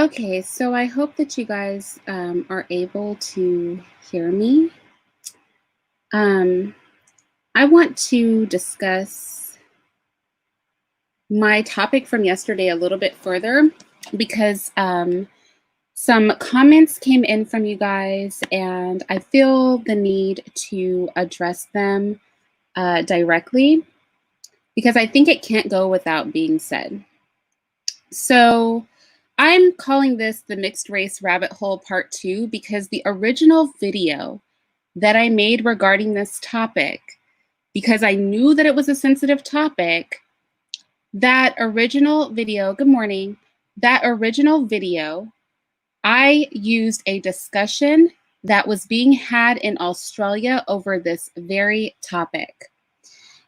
Okay, so I hope that you guys are able to hear me. Um, I want to discuss my topic from yesterday a little bit further because some comments came in from you guys, and I feel the need to address them directly because I think it can't go without being said. So, I'm calling this the Mixed Race Rabbit Hole Part 2 because the original video that I made regarding this topic, because I knew that it was a sensitive topic, that original video, good morning, that original video, I used a discussion that was being had in Australia over this very topic.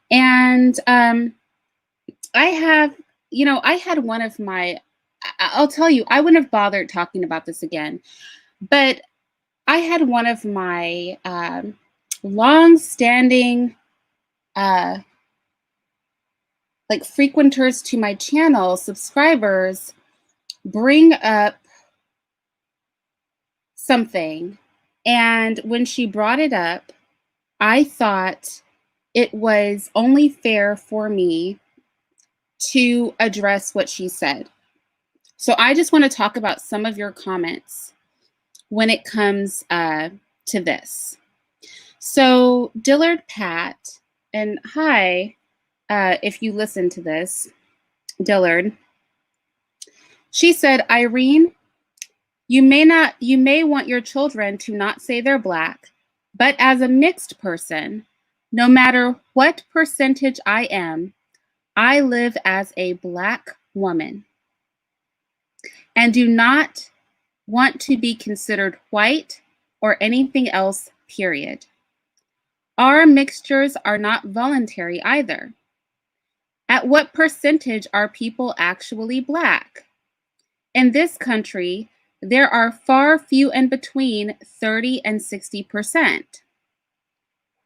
And I have, I had one of my, I'll tell you, I wouldn't have bothered talking about this again, but I had one of my long-standing like frequenters to my channel, subscribers, bring up something. And when she brought it up, I thought it was only fair for me to address what she said. So I just want to talk about some of your comments when it comes to this. So Dillard Pat, and hi, if you listen to this, Dillard, she said, Irene, you may want your children to not say they're Black, but as a mixed person, no matter what percentage I am, I live as a Black woman and do not want to be considered white or anything else, period. Our mixtures are not voluntary either. At what percentage are people actually Black? In this country, there are far few in between 30 and 60%,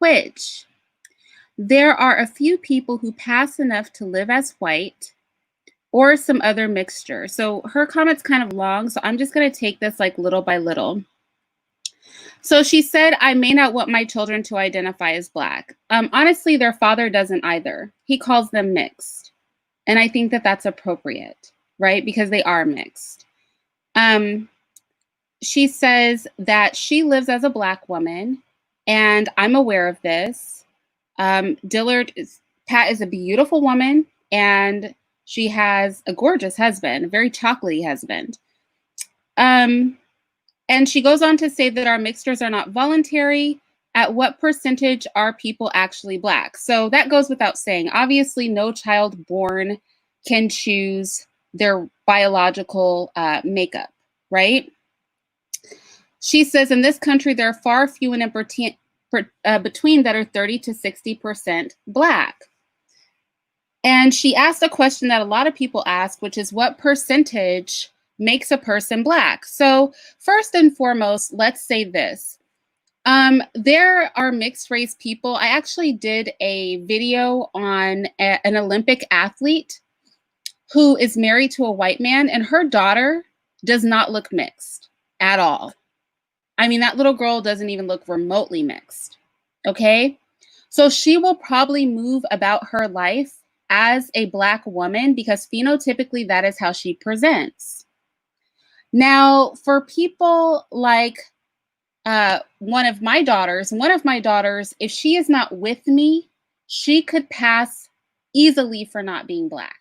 which there are a few people who pass enough to live as white or some other mixture. So her comment's kind of long, so I'm just going to take this like little by little. So she said, I may not want my children to identify as Black. Honestly, their father doesn't either. He calls them mixed. And I think that that's appropriate, right? Because they are mixed. She says that she lives as a Black woman, and I'm aware of this. Pat is a beautiful woman, and she has a gorgeous husband, a very chocolatey husband. And she goes on to say that our mixtures are not voluntary. At what percentage are people actually Black? So that goes without saying. Obviously, no child born can choose their biological makeup, right? She says in this country, there are far few in between that are 30 to 60% Black. And she asked a question that a lot of people ask, which is what percentage makes a person Black? So first and foremost, let's say this. There are mixed race people. I actually did a video on an Olympic athlete who is married to a white man, and her daughter does not look mixed at all. I mean, that little girl doesn't even look remotely mixed, okay? So she will probably move about her life as a Black woman because phenotypically that is how she presents. Now, for people like one of my daughters, if she is not with me, she could pass easily for not being Black.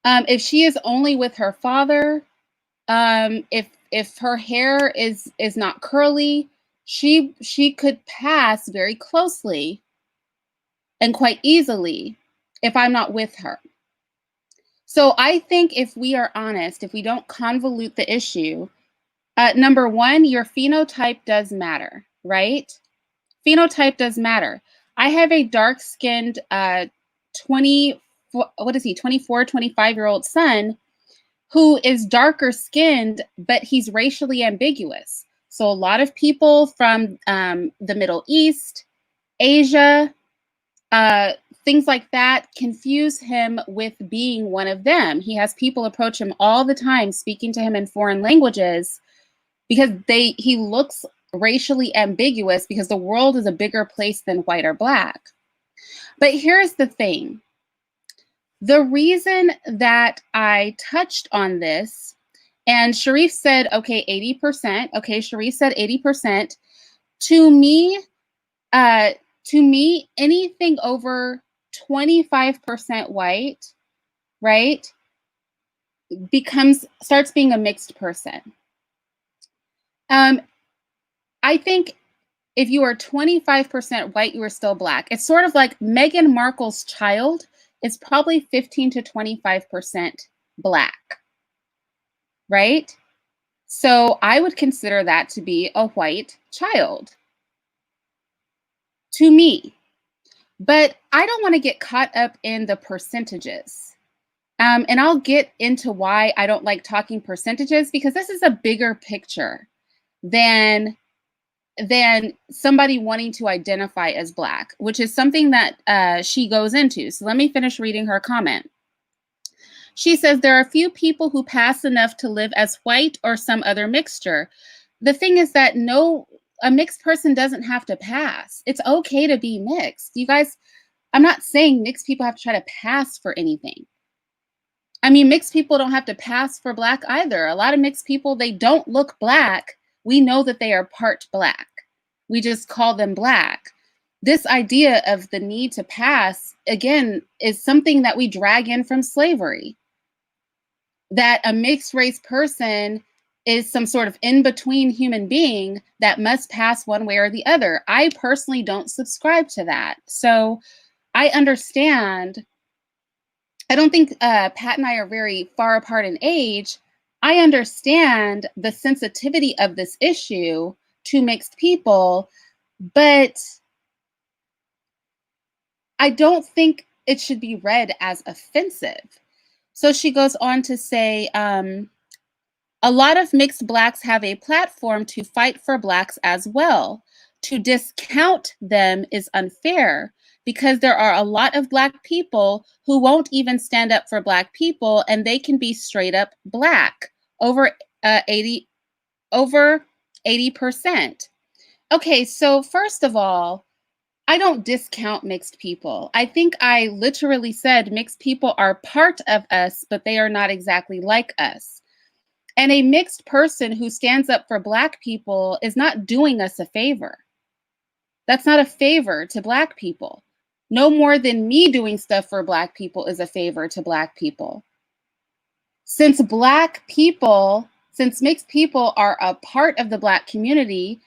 If she is only with her father, if her hair is not curly, she could pass very closely and quite easily if I'm not with her. So I think if we are honest, if we don't convolute the issue, number one, your phenotype does matter, right? Phenotype does matter. I have a dark-skinned 24, 25-year-old son who is darker skinned, but he's racially ambiguous. So a lot of people from the Middle East, Asia, things like that confuse him with being one of them. He has people approach him all the time, speaking to him in foreign languages because he looks racially ambiguous because the world is a bigger place than white or black. But here's the thing. The reason that I touched on this, and Sharif said, okay, 80%. Okay, Sharif said 80%. To me, anything over 25% white, right, starts being a mixed person. I think if you are 25% white, you are still black. It's sort of like Meghan Markle's child is probably 15 to 25% black, right? So I would consider that to be a white child to me. But I don't want to get caught up in the percentages. And I'll get into why I don't like talking percentages, because this is a bigger picture than somebody wanting to identify as black, which is something that she goes into. So let me finish reading her comment. She says, there are a few people who pass enough to live as white or some other mixture. The thing is that a mixed person doesn't have to pass. It's okay to be mixed. You guys, I'm not saying mixed people have to try to pass for anything. I mean, mixed people don't have to pass for black either. A lot of mixed people, they don't look black. We know that they are part black. We just call them black. This idea of the need to pass, again, is something that we drag in from slavery. That a mixed race person is some sort of in-between human being that must pass one way or the other. I personally don't subscribe to that. So I understand. I don't think Pat and I are very far apart in age. I understand the sensitivity of this issue to mixed people, but I don't think it should be read as offensive. So she goes on to say, a lot of mixed blacks have a platform to fight for blacks as well. To discount them is unfair because there are a lot of black people who won't even stand up for black people, and they can be straight up black, over 80%. Okay, so first of all, I don't discount mixed people. I think I literally said mixed people are part of us, but they are not exactly like us. And a mixed person who stands up for black people is not doing us a favor. That's not a favor to black people. No more than me doing stuff for black people is a favor to black people. Since mixed people are a part of the black community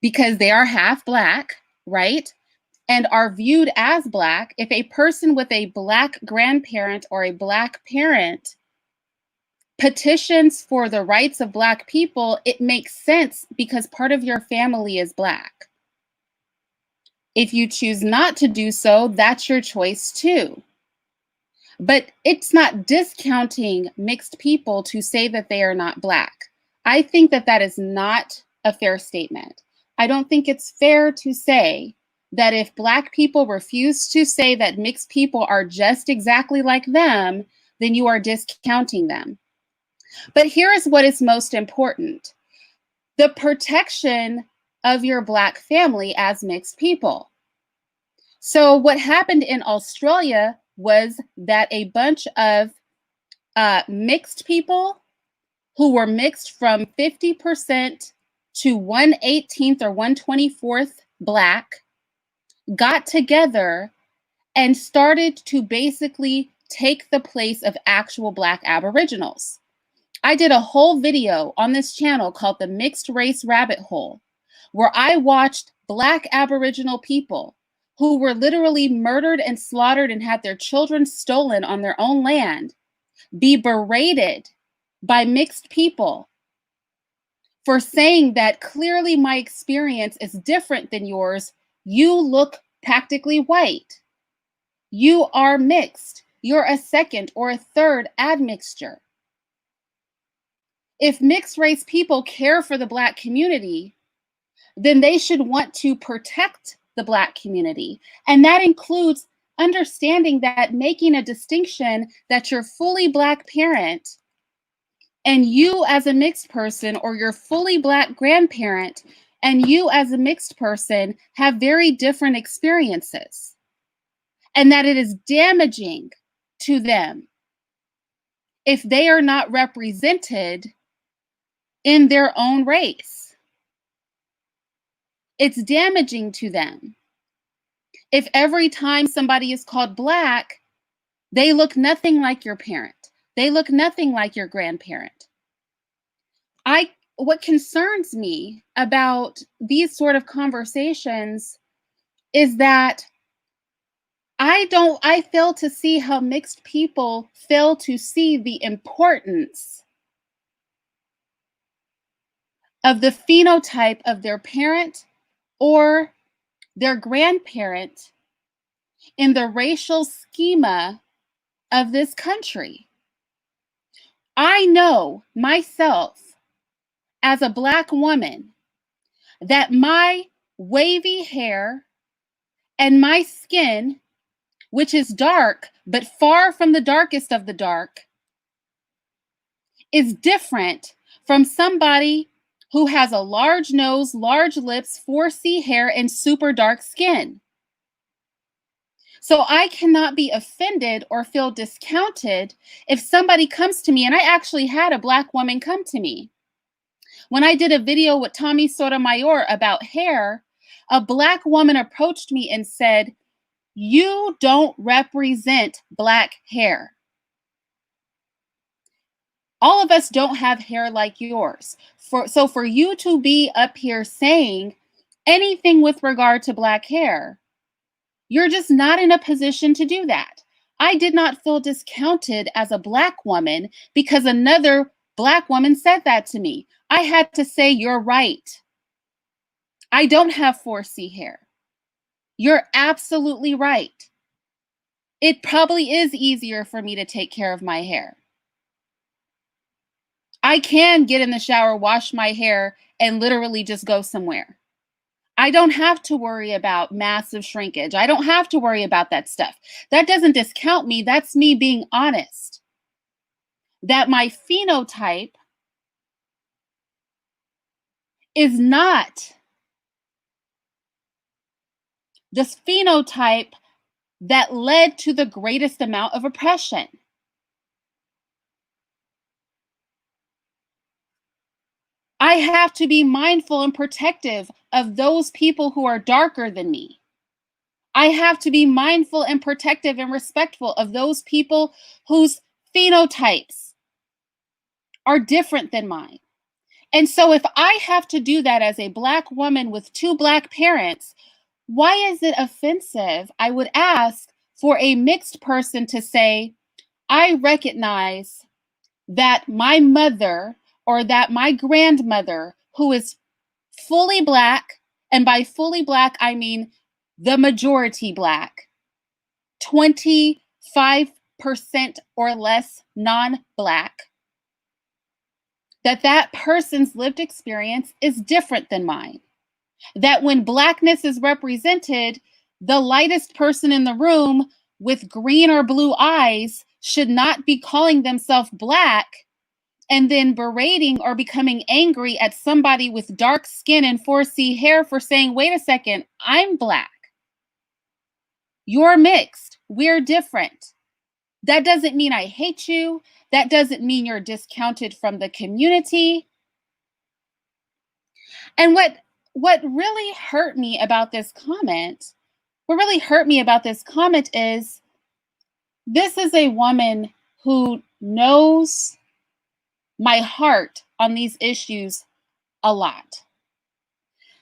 because they are half black, right? And are viewed as black, if a person with a black grandparent or a black parent petitions for the rights of black people, it makes sense because part of your family is black. If you choose not to do so, that's your choice too. But it's not discounting mixed people to say that they are not black. I think that that is not a fair statement. I don't think it's fair to say that if black people refuse to say that mixed people are just exactly like them, then you are discounting them. But here is what is most important: the protection of your black family as mixed people. So what happened in Australia was that a bunch of mixed people who were mixed from 50% to 1/18th or 1/24th black got together and started to basically take the place of actual black Aboriginals. I did a whole video on this channel called The Mixed Race Rabbit Hole, where I watched black Aboriginal people who were literally murdered and slaughtered and had their children stolen on their own land be berated by mixed people for saying that clearly my experience is different than yours. You look practically white. You are mixed. You're a second or a third admixture. If mixed race people care for the black community, then they should want to protect the black community. And that includes understanding that making a distinction that your fully Black parent and you as a mixed person, or your fully Black grandparent and you as a mixed person, have very different experiences, and that it is damaging to them if they are not represented in their own race. It's damaging to them if every time somebody is called Black, they look nothing like your parent. They look nothing like your grandparent. What concerns me about these sort of conversations is that I fail to see how mixed people fail to see the importance of the phenotype of their parent or their grandparent in the racial schema of this country. I know myself as a Black woman that my wavy hair and my skin, which is dark but far from the darkest of the dark, is different from somebody who has a large nose, large lips, 4C hair, and super dark skin. So I cannot be offended or feel discounted if somebody comes to me, and I actually had a Black woman come to me. When I did a video with Tommy Sotomayor about hair, a Black woman approached me and said, "You don't represent Black hair. All of us don't have hair like yours. So for you to be up here saying anything with regard to Black hair, you're just not in a position to do that." I did not feel discounted as a Black woman because another Black woman said that to me. I had to say, "You're right. I don't have 4C hair. You're absolutely right. It probably is easier for me to take care of my hair. I can get in the shower, wash my hair, and literally just go somewhere. I don't have to worry about massive shrinkage. I don't have to worry about that stuff." That doesn't discount me. That's me being honest. That my phenotype is not this phenotype that led to the greatest amount of oppression. I have to be mindful and protective of those people who are darker than me. I have to be mindful and protective and respectful of those people whose phenotypes are different than mine. And so if I have to do that as a Black woman with two Black parents, why is it offensive, I would ask, for a mixed person to say, "I recognize that my mother or that my grandmother, who is fully Black," and by fully Black, I mean the majority Black, 25% or less non-Black, that person's lived experience is different than mine. That when Blackness is represented, the lightest person in the room with green or blue eyes should not be calling themselves Black and then berating or becoming angry at somebody with dark skin and 4C hair for saying, "Wait a second, I'm Black. You're mixed. We're different." That doesn't mean I hate you. That doesn't mean you're discounted from the community. And what really hurt me about this comment, what really hurt me about this comment is this is a woman who knows my heart on these issues a lot.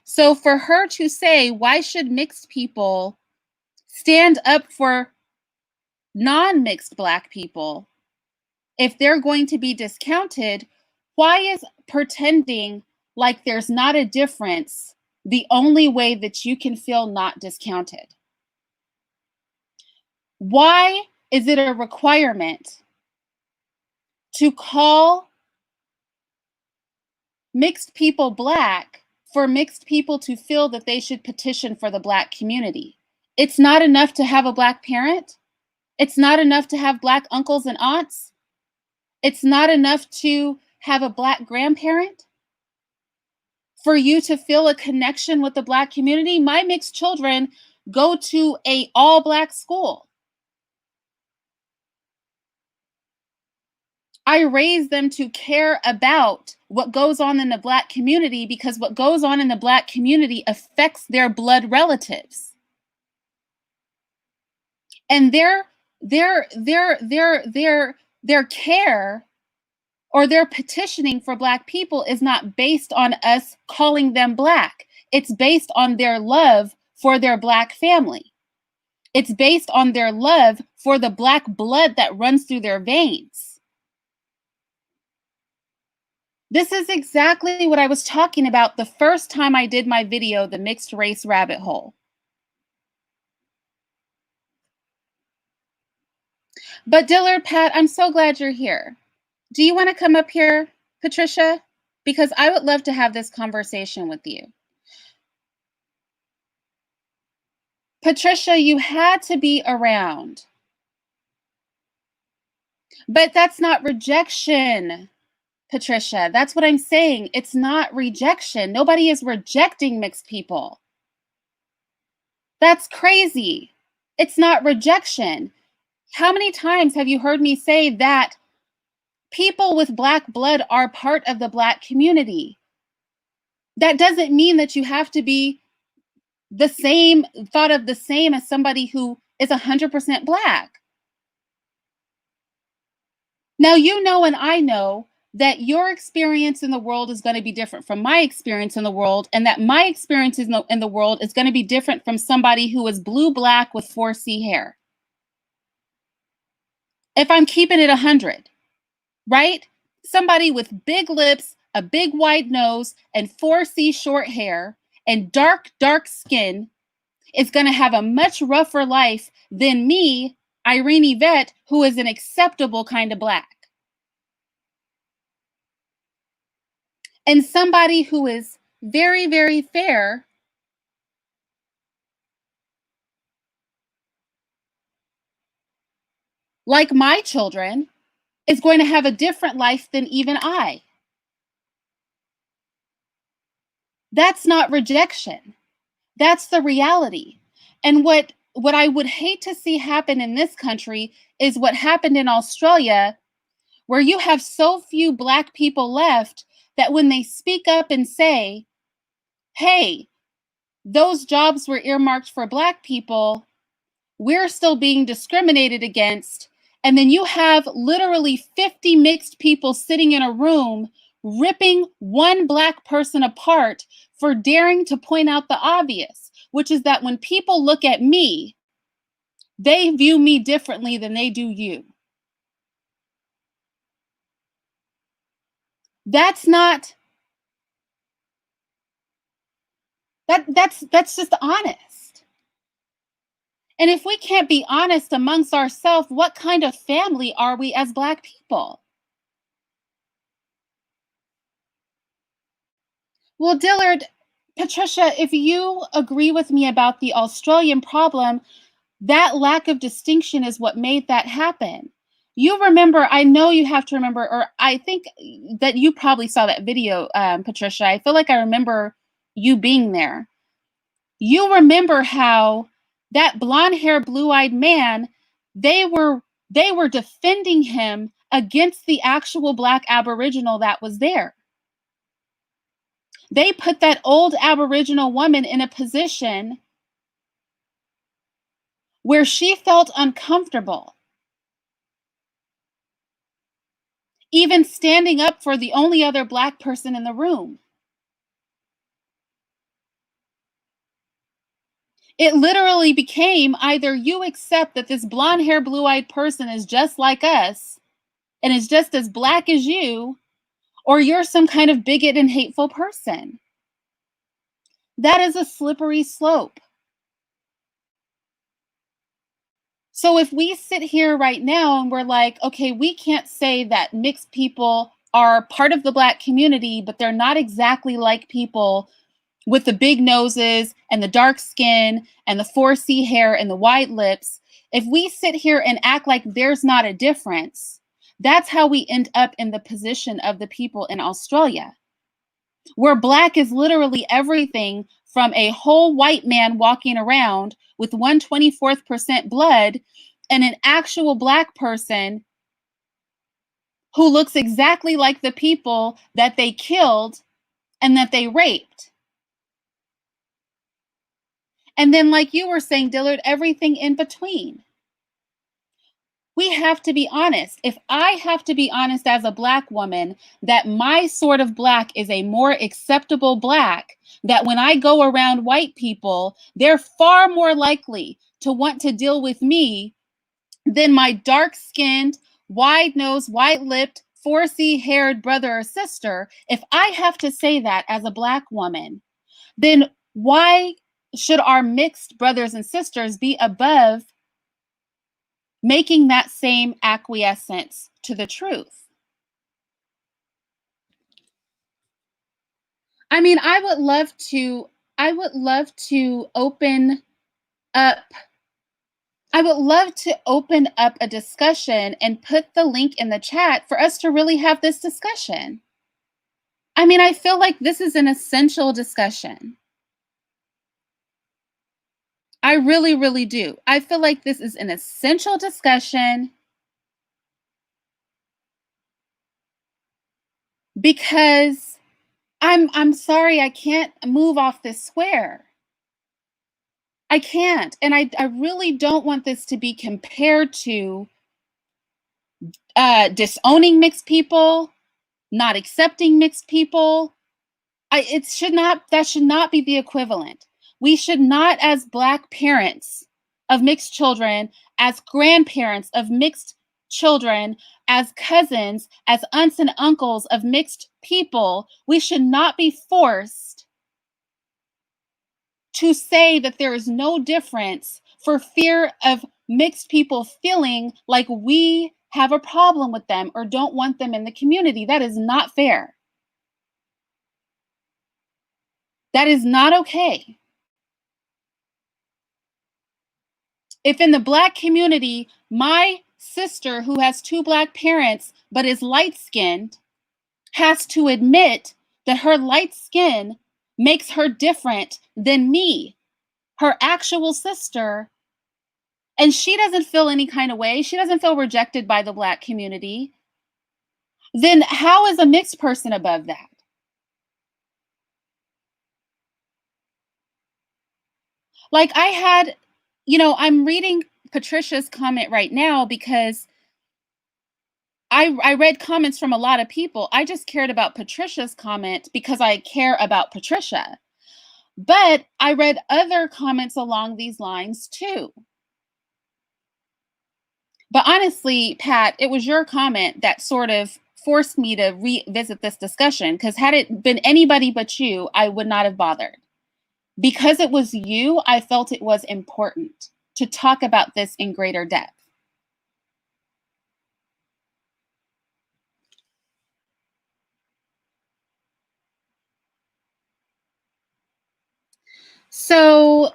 So for her to say, why should mixed people stand up for non-mixed Black people if they're going to be discounted? Why is pretending like there's not a difference the only way that you can feel not discounted? Why is it a requirement to call mixed people Black for mixed people to feel that they should petition for the Black community? It's not enough to have a Black parent. It's not enough to have Black uncles and aunts. It's not enough to have a Black grandparent. For you to feel a connection with the Black community, my mixed children go to a all Black school. I raise them to care about what goes on in the Black community because what goes on in the Black community affects their blood relatives. And their care or their petitioning for Black people is not based on us calling them Black. It's based on their love for their Black family. It's based on their love for the Black blood that runs through their veins. This is exactly what I was talking about the first time I did my video, The Mixed Race Rabbit Hole. But Dillard, Pat, I'm so glad you're here. Do you want to come up here, Patricia? Because I would love to have this conversation with you. Patricia, you had to be around. But that's not rejection, Patricia. That's what I'm saying. It's not rejection. Nobody is rejecting mixed people. That's crazy. It's not rejection. How many times have you heard me say that people with Black blood are part of the Black community? That doesn't mean that you have to be the same, thought of the same as somebody who is 100% Black. Now, you know, and I know that your experience in the world is going to be different from my experience in the world, and that my experience in the world is going to be different from somebody who is blue black with 4C hair. If I'm keeping it 100, right? Somebody with big lips, a big wide nose, and 4C short hair, and dark, dark skin is going to have a much rougher life than me, Irene Yvette, who is an acceptable kind of Black. And somebody who is very, very fair, like my children, is going to have a different life than even I. That's not rejection. That's the reality. And what I would hate to see happen in this country is what happened in Australia, where you have so few Black people left that when they speak up and say, hey, those jobs were earmarked for Black people, we're still being discriminated against. And then you have literally 50 mixed people sitting in a room ripping one Black person apart for daring to point out the obvious, which is that when people look at me, they view me differently than they do you. That's not, that's just honest. And if we can't be honest amongst ourselves, what kind of family are we as Black people? Well, Dillard, Patricia, if you agree with me about the Australian problem, that lack of distinction is what made that happen. You remember, I know you have to remember, or I think that you probably saw that video, Patricia. I feel like I remember you being there. You remember how that blonde hair, blue eyed man, they were defending him against the actual Black Aboriginal that was there. They put that old Aboriginal woman in a position where she felt uncomfortable, even standing up for the only other Black person in the room. It literally became either you accept that this blonde hair, blue eyed person is just like us and is just as Black as you, or you're some kind of bigot and hateful person. That is a slippery slope. So if we sit here right now and we're like, okay, we can't say that mixed people are part of the Black community, but they're not exactly like people with the big noses and the dark skin and the 4C hair and the wide lips, if we sit here and act like there's not a difference, that's how we end up in the position of the people in Australia, where black is literally everything from a whole white man walking around with 1/24% blood and an actual black person who looks exactly like the people that they killed and that they raped. And then, like you were saying, Dillard, everything in between. We have to be honest. If I have to be honest as a black woman, that my sort of black is a more acceptable black, that when I go around white people, they're far more likely to want to deal with me than my dark skinned, wide nosed, white lipped, 4C haired brother or sister. If I have to say that as a black woman, then why should our mixed brothers and sisters be above making that same acquiescence to the truth? I mean, I would love to open up I would love to open up a discussion and put the link in the chat for us to really have this discussion. I mean, I feel like this is an essential discussion. I really, really do. I feel like this is an essential discussion because I'm sorry, I can't move off this square. I can't. And I really don't want this to be compared to disowning mixed people, not accepting mixed people. It should not, that should not be the equivalent. We should not, as black parents of mixed children, as grandparents of mixed children, as cousins, as aunts and uncles of mixed people, we should not be forced to say that there is no difference for fear of mixed people feeling like we have a problem with them or don't want them in the community. That is not fair. That is not okay. If in the black community, my sister who has two black parents but is light skinned has to admit that her light skin makes her different than me, her actual sister, and she doesn't feel any kind of way, she doesn't feel rejected by the black community, then how is a mixed person above that? Like I had, I'm reading Patricia's comment right now because I read comments from a lot of people. I just cared about Patricia's comment because I care about Patricia. But I read other comments along these lines too. But honestly, Pat, it was your comment that sort of forced me to revisit this discussion because had it been anybody but you, I would not have bothered. Because it was you, I felt it was important to talk about this in greater depth. So,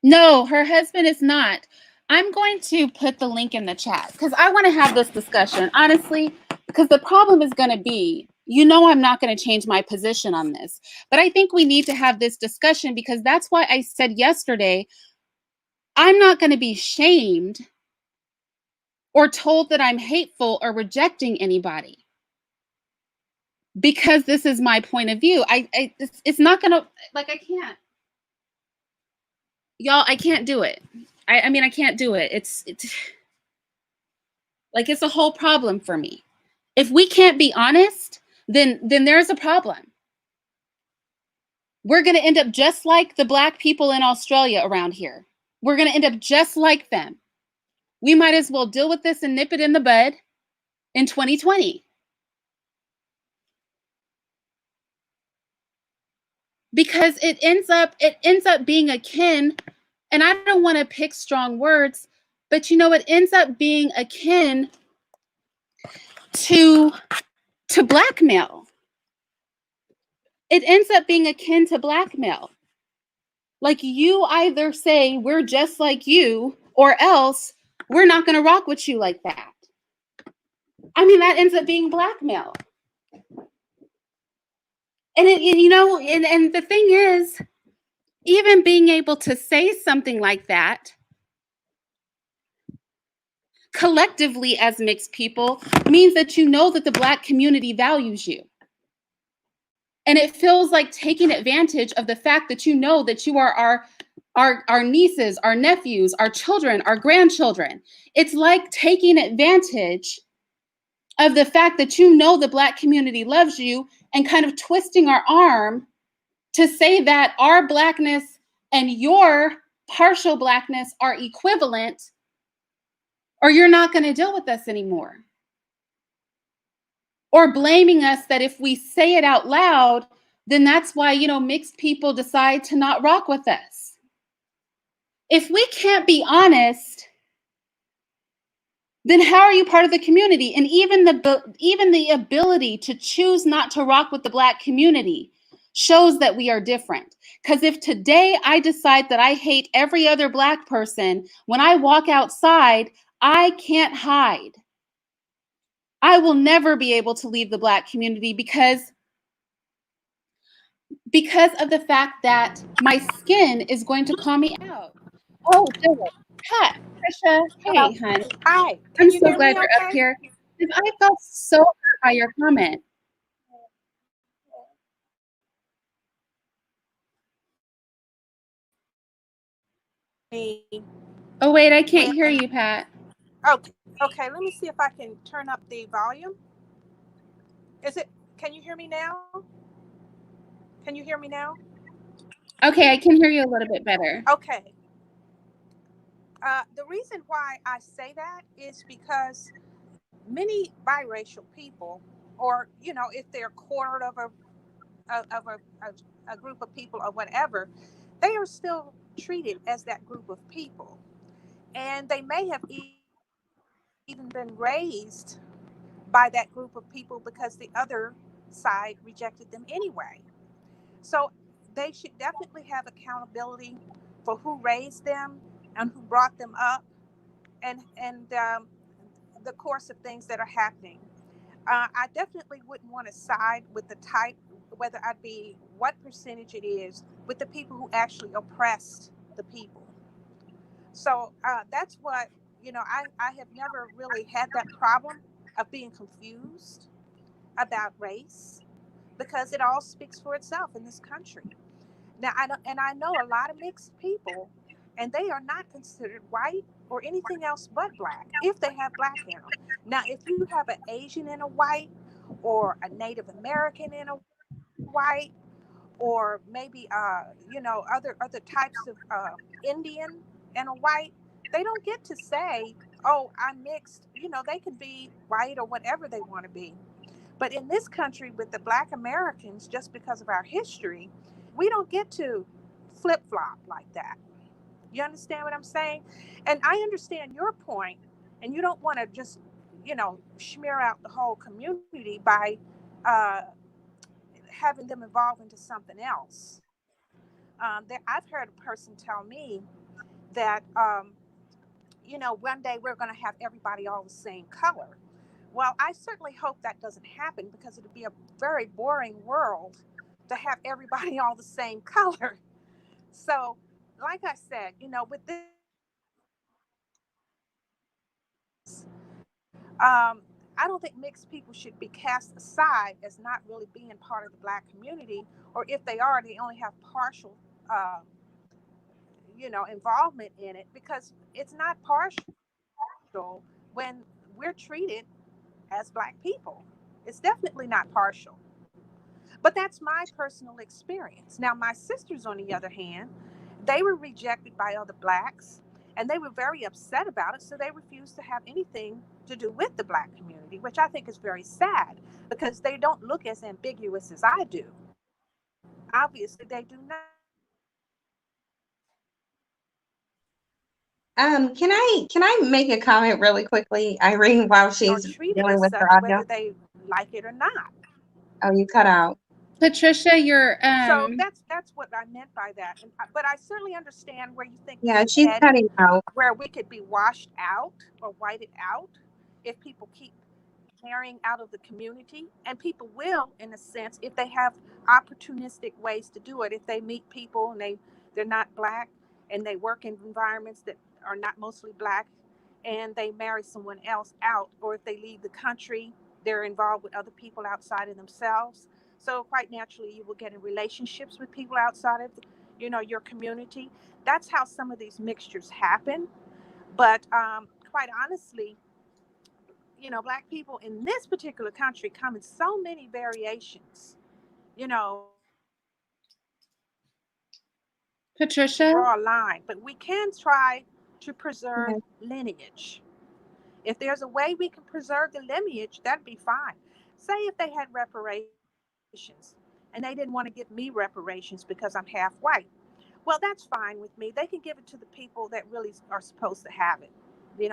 no, her husband is not. I'm going to put the link in the chat because I want to have this discussion, honestly, because the problem is going to be, I'm not going to change my position on this, but I think we need to have this discussion because that's why I said yesterday, I'm not going to be shamed or told that I'm hateful or rejecting anybody because this is my point of view. It's not going to, like, I can't. Y'all, I can't do it. I mean, I can't do it. It's like it's a whole problem for me. If we can't be honest, then there's a problem. We're going to end up just like the black people in Australia around here. We're going to end up just like them. We might as well deal with this and nip it in the bud in 2020. Because it ends up being akin, and I don't want to pick strong words, but it ends up being akin to blackmail. it ends up being akin to blackmail. Like, you either say we're just like you, or else we're not going to rock with you like that. I mean, that ends up being blackmail. And and the thing is, even being able to say something like that collectively as mixed people means that you know that the Black community values you. And it feels like taking advantage of the fact that you know that you are our nieces, our nephews, our children, our grandchildren. It's like taking advantage of the fact that you know the Black community loves you and kind of twisting our arm to say that our Blackness and your partial Blackness are equivalent, or you're not going to deal with us anymore. Or blaming us that if we say it out loud, then that's why, mixed people decide to not rock with us. If we can't be honest, then how are you part of the community? And even the ability to choose not to rock with the Black community shows that we are different. Because if today I decide that I hate every other Black person, when I walk outside, I can't hide. I will never be able to leave the Black community because of the fact that my skin is going to call me out. Oh, Philip, Pat, Trisha, hey, hon. Hi. I'm Can you so hear glad me you're up okay? here. Because I felt so hurt by your comment. Me Oh, wait, I can't hear when you, Pat. okay, let me see if I can turn up the volume. Is it Can you hear me now? Can you hear me now? Okay, I can hear you a little bit better. Okay. The reason why I say that is because many biracial people, or if they're quartered of a group of people or whatever, they are still treated as that group of people, and they may have even been raised by that group of people because the other side rejected them anyway. So they should definitely have accountability for who raised them and who brought them up, and the course of things that are happening. I definitely wouldn't want to side with the type, whether I'd be what percentage it is, with the people who actually oppressed the people. So that's what, I have never really had that problem of being confused about race, because it all speaks for itself in this country. Now, I know a lot of mixed people, and they are not considered white or anything else but black if they have black in them. Now, if you have an Asian in a white, or a Native American in a white, or maybe other types of Indian and a white, they don't get to say, "Oh, I'm mixed." They can be white or whatever they want to be. But in this country, with the Black Americans, just because of our history, we don't get to flip flop like that. You understand what I'm saying? And I understand your point, and you don't want to just, smear out the whole community by uh, having them evolve into something else. I've heard a person tell me that, one day we're going to have everybody all the same color. Well, I certainly hope that doesn't happen, because it would be a very boring world to have everybody all the same color. So, like I said, with this, I don't think mixed people should be cast aside as not really being part of the Black community, or if they are, they only have partial, involvement in it, because it's not partial when we're treated as Black people. It's definitely not partial. But that's my personal experience. Now, my sisters, on the other hand, they were rejected by other Blacks, and they were very upset about it. So they refused to have anything to do with the Black community, which I think is very sad, because they don't look as ambiguous as I do. Obviously, they do not. Can I make a comment really quickly, Irene, while Treated she's as such, dealing with whether her they audio? like it or not. Oh, you cut out. Patricia, you're So that's what I meant by that. But I certainly understand where you think this Yeah, is she's heading, cutting out. where we could be washed out or whited out if people keep marrying out of the community. And people will, in a sense, if they have opportunistic ways to do it. If they meet people and they're not black, and they work in environments that are not mostly black, and they marry someone else out, or if they leave the country, they're involved with other people outside of themselves. So quite naturally, you will get in relationships with people outside of, your community. That's how some of these mixtures happen. But quite honestly, black people in this particular country come in so many variations. It's hard to Patricia. draw a line, but we can try to preserve Yeah. lineage. If there's a way we can preserve the lineage, that'd be fine. Say if they had reparations and they didn't want to give me reparations because I'm half white. Well, that's fine with me. They can give it to the people that really are supposed to have it.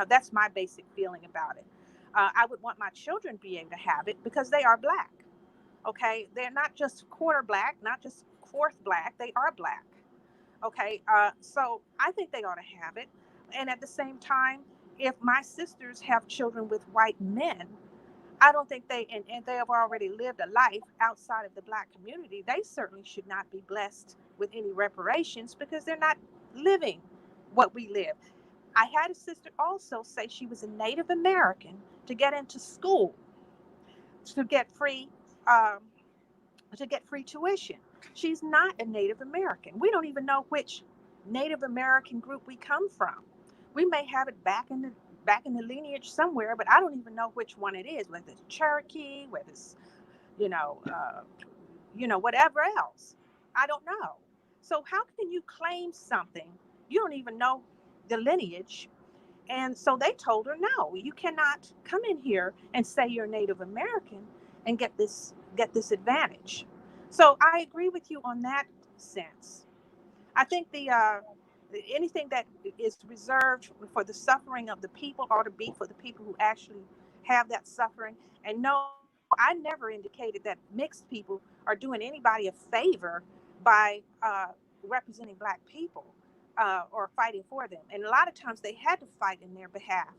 That's my basic feeling about it. I would want my children to be able to have it because they are black. Okay, they're not just quarter black, not just fourth black. They are black. Okay, so I think they ought to have it. And at the same time, if my sisters have children with white men, I don't think and they have already lived a life outside of the black community. They certainly should not be blessed with any reparations because they're not living what we live. I had a sister also say she was a Native American to get into school to get free um, to get free tuition. She's not a Native American. We don't even know which Native American group we come from. We may have it back in the lineage somewhere, but I don't even know which one it is. Whether it's Cherokee, whether it's you know, uh, whatever else. I don't know. So how can you claim something you don't even know the lineage? And so they told her, no, you cannot come in here and say you're Native American and get this advantage. So I agree with you on that sense. I think the anything that is reserved for the suffering of the people ought to be for the people who actually have that suffering. And no, I never indicated that mixed people are doing anybody a favor by representing black people or fighting for them. And a lot of times they had to fight in their behalf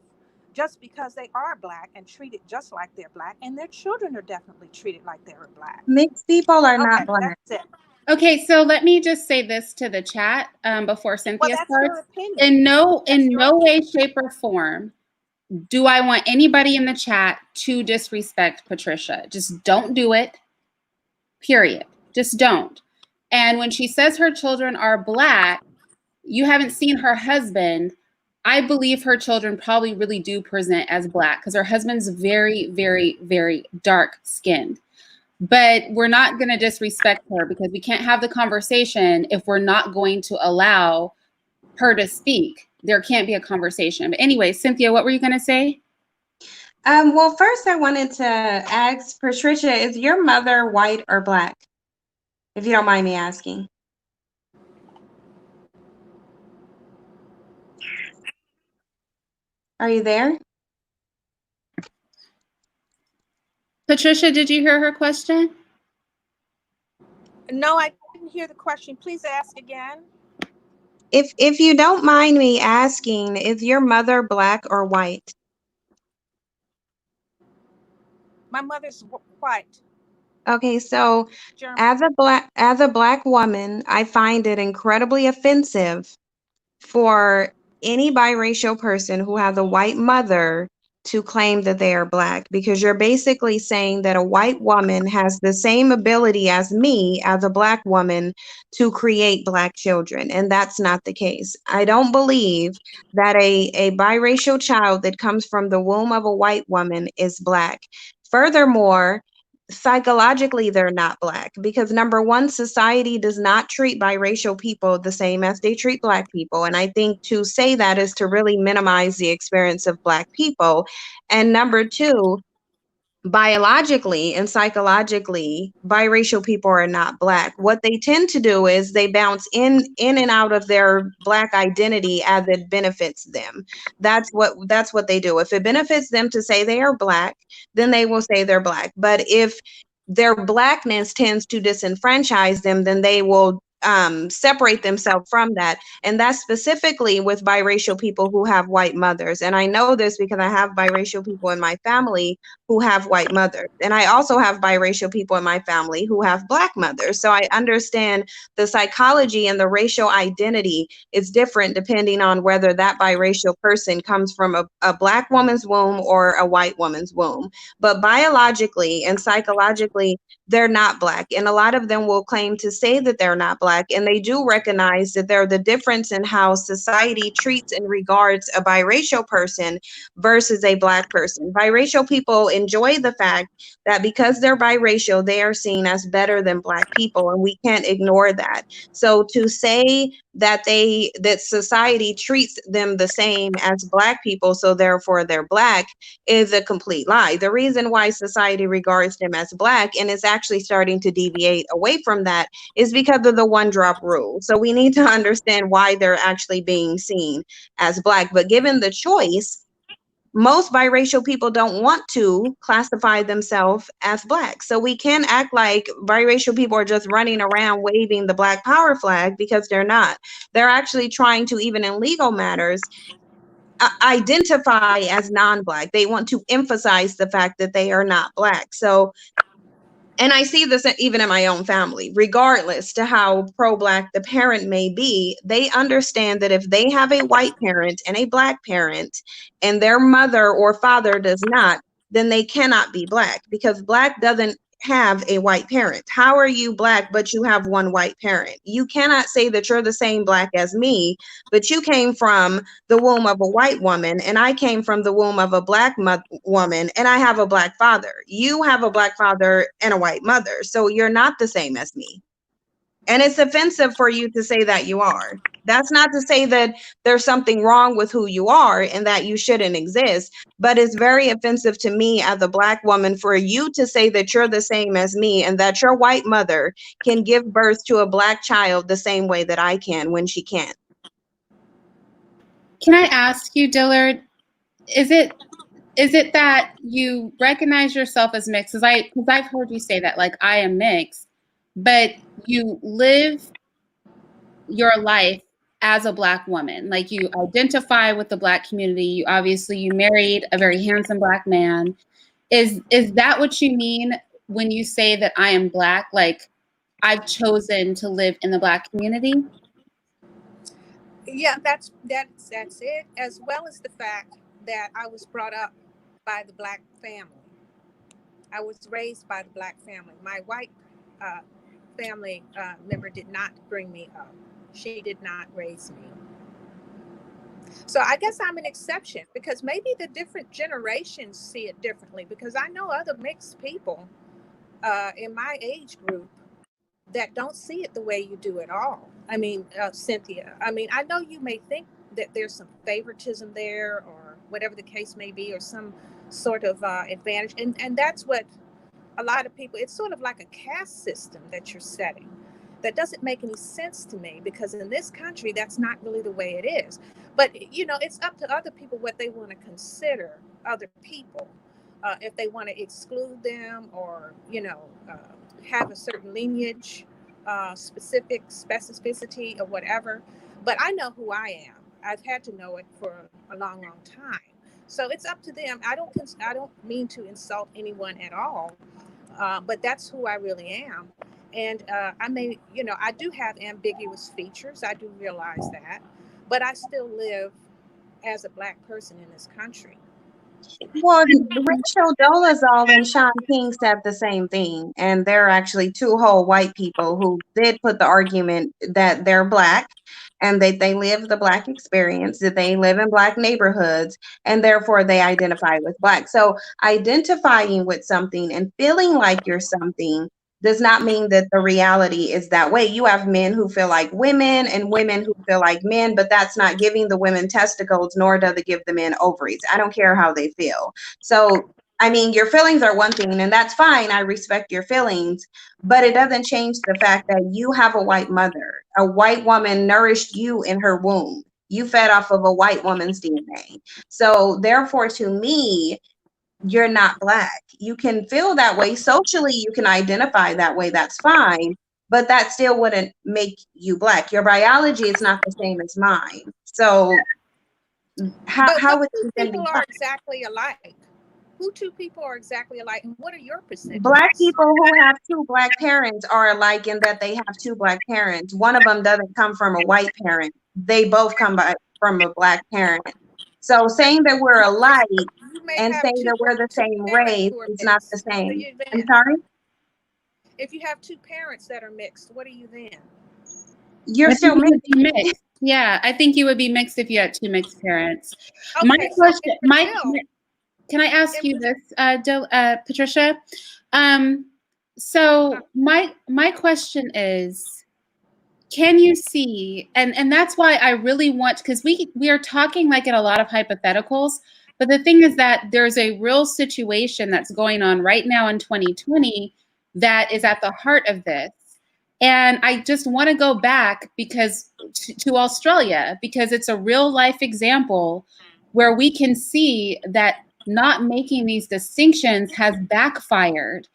just because they are black and treated just like they're black, and their children are definitely treated like they're black. Mixed people are not Okay, black. that's it. Okay, so let me just say this to the chat before Well, Cynthia that's your starts. opinion. In no That's in your no way, opinion. shape, or form do I want anybody in the chat to disrespect Patricia. Just don't do it. Period. Just don't. And when she says her children are black, you haven't seen her husband. I believe her children probably really do present as black because her husband's very, very, very dark skinned. But we're not going to disrespect her because we can't have the conversation if we're not going to allow her to speak. There can't be a conversation. But anyway, Cynthia, what were you going to say? Well, first I wanted to ask Patricia, is your mother white or black? If you don't mind me asking. Are you there? Patricia, did you hear her question? No, I didn't hear the question. Please ask again. If you don't mind me asking, is your mother black or white? My mother's white, Okay, so German. as a black woman, I find it incredibly offensive for any biracial person who has a white mother to claim that they are black, because you're basically saying that a white woman has the same ability as me as a black woman to create black children, and that's not the case. I don't believe that a biracial child that comes from the womb of a white woman is black. Furthermore, psychologically they're not black because number one, society does not treat biracial people the same as they treat black people, and I think to say that is to really minimize the experience of black people. And number two, biologically and psychologically, biracial people are not black. What they tend to do is they bounce in and out of their black identity as it benefits them. That's what they do. If it benefits them to say they are black, then they will say they're black. But if their blackness tends to disenfranchise them, then they will separate themselves from that. And that's specifically with biracial people who have white mothers. And I know this because I have biracial people in my family who have white mothers. And I also have biracial people in my family who have black mothers. So I understand the psychology and the racial identity is different depending on whether that biracial person comes from a black woman's womb or a white woman's womb. But biologically and psychologically, they're not black. And a lot of them will claim to say that they're not black. And they do recognize that there's the difference in how society treats and regards a biracial person versus a black person. Biracial people enjoy the fact that because they're biracial, they are seen as better than black people. And we can't ignore that. So to say that society treats them the same as black people, so therefore they're black, is a complete lie. The reason why society regards them as black, and is actually starting to deviate away from that, is because of the one drop rule. So we need to understand why they're actually being seen as black. But given the choice, most biracial people don't want to classify themselves as black. So we can't act like biracial people are just running around waving the black power flag, because they're not. They're actually trying to, even in legal matters, identify as non-black. They want to emphasize the fact that they are not black. So, and I see this even in my own family, regardless to how pro-black the parent may be, they understand that if they have a white parent and a black parent and their mother or father does not, then they cannot be black, because black doesn't have a white parent. How are you black but you have one white parent? You cannot say that you're the same black as me, but you came from the womb of a white woman and I came from the womb of a black woman and I have a black father. You have a black father and a white mother, so you're not the same as me. And it's offensive for you to say that you are. That's not to say that there's something wrong with who you are and that you shouldn't exist, but it's very offensive to me as a black woman for you to say that you're the same as me and that your white mother can give birth to a black child the same way that I can when she can't. Can I ask you, Dillard, is it that you recognize yourself as mixed? Because I've heard you say that, like, I am mixed, but you live your life as a black woman. Like, you identify with the black community. You married a very handsome black man. Is that what you mean when you say that I am black? Like, I've chosen to live in the black community? Yeah, that's it. As well as the fact that I was brought up by the black family. I was raised by the black family. My white uh, family member did not bring me up. She did not raise me. So I guess I'm an exception, because maybe the different generations see it differently. Because I know other mixed people in my age group that don't see it the way you do at all. I mean, Cynthia, I mean, I know you may think that there's some favoritism there or whatever the case may be, or some sort of advantage. And that's what a lot of people, it's sort of like a caste system that you're setting. That doesn't make any sense to me, because in this country, that's not really the way it is. But, it's up to other people what they want to consider other people. If they want to exclude them, or, have a certain lineage, specificity or whatever. But I know who I am. I've had to know it for a long, long time. So it's up to them. I don't mean to insult anyone at all, but that's who I really am. And I do have ambiguous features. I do realize that, but I still live as a black person in this country. Well, Rachel Dolezal and Sean King said the same thing, and they're actually two whole white people who did put the argument that they're black and that they live the black experience, that they live in black neighborhoods, and therefore they identify with black. So identifying with something and feeling like you're something does not mean that the reality is that way. You have men who feel like women and women who feel like men, but that's not giving the women testicles, nor does it give the men ovaries. I don't care how they feel. So, I mean, your feelings are one thing, and that's fine. I respect your feelings, but it doesn't change the fact that you have a white mother. A white woman nourished you in her womb. You fed off of a white woman's DNA. So, therefore, to me, you're not black. You can feel that way. Socially, you can identify that way. That's fine. But that still wouldn't make you black. Your biology is not the same as mine. So But how what would two you then be people are black? exactly alike? Who two people are exactly alike, and what are your Black percentages? people who have two black parents are alike in that they have two black parents. One of them doesn't come from a white parent. They both come from a black parent. So saying that we're Okay, alike so you may and have saying that we're the two same parents race who are is not the mixed. What are same. you I'm then? sorry? If you have two parents that are mixed, what are you then? You're I think still you would be mixed. mixed. Yeah, I think you would be mixed if you had two mixed parents. My Okay, so question, in Brazil, can I ask in you Brazil, this, Patricia? Um, so my question is, can you see, and that's why I really want, because we are talking like in a lot of hypotheticals, but the thing is that there's a real situation that's going on right now in 2020 that is at the heart of this. And I just want to go back because to Australia, because it's a real life example where we can see that not making these distinctions has backfired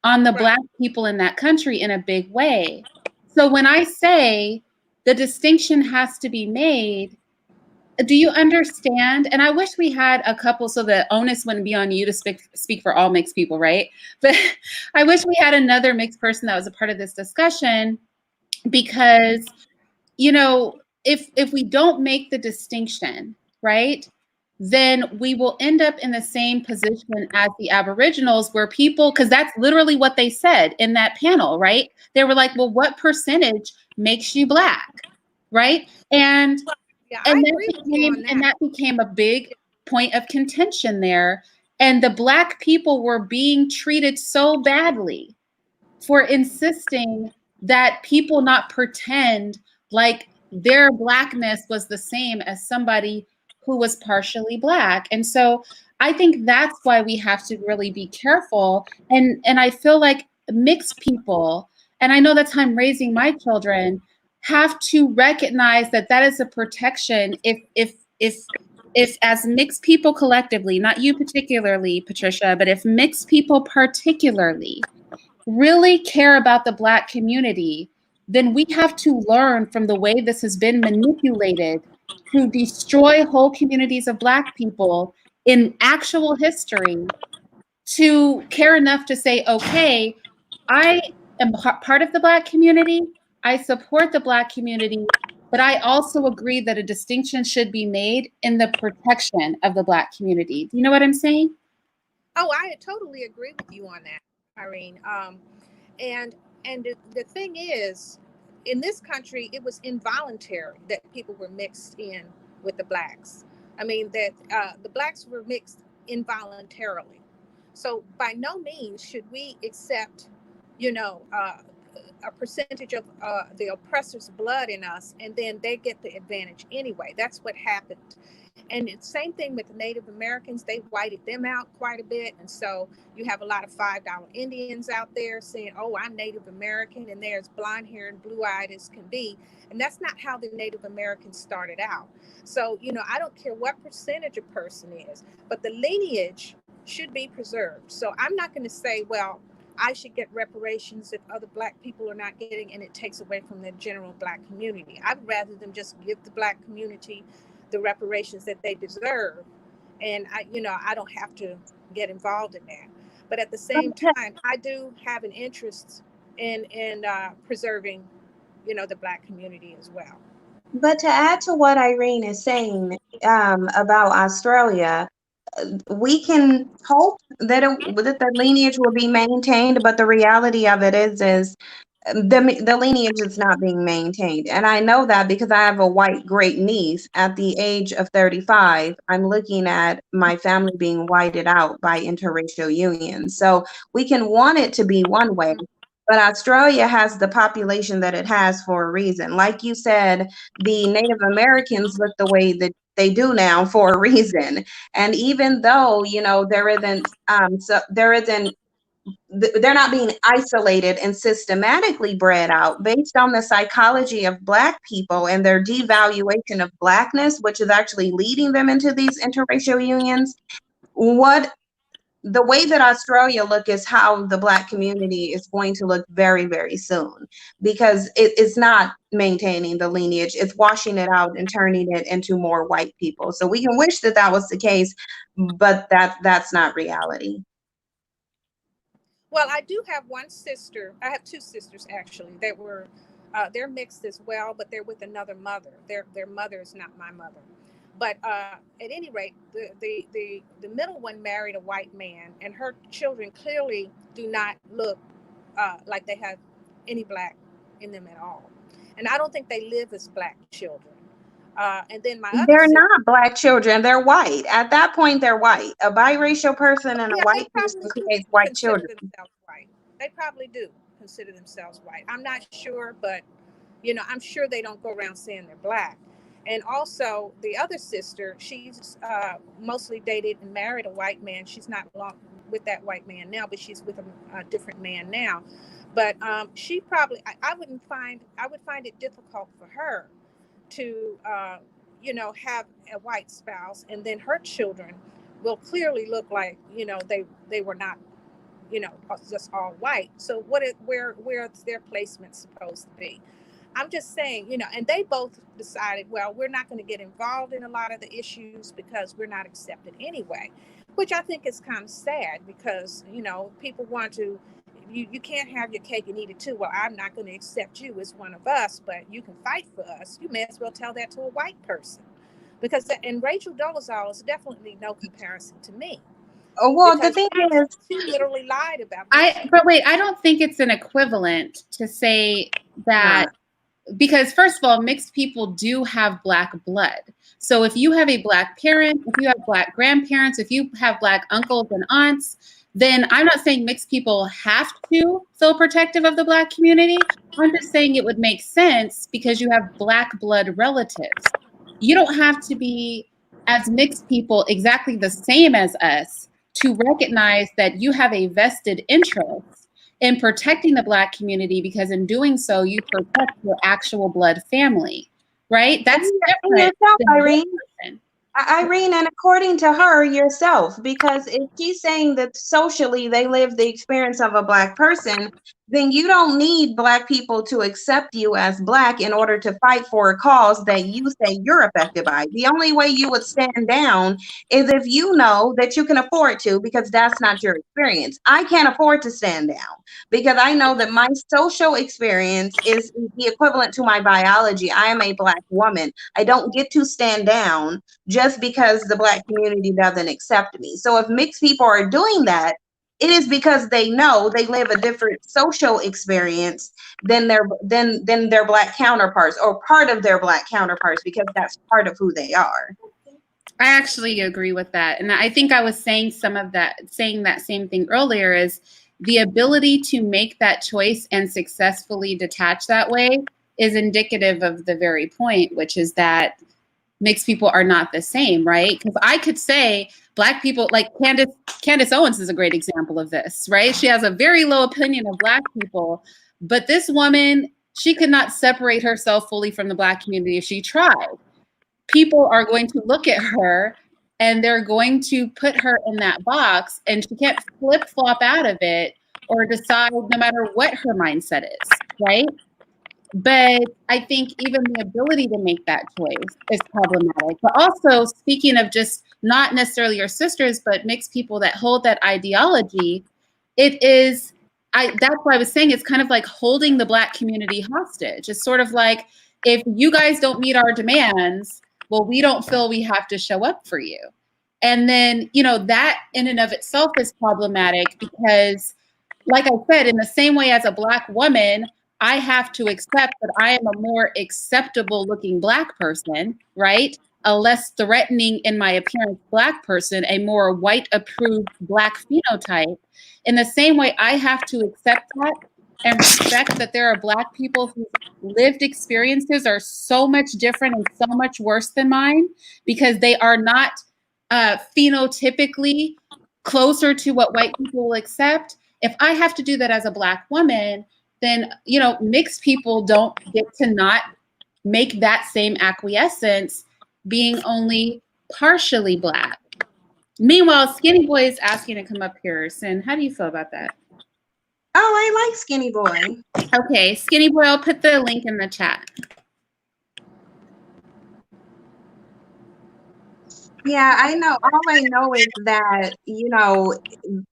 on the right? Black people in that country in a big way. So when I say the distinction has to be made, do you understand? And I wish we had a couple so the onus wouldn't be on you to speak for all mixed people, right? But I wish we had another mixed person that was a part of this discussion because if we don't make the distinction, right, then we will end up in the same position as the Aboriginals, where people, because that's literally what they said in that panel, right? They were like, well, what percentage makes you black, right? Well, yeah, I And agree with you on that. that became a big point of contention there. And the Black people were being treated so badly for insisting that people not pretend like their blackness was the same as somebody who was partially black. And so I think that's why we have to really be careful. And I feel like mixed people, and I know that's how I'm raising my children, have to recognize that that is a protection if as mixed people collectively, not you particularly, Patricia, but if mixed people particularly really care about the Black community, then we have to learn from the way this has been manipulated to destroy whole communities of Black people in actual history, to care enough to say, okay, I am part of the Black community, I support the Black community, but I also agree that a distinction should be made in the protection of the Black community. Do you know what I'm saying? Oh, I totally agree with you on that, Irene. And the thing is, in this country, it was involuntary that people were mixed in with the blacks. I mean that the blacks were mixed involuntarily. So by no means should we accept, you know, a percentage of the oppressor's blood in us, and then they get the advantage anyway. That's what happened. And it's same thing with the Native Americans. They whited them out quite a bit. And so you have a lot of $5 Indians out there saying, oh, I'm Native American, and they're as blonde haired and blue eyed as can be. And that's not how the Native Americans started out. So, I don't care what percentage a person is, but the lineage should be preserved. So I'm not going to say, well, I should get reparations if other black people are not getting, and it takes away from the general black community. I'd rather them just give the black community the reparations that they deserve, and I don't have to get involved in that. But at the same time, I do have an interest in preserving, the black community as well. But to add to what Irene is saying about Australia, we can hope that the lineage will be maintained, but the reality of it is the lineage is not being maintained. And I know that because I have a white great niece. At the age of 35, I'm looking at my family being whited out by interracial unions. So we can want it to be one way, but Australia has the population that it has for a reason. Like you said, the Native Americans look the way that they do now for a reason. And even though, there isn't they're not being isolated and systematically bred out based on the psychology of Black people and their devaluation of Blackness, which is actually leading them into these interracial unions. What the way that Australia look is how the Black community is going to look very, very soon, because it's not maintaining the lineage, it's washing it out and turning it into more white people. So we can wish that that was the case, but that's not reality. Well, I do have one sister. I have two sisters actually that were, they're mixed as well, but they're with another mother. Their mother is not my mother. But at any rate, the middle one married a white man, and her children clearly do not look like they have any black in them at all. And I don't think they live as black children. And then my other They're sister, not Black children, they're white. At that point, they're white. A biracial person and a yeah, they white person probably do creates white consider children. themselves white. They probably do consider themselves white. I'm not sure, but I'm sure they don't go around saying they're black. And also, the other sister, she's mostly dated and married a white man. She's not long with that white man now, but she's with a different man now. But she probably, I would find it difficult for her to, have a white spouse, and then her children will clearly look like, they were not, just all white. So where's their placement supposed to be? I'm just saying, and they both decided, well, we're not going to get involved in a lot of the issues because we're not accepted anyway, which I think is kind of sad because, people want to, you can't have your cake and eat it too. Well, I'm not going to accept you as one of us, but you can fight for us. You may as well tell that to a white person, because, and Rachel Dolezal is definitely no comparison to me, Oh, well, the because thing is, she literally lied about this. But wait, I don't think it's an equivalent to say that, because first of all, mixed people do have black blood. So if you have a black parent, if you have black grandparents, if you have black uncles and aunts, then I'm not saying mixed people have to feel protective of the black community. I'm just saying it would make sense because you have black blood relatives. You don't have to be, as mixed people, exactly the same as us to recognize that you have a vested interest in protecting the black community, because in doing so, you protect your actual blood family, right? That's different yourself, than Irene. person. Irene, and according to her, yourself, because if she's saying that socially they live the experience of a black person, then you don't need black people to accept you as black in order to fight for a cause that you say you're affected by. The only way you would stand down is if you know that you can afford to, because that's not your experience. I can't afford to stand down because I know that my social experience is the equivalent to my biology. I am a black woman. I don't get to stand down just because the black community doesn't accept me. So if mixed people are doing that, it is because they know they live a different social experience than their black counterparts, or part of their black counterparts, because that's part of who they are. I actually agree with that. And I think I was saying saying that same thing earlier, is the ability to make that choice and successfully detach that way is indicative of the very point, which is that mixed people are not the same, right? Because I could say black people, like Candace Owens is a great example of this, right? She has a very low opinion of black people, but this woman, she could not separate herself fully from the black community if she tried. People are going to look at her and they're going to put her in that box, and she can't flip flop out of it or decide, no matter what her mindset is, right? But I think even the ability to make that choice is problematic. But also, speaking of just not necessarily your sisters, but mixed people that hold that ideology, that's why I was saying it's kind of like holding the black community hostage. It's sort of like, if you guys don't meet our demands, well, we don't feel we have to show up for you. And then, that in and of itself is problematic because, like I said, in the same way as a black woman, I have to accept that I am a more acceptable looking black person, right? A less threatening in my appearance black person, a more white approved black phenotype. In the same way, I have to accept that and respect that there are black people whose lived experiences are so much different and so much worse than mine, because they are not phenotypically closer to what white people will accept. If I have to do that as a black woman, then, mixed people don't get to not make that same acquiescence being only partially black. Meanwhile, Skinny Boy is asking to come up here. Sin, how do you feel about that? Oh, I like Skinny Boy. Okay, Skinny Boy, I'll put the link in the chat. Yeah, I know. All I know is that,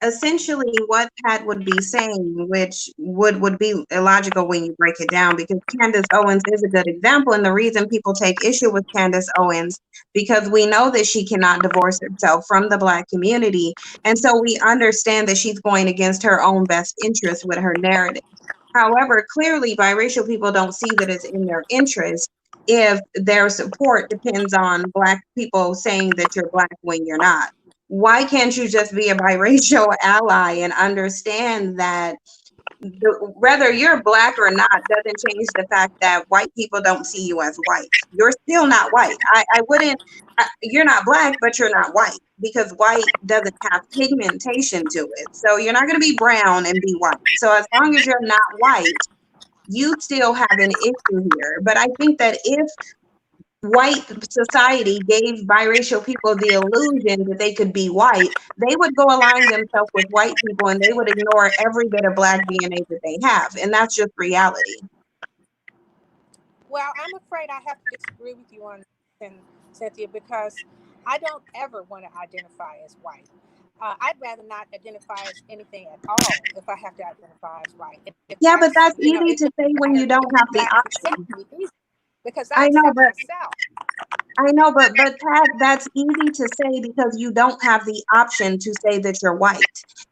essentially what Pat would be saying, which would be illogical when you break it down, because Candace Owens is a good example. And the reason people take issue with Candace Owens, because we know that she cannot divorce herself from the Black community. And so we understand that she's going against her own best interest with her narrative. However, clearly biracial people don't see that it's in their interest if their support depends on Black people saying that you're Black when you're not. Why can't you just be a biracial ally and understand that whether you're Black or not doesn't change the fact that white people don't see you as white. You're still not white. I wouldn't, you're not Black, but you're not white, because white doesn't have pigmentation to it. So you're not going to be brown and be white. So as long as you're not white, you still have an issue here. But I think that if white society gave biracial people the illusion that they could be white, they would go align themselves with white people and they would ignore every bit of Black DNA that they have. And that's just reality. Well, I'm afraid I have to disagree with you on this, Cynthia, because I don't ever want to identify as white. I'd rather not identify as anything at all if I have to identify as white. If Yeah, but that's, that's easy it to say doesn't when matter you don't if have the Black accept option. me either, because I I know, accept but myself. Pat, that's easy to say because you don't have the option to say that you're white.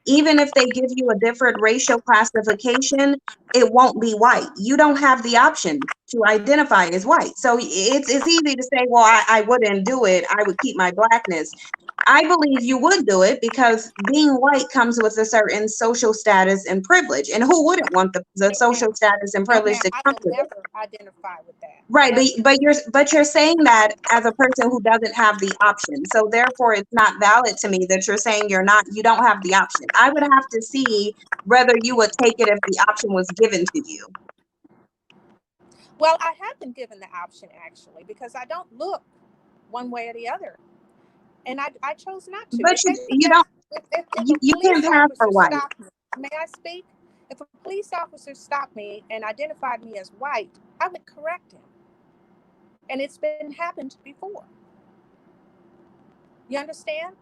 Even if they give you a different racial classification, it won't be white. You don't have the option to identify as white. So it's easy to say, well, I wouldn't do it. I would keep my Blackness. I believe you would do it because being white comes with a certain social status and privilege. And who wouldn't want the No, ma'am. social status and No, privilege ma'am. that I comes will with it? never identify with that. Right, Never. but you're saying that as a person who doesn't have the option. So therefore it's not valid to me that you're saying you don't have the option. I would have to see whether you would take it if the option was given to you. Well, I have been given the option actually because I don't look one way or the other, and I chose not to. But If you they you put that, don't if you, a you can't police pass for officer white. stopped me, may I speak? If a police officer stopped me and identified me as white, I would correct him, and it's been happened before. You understand?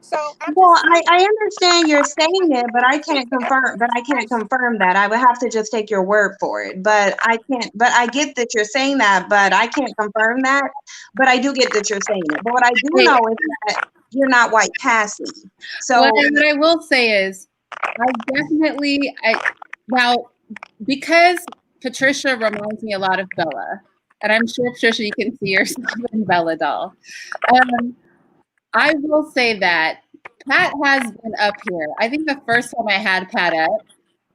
So I'm Well, just I saying. understand you're saying it, You but can't speak for every I can't person. confirm that. I would have to just take your word for it. But I can't, but I get that you're saying that, but I can't confirm that. But I do get that you're saying it. But what I do Wait, know is that you're not white passing. what So I will say is, now because Patricia reminds me a lot of Bella, and I'm sure Patricia, you can see yourself in Bella doll. I will say that Pat has been up here. I think the first time I had Pat up,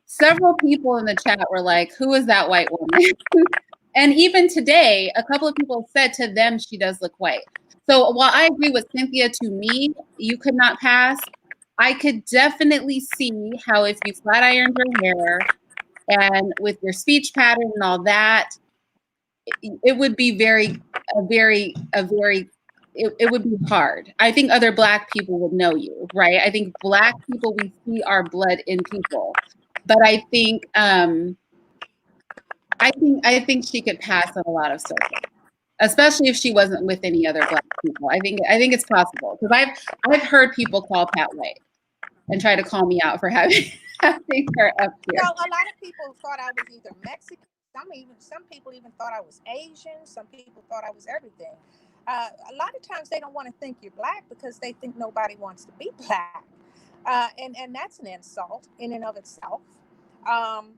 several people in the chat were like, "Who is that white woman?" And even today, a couple of people said to them she does look white. So while I agree with Cynthia, to me, you could not pass. I could definitely see how if you flat ironed your hair and with your speech pattern and all that, it would be it would be hard. I think other Black people would know you, right? I think Black people, we see our blood in people. But I think she could pass on a lot of circles, especially if she wasn't with any other Black people. I think it's possible because I've heard people call Pat white and try to call me out for having having her up here. Well, a lot of people thought I was either Mexican. Some people even thought I was Asian. Some people thought I was everything. A lot of times they don't want to think you're Black because they think nobody wants to be Black, and that's an insult in and of itself. Um,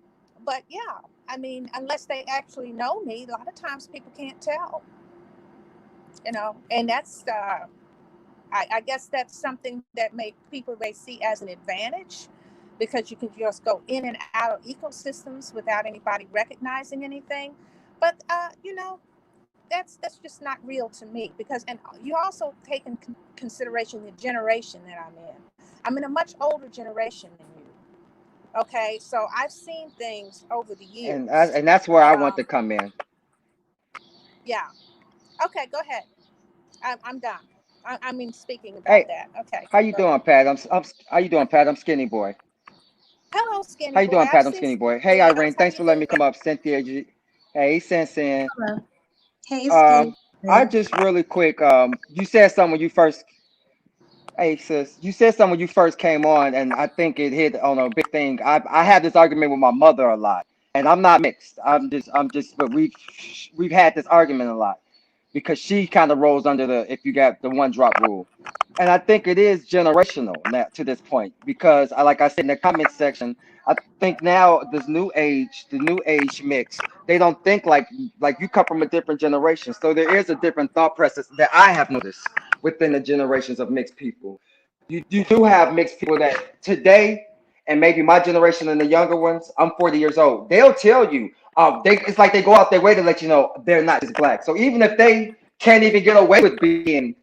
but yeah, I mean, unless they actually know me, a lot of times people can't tell. And that's I guess that's something that people may see as an advantage because you can just go in and out of ecosystems without anybody recognizing anything. But that's just not real to me because and you also take in consideration the generation that I'm in. I'm in a much older generation than you. Okay, so I've seen things over the years. And that's where I want to Um, come in. yeah. Okay, go ahead. I'm done. I mean, speaking about Hey, that. Okay, how you go ahead. doing, Pat? How you doing, Pat? I'm Skinny Boy. Hello, skinny How you boy. doing, I've Pat? I'm seen Skinny skinny Boy. Hey, videos. Irene, How thanks you for letting me doing? come up. Cynthia, hey, Sin. Hello. Hey, Um, Skinny. I just really quick. You said something when you first. Hey, sis, you said something when you first came on, and I think it hit on a big thing. I have this argument with my mother a lot, and I'm not mixed. But we've had this argument a lot because she kind of rolls under the if you got the one drop rule. And I think it is generational now to this point because like I said in the comment section, I think now the new age mix, they don't think like you come from a different generation. So there is a different thought process that I have noticed within the generations of mixed people. You do have mixed people that today and maybe my generation and the younger ones, I'm 40 years old. They'll tell you, it's like they go out their way to let you know they're not just black. So even if they can't even get away with being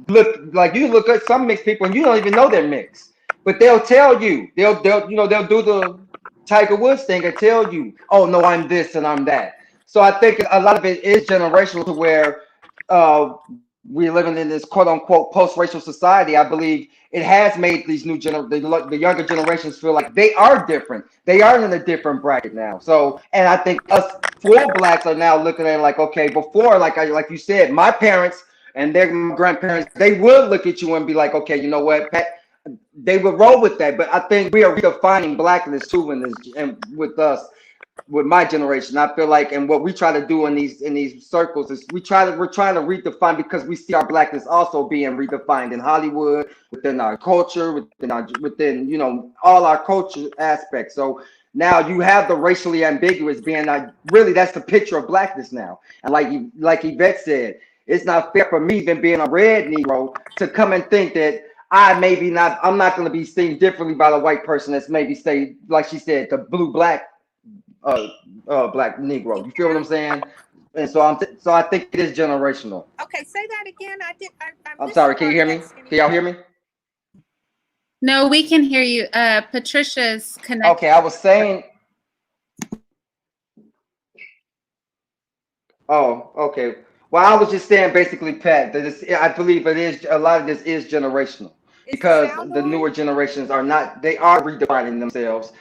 look like you look at some mixed people and you don't even know they're mixed, but they'll tell you they'll do the Tiger Woods thing and tell you, oh no, I'm this and I'm that. So I think a lot of it is generational to where we're living in this quote unquote post-racial society. I believe it has made these the younger generations feel like they are different. They are in a different bracket now. So and I think us full blacks are now looking at it like, okay, before like you said, my parents and their grandparents, they would look at you and be like, okay, you know what, Pat, they would roll with that. But I think we are redefining blackness too in this and with us with my generation. I feel like, and what we try to do in these circles is we're trying to redefine because we see our blackness also being redefined in Hollywood, within our culture, within all our culture aspects. So now you have the racially ambiguous being really that's the picture of blackness now. And like Yvette said, it's not fair for me even being a red Negro to come and think that I'm not going to be seen differently by the white person that's maybe say like she said the blue black uh, black Negro. You feel what I'm saying? And so I think it is generational. Okay, say that again. I I'm missed sorry. a Can you part hear of that, me? skinny Can y'all boy. hear me? No, we can hear you. Patricia's Okay, connection. I was saying. Oh, okay. Well, I was just saying basically, Pat, that I believe it is a lot of this is generational Is the because sound the on? newer generations they are redefining themselves.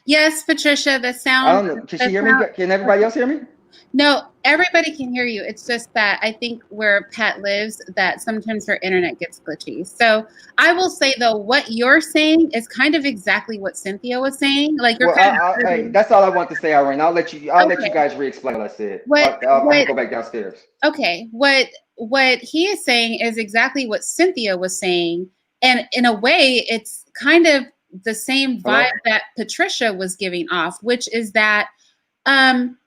Yes, Patricia, the I sound, don't know. Can she the hear me? sound. Can everybody else hear me? No, everybody can hear you. It's just that I think where Pat lives, that sometimes her internet gets glitchy. So I will say though, what you're saying is kind of exactly what Cynthia was saying. Like you're Well, kind of hey, that's all I want to say, Irene. I'll let you okay. guys re-explain what I said. What I'm gonna what go back downstairs. okay, what he is saying is exactly what Cynthia was saying. And in a way, it's kind of the same vibe Hello. that Patricia was giving off, which is that um,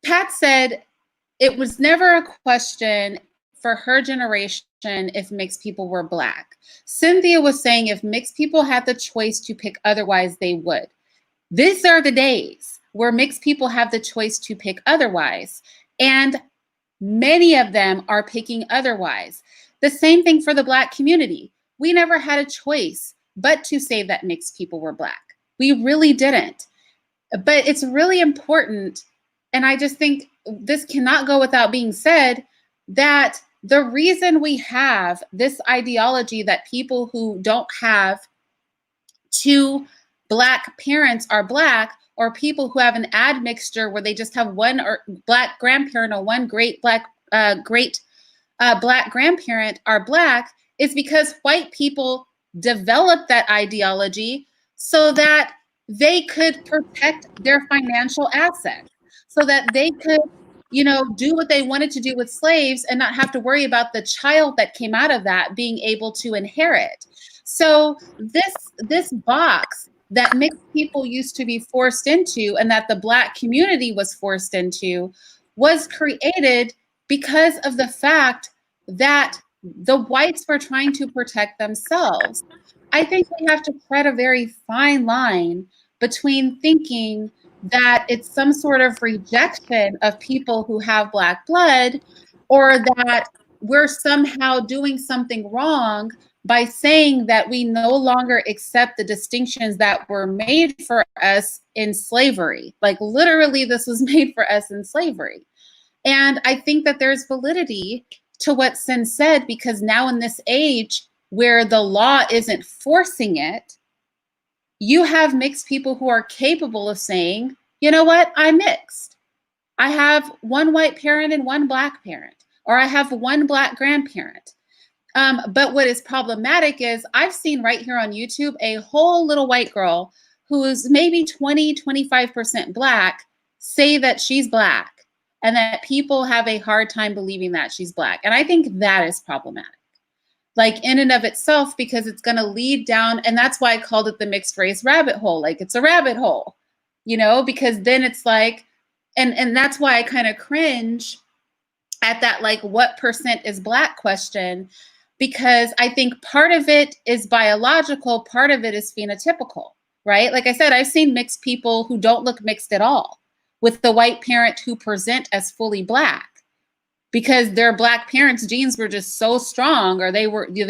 Pat said it was never a question for her generation if mixed people were black. Cynthia was saying if mixed people had the choice to pick otherwise, they would. These are the days where mixed people have the choice to pick otherwise. And many of them are picking otherwise. The same thing for the Black community. We never had a choice but to say that mixed people were Black. We really didn't. But it's really important, and I just think this cannot go without being said, that the reason we have this ideology that people who don't have two Black parents are Black, or people who have an admixture where they just have one or Black grandparent or one great Black grandparent are Black, is because white people developed that ideology so that they could protect their financial assets, so that they could, do what they wanted to do with slaves and not have to worry about the child that came out of that being able to inherit. So this box that mixed people used to be forced into and that the Black community was forced into was created because of the fact that the whites were trying to protect themselves. I think we have to tread a very fine line between thinking that it's some sort of rejection of people who have Black blood, or that we're somehow doing something wrong by saying that we no longer accept the distinctions that were made for us in slavery. Like literally, this was made for us in slavery. And I think that there's validity to what Sin said, because now in this age where the law isn't forcing it, you have mixed people who are capable of saying, you know what, I'm mixed. I have one white parent and one black parent, or I have one black grandparent. But what is problematic is I've seen right here on YouTube a whole little white girl who is maybe 20, 25% black say that she's black, and that people have a hard time believing that she's black. And I think that is problematic, like in and of itself, because it's going to lead down. And that's why I called it the mixed race rabbit hole. Like, it's a rabbit hole, you know, because then it's like, and that's why I kind of cringe at that, like, what percent is black question, because I think part of it is biological, part of it is phenotypical, right? Like I said, I've seen mixed people who don't look mixed at all, with the white parent who present as fully black, because their black parents' genes were just so strong, or they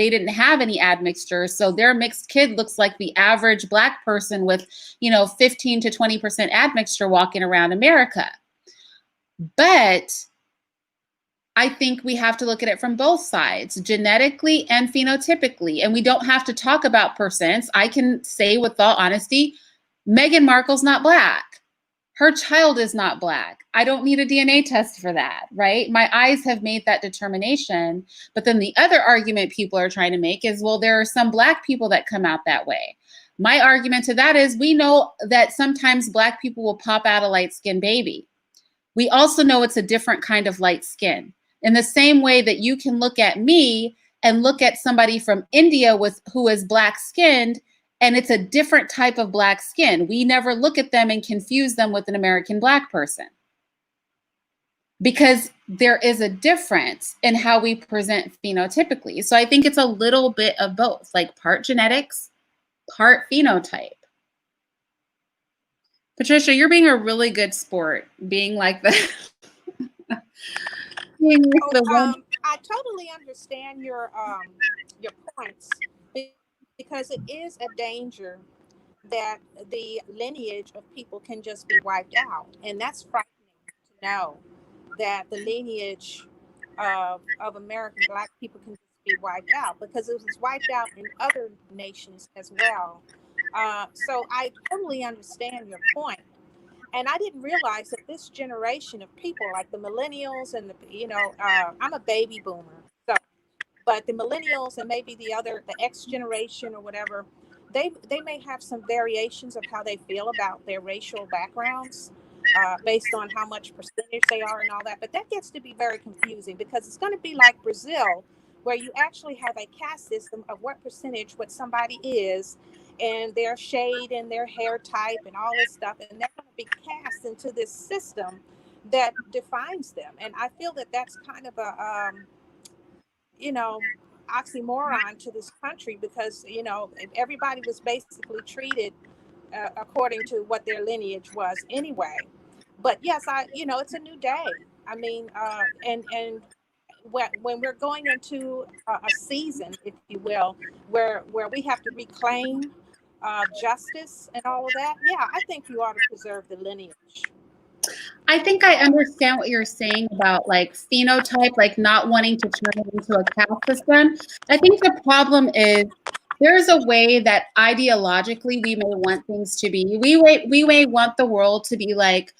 didn't have any admixture. So their mixed kid looks like the average black person with, 15 to 20% admixture walking around America. But I think we have to look at it from both sides, genetically and phenotypically. And we don't have to talk about percents. I can say with all honesty, Meghan Markle's not black. Her child is not black. I don't need a DNA test for that, right? My eyes have made that determination. But then the other argument people are trying to make is, well, there are some black people that come out that way. My argument to that is, we know that sometimes black people will pop out a light-skinned baby. We also know it's a different kind of light skin. In the same way that you can look at me and look at somebody from India who is black skinned, and it's a different type of black skin. We never look at them and confuse them with an American black person, because there is a difference in how we present phenotypically. So I think it's a little bit of both, like part genetics, part phenotype. Patricia, you're being a really good sport, being like the being like the one. I totally understand your points, because it is a danger that the lineage of people can just be wiped out, and that's frightening to know that the lineage of American black people can just be wiped out, because it was wiped out in other nations as well. So I totally understand your point. And I didn't realize that this generation of people, like the millennials and I'm a baby boomer, so, but the millennials and maybe the X generation or whatever, they may have some variations of how they feel about their racial backgrounds, based on how much percentage they are and all that. But that gets to be very confusing, because it's going to be like Brazil, where you actually have a caste system of what percentage what somebody is, and their shade and their hair type and all this stuff, and they're going to be cast into this system that defines them. And I feel that that's kind of a oxymoron to this country, because everybody was basically treated according to what their lineage was anyway. But yes, it's a new day. I mean, and when we're going into a season, if you will, where we have to reclaim justice and all of that, yeah, I think you ought to preserve the lineage. I think I understand what you're saying about, like, phenotype, like not wanting to turn it into a caste system. I think the problem is there's a way that ideologically we may want things to be. We may want the world to be like,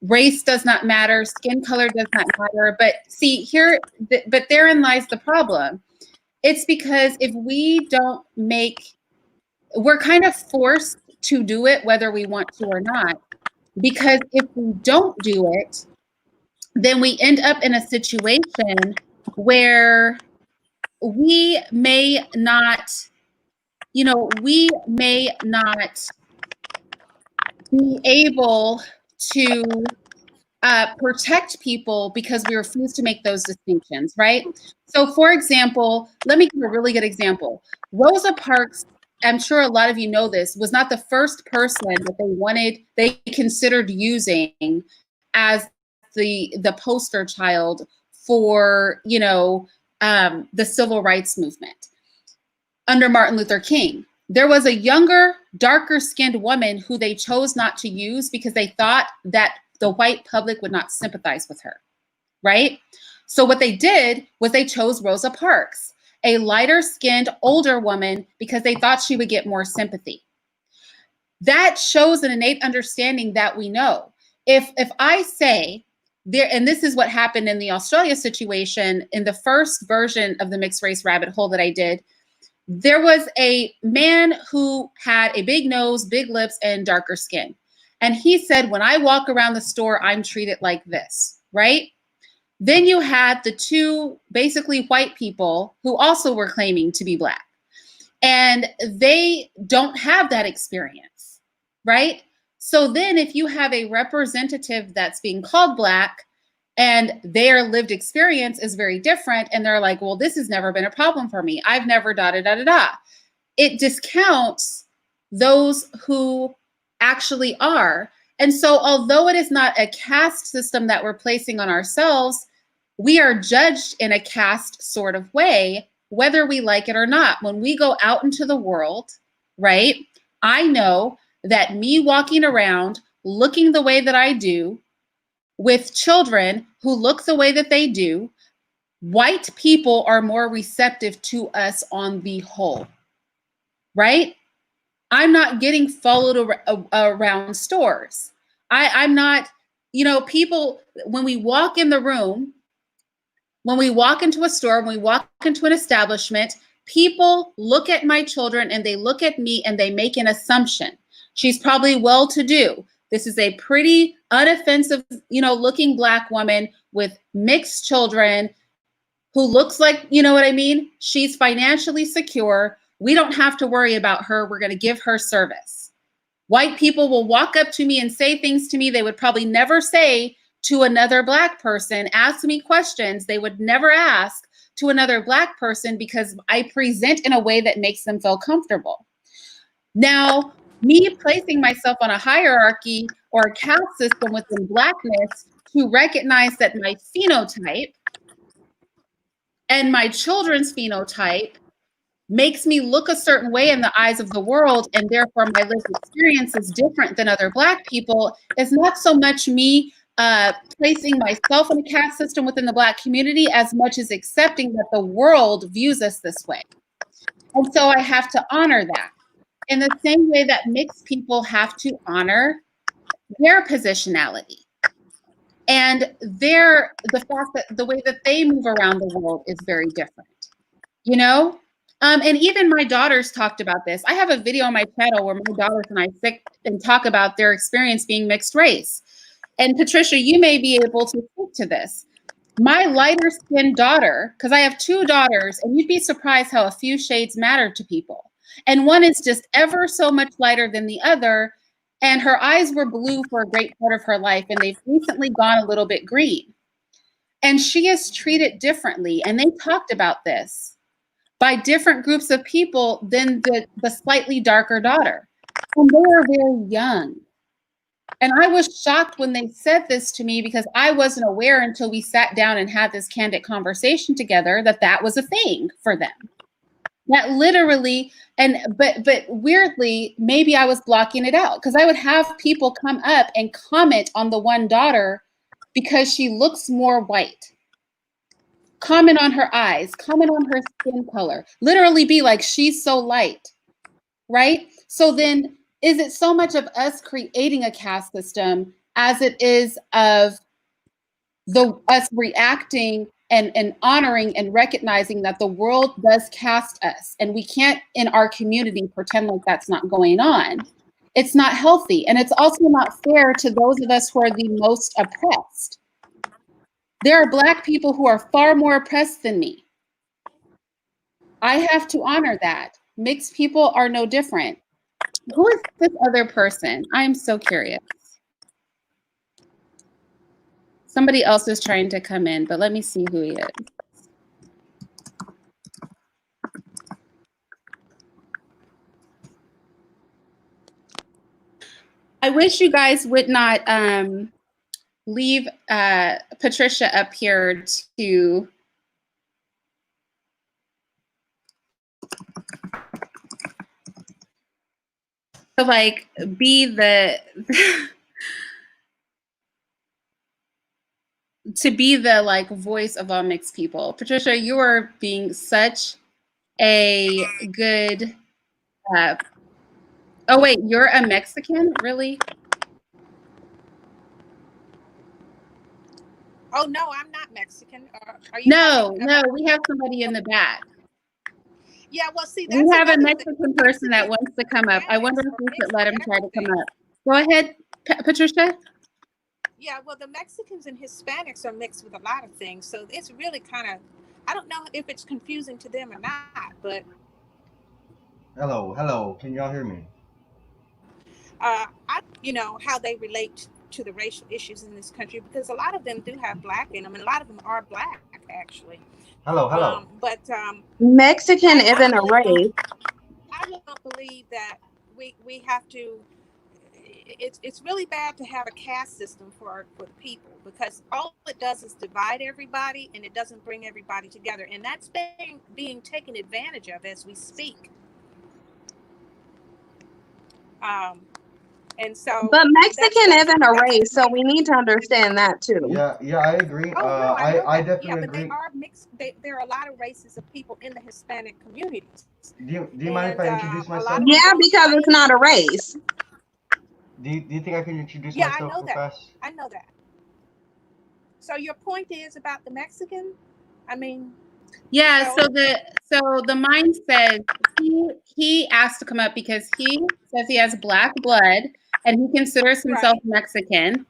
race does not matter, skin color does not matter. But see, but therein lies the problem. It's because if we don't we're kind of forced to do it whether we want to or not. Because if we don't do it, then we end up in a situation where we may not be able to protect people because we refuse to make those distinctions, right? So, for example, let me give a really good example. Rosa Parks, I'm sure a lot of you know this, was not the first person that they considered using as the poster child for, the civil rights movement under Martin Luther King. There was a younger, darker skinned woman who they chose not to use because they thought that the white public would not sympathize with her, right? So what they did was they chose Rosa Parks, a lighter skinned older woman, because they thought she would get more sympathy. That shows an innate understanding that we know. If I say there, and this is what happened in the Australia situation, in the first version of the mixed race rabbit hole that I did, there was a man who had a big nose, big lips, and darker skin. And he said, when I walk around the store, I'm treated like this, right? Then you had the two basically white people who also were claiming to be Black. And they don't have that experience, right? So then if you have a representative that's being called Black and their lived experience is very different, and they're like, well, this has never been a problem for me. I've never da-da-da-da-da. It discounts those who actually are. And so although it is not a caste system that we're placing on ourselves, we are judged in a caste sort of way, whether we like it or not. When we go out into the world, right, I know that me walking around looking the way that I do with children who look the way that they do, white people are more receptive to us on the whole, right? I'm not getting followed around stores. I'm not, people, when we walk in the room, when we walk into a store, when we walk into an establishment, people look at my children and they look at me and they make an assumption. She's probably well-to-do. This is a pretty unoffensive, looking Black woman with mixed children who looks like, you know what I mean? She's financially secure. We don't have to worry about her. We're going to give her service. White people will walk up to me and say things to me they would probably never say to another Black person, ask me questions they would never ask to another Black person, because I present in a way that makes them feel comfortable. Now, me placing myself on a hierarchy or a caste system within Blackness to recognize that my phenotype and my children's phenotype makes me look a certain way in the eyes of the world, and therefore my lived experience is different than other Black people, is not so much me placing myself in a caste system within the Black community as much as accepting that the world views us this way. And so I have to honor that. In the same way that mixed people have to honor their positionality and the fact that the way that they move around the world is very different, And even my daughters talked about this. I have a video on my channel where my daughters and I sit and talk about their experience being mixed race. And Patricia, you may be able to speak to this. My lighter skinned daughter, because I have two daughters, and you'd be surprised how a few shades matter to people. And one is just ever so much lighter than the other. And her eyes were blue for a great part of her life, and they've recently gone a little bit green. And she is treated differently. And they talked about this by different groups of people than the slightly darker daughter. And they are very young. And I was shocked when they said this to me, because I wasn't aware until we sat down and had this candid conversation together that was a thing for them. That literally, but weirdly, maybe I was blocking it out, because I would have people come up and comment on the one daughter because she looks more white. Comment on her eyes, comment on her skin color, literally be like, she's so light, right? So then, is it so much of us creating a caste system as it is of us reacting and honoring and recognizing that the world does cast us, and we can't in our community pretend like that's not going on? It's not healthy, and it's also not fair to those of us who are the most oppressed. There are Black people who are far more oppressed than me. I have to honor that. Mixed people are no different. Who is this other person? I'm so curious. Somebody else is trying to come in, but let me see who he is. I wish you guys would not leave Patricia up here to like be the to be the like voice of all mixed people. Patricia, you are being such a good. Oh wait, you're a Mexican, really? Oh no, I'm not Mexican. Are you No, talking no, about? we have somebody in the back. Yeah, well, see, We that's have a another thing. Mexican person that Mexicans wants to and come up. I wonder Hispanics if are we should mixed let with him try to come everything. up. Go ahead, Patricia. Yeah, well, the Mexicans and Hispanics are mixed with a lot of things, so it's really kind of, I don't know if it's confusing to them or not, but Hello, hello. Can y'all hear me? how they relate to the racial issues in this country, because a lot of them do have black in them, and a lot of them are black actually. Hello, hello. But Mexican I isn't a really don't. race. I don't believe that we have to. It's really bad to have a caste system for the people, because all it does is divide everybody, and it doesn't bring everybody together, and that's being taken advantage of as we speak. Um, and so But Mexican that's isn't a that's race, so my we need to understand that too. Yeah, yeah, I agree. Oh no, I know I that. Yeah, definitely but they agree. are mixed. There are a lot of races of people in the Hispanic communities, Do you mind if and I introduce a lot myself of them real Yeah, quick? don't because it's claim not that. a race. Do you think I can introduce Yeah, I myself know real that. fast? I know that. So your point is about the Mexican? I mean, Yeah, so so the mind says he asked to come up because he says he has black blood and he considers himself right, Mexican.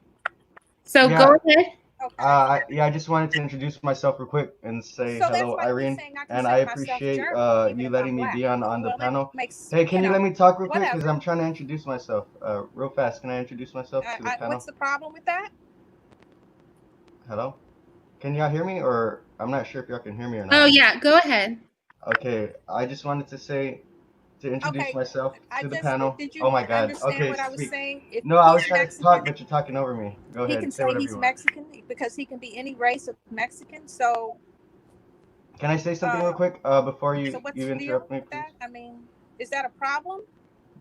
So go Yeah, ahead. okay. yeah, I just wanted to introduce myself real quick and say So that's hello, like me Irene, saying I and I consider myself appreciate German, even you if I'm letting me black. be on the Well, that panel. makes Hey, can you let me talk real quick? Because whatever. I'm trying to introduce myself real fast. Can I introduce myself to the What's panel? the problem with that? Hello? Can y'all hear me, or I'm not sure if y'all can hear me or Oh not? yeah, go ahead. Okay, I just wanted to say to introduce Okay, myself I to the just panel. did Oh you my God. understand Okay, what I was speak. saying? If No, I was he's trying to talk, Mexican, but you're talking over me. Go he ahead, can say say whatever you he's want. Mexican because he can be any race of Mexican. So, Can I say something real uh, quick before so what's you the deal interrupt me, with that? please? I mean, is that a problem?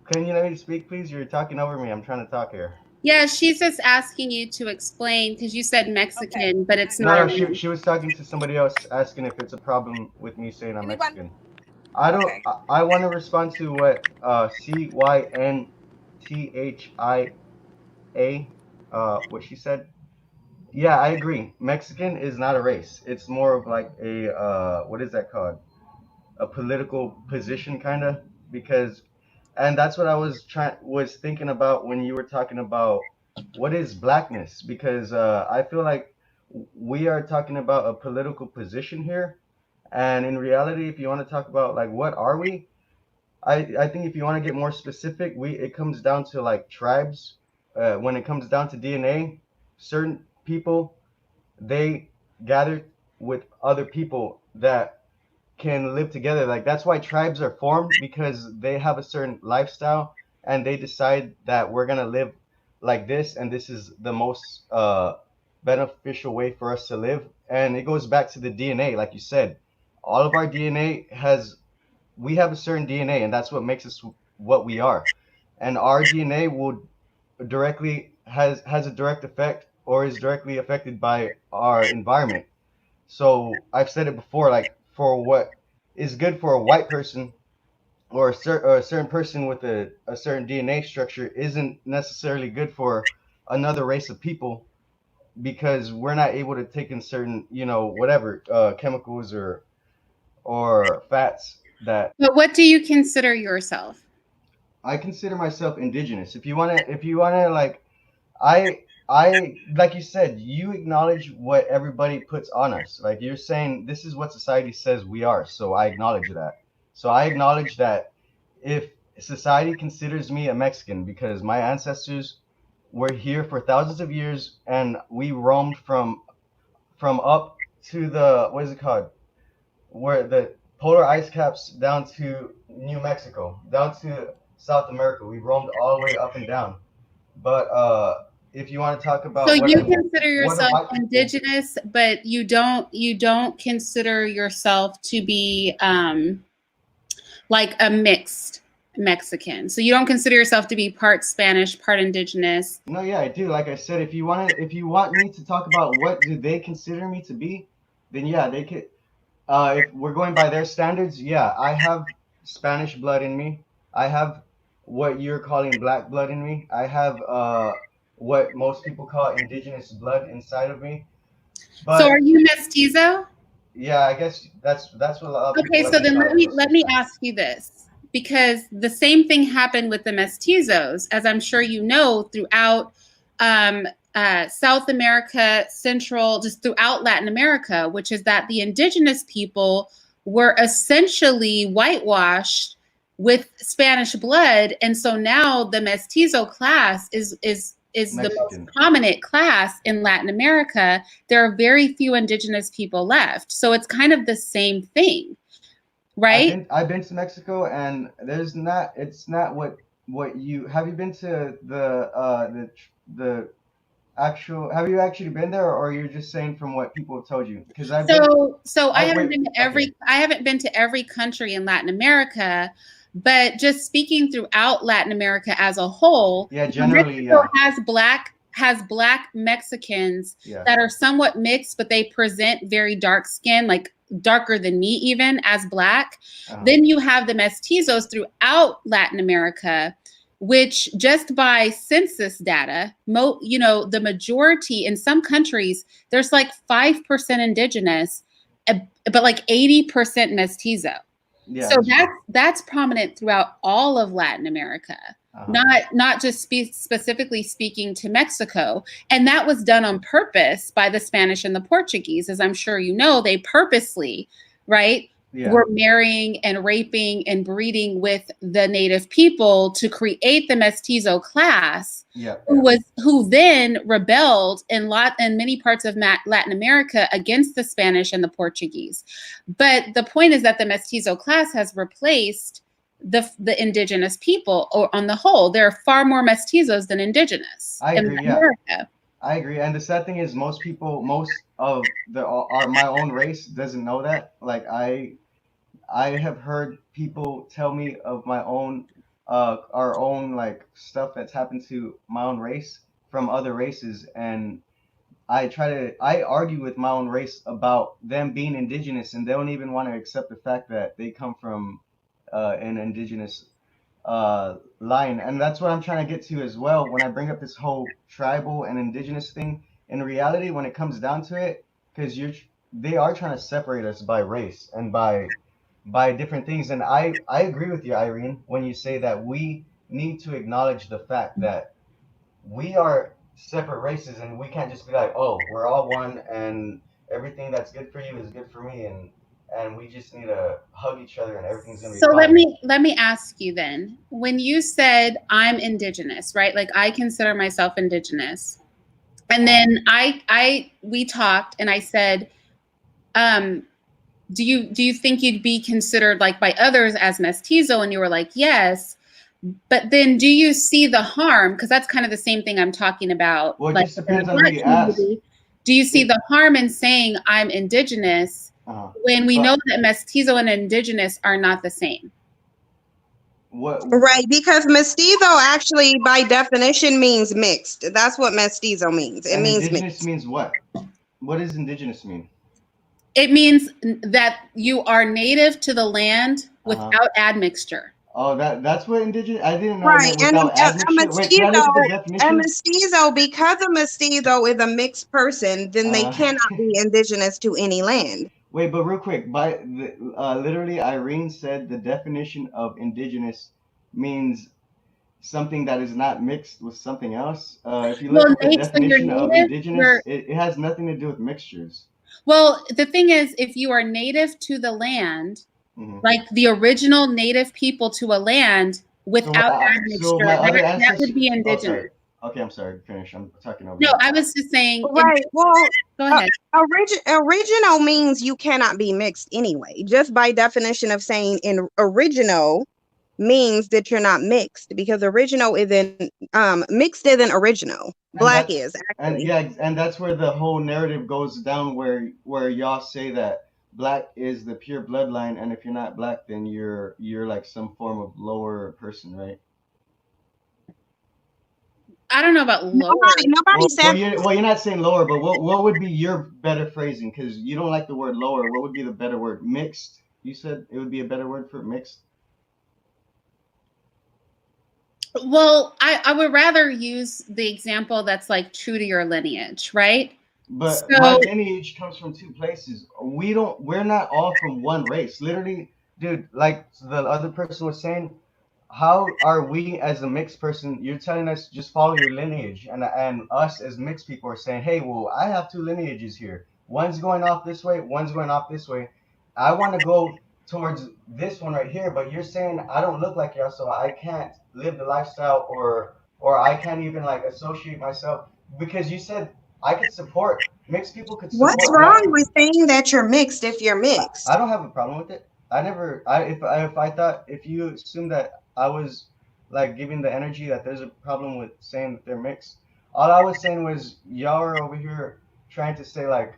Can you let me speak, please? You're talking over me. I'm trying to talk here. Yeah, she's just asking you to explain because you said Okay, Mexican, but it's I No, not a no, got you. race. she was talking to somebody else, asking if it's a problem with me saying I'm Anyone? Mexican. I don't. Okay. I want to respond to what Cynthia what she said. Yeah, I agree. Mexican is not a race. It's more of like a what is that called? A political position kind of, because and that's what I was thinking about when you were talking about what is blackness, because I feel like we are talking about a political position here, and in reality if you want to talk about like what are we, I think if you want to get more specific, we it comes down to like tribes. When it comes down to DNA, certain people, they gather with other people that can live together. Like that's why tribes are formed, because they have a certain lifestyle and they decide that we're gonna live like this, and this is the most beneficial way for us to live. And it goes back to the DNA, like you said. All of our DNA has we have a certain DNA, and that's what makes us what we are. And our DNA would directly has a direct effect or is directly affected by our environment. So I've said it before, like for what is good for a white person or a certain person with a certain DNA structure isn't necessarily good for another race of people, because we're not able to take in certain, whatever chemicals or fats that But what do you consider yourself? I consider myself indigenous. If you wanna like I like you said, you acknowledge what everybody puts on us. Like you're saying this is what society says we are, so I acknowledge that. So I acknowledge that if society considers me a Mexican because my ancestors were here for thousands of years and we roamed from up to the what is it called? Where the polar ice caps down to New Mexico, down to South America. We roamed all the way up and down. But if you want to talk So about you consider what a yourself white people, indigenous, but you don't consider yourself to be like a mixed. Mexican. So you don't consider yourself to be part Spanish, part indigenous. No, yeah, I do. Like I said, if you want me to talk about what do they consider me to be, then yeah, they could. If we're going by their standards, yeah, I have Spanish blood in me. I have what you're calling black blood in me. I have what most people call indigenous blood inside of me. So are But you mestizo? yeah, I guess that's what a lot of people Okay, let so me then call it most of let the me time. ask you this, because the same thing happened with the mestizos, as I'm sure you know, throughout um, South America, Central, just throughout Latin America, which is that the indigenous people were essentially whitewashed with Spanish blood, and so now the mestizo class is the most Mexican. prominent class in Latin America. There are very few indigenous people left, so it's kind of the same thing, right? I've been to Mexico, and it's not what you have. You been to the actual, have you actually been there, or you're just saying from what people have told you? Because I've been. So I I haven't wait. been to Okay. every country in Latin America, but just speaking throughout Latin America as a whole, Yeah, you know, generally, Mexico yeah. has black Mexicans Yeah. that are somewhat mixed, but they present very dark skin, like darker than me even as black. Uh-huh. Then you have the mestizos throughout Latin America, which just by census data, the majority in some countries, there's like 5% indigenous, but like 80% mestizo. Yeah, So that's true. that's prominent throughout all of Latin America, Uh-huh. not just specifically speaking to Mexico. And that was done on purpose by the Spanish and the Portuguese, as I'm sure you know. They purposely, right, Yeah. were marrying and raping and breeding with the native people to create the mestizo class, Yeah. Yeah. who then rebelled in many parts of Latin America against the Spanish and the Portuguese. But the point is that the mestizo class has replaced the indigenous people, or on the whole, there are far more mestizos than indigenous I in agree. Latin Yeah. America. I agree. And the sad thing is, most of the our my own race doesn't know that. Like I have heard people tell me of my own, our own like stuff that's happened to my own race from other races, and I argue with my own race about them being indigenous, and they don't even want to accept the fact that they come from an indigenous line, and that's what I'm trying to get to as well. When I bring up this whole tribal and indigenous thing, in reality, when it comes down to it, because they are trying to separate us by race and by different things. And I agree with you, Irene, when you say that we need to acknowledge the fact that we are separate races, and we can't just be like, oh, we're all one, and everything that's good for you is good for me, and we just need to hug each other, and everything's gonna be So fine. let me ask you then. When you said I'm indigenous, right? Like I consider myself indigenous. And then I we talked and I said, um, do you think you'd be considered like by others as mestizo? And you were like, yes. But then do you see the harm? Because that's kind of the same thing I'm talking about, Well, it like just within the depends on who black you ask. community. Do you see It, the harm in saying I'm indigenous uh, when we know but that mestizo and indigenous are not the same? what Right, because mestizo actually by definition means mixed. That's what mestizo means. It and means indigenous mixed. means what? What does indigenous mean? It means that you are native to the land Uh-huh. without admixture. Oh, that's what indigenous. I didn't know it Right, meant and without admixture. Wait, can I look at the a definition? mestizo, because a mestizo is a mixed person, then they Uh, cannot be indigenous to any land. Wait, but real quick, literally, Irene said the definition of indigenous means something that is not mixed with something else. If you look Well, at the Nate, so you're definition of native, indigenous, it has nothing to do with mixtures. well, the thing is, if you are native to the land, Hmm. like the original native people to a land without So admixture, my other that would ancestors. be Oh, indigenous. sorry. Okay, I'm sorry. Finish. I'm talking over No, you. I was just saying, Right. Well, go ahead. original means you cannot be mixed anyway. Just by definition of saying in original means that you're not mixed, because original isn't mixed isn't original. And Black that is and actually. yeah, and that's where the whole narrative goes down, where y'all say that black is the pure bloodline, and if you're not black, then you're like some form of lower person, right? I don't know about lower. Nobody said You're not saying lower, but what would be your better phrasing? Because you don't like the word lower. What would be the better word? Mixed. You said it would be a better word for mixed. Well, I would rather use the example that's like true to your lineage, right? But my So lineage comes from two places. We're not all from one race. Literally, dude, like the other person was saying, how are we as a mixed person? You're telling us just follow your lineage, and us as mixed people are saying, hey, well, I have two lineages here. One's going off this way, one's going off this way. I want to go towards this one right here, but you're saying I don't look like you, so I can't live the lifestyle, or I can't even like associate myself because you said I could support mixed people could what's support wrong black people. with saying that you're mixed if you're I mixed. don't have a problem with it. I never. If I thought if you assume that I was like giving the energy that there's a problem with saying that they're mixed, all I was saying was y'all are over here trying to say like,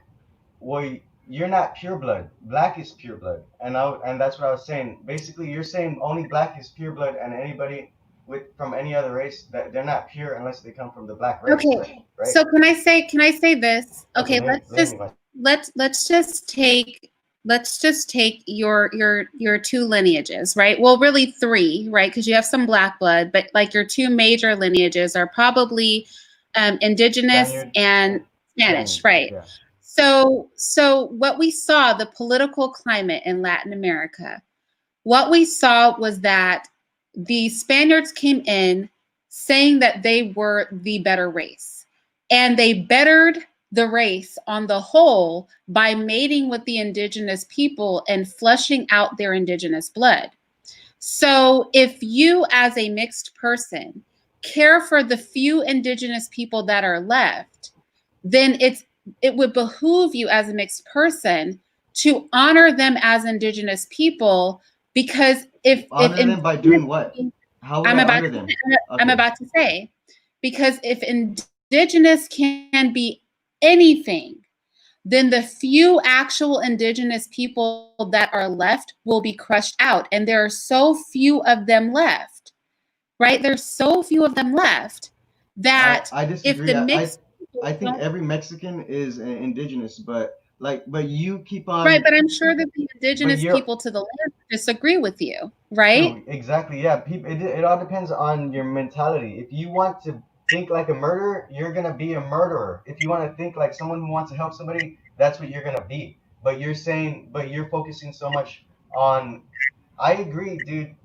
well, you're not pure blood. Black is pure blood, and that's what I was saying. Basically, you're saying only black is pure blood, and anybody with from any other race that they're not pure unless they come from the black race, okay. right? Right? So can I say this? Okay, Okay, name me my. let's just take your two lineages, right? Well, really three, right? Because you have some black blood, but like your two major lineages are probably indigenous Spaniard, and Spanish, Spaniard, right? yeah. So what we saw, the political climate in Latin America, what we saw was that the Spaniards came in saying that they were the better race. And they bettered the race on the whole by mating with the indigenous people and flushing out their indigenous blood. So if you, as a mixed person, care for the few indigenous people that are left, then it would behoove you as a mixed person to honor them as indigenous people, because if Honor them by doing what? How would I'm I about honor to, them? I'm Okay. about to say, because if indigenous can be anything, then the few actual indigenous people that are left will be crushed out. And there are so few of them left, right? There's so few of them left that I if disagree. the mixed people I think don't, every Mexican is indigenous, but you keep right, on but I'm sure that the but indigenous you're people to the land disagree with you, right? true, exactly. Yeah, people it all depends on your mentality. If you want to think like a murderer, you're going to be a murderer. If you want to think like someone who wants to help somebody, that's what you're going to be. But you're focusing so much on I agree, dude.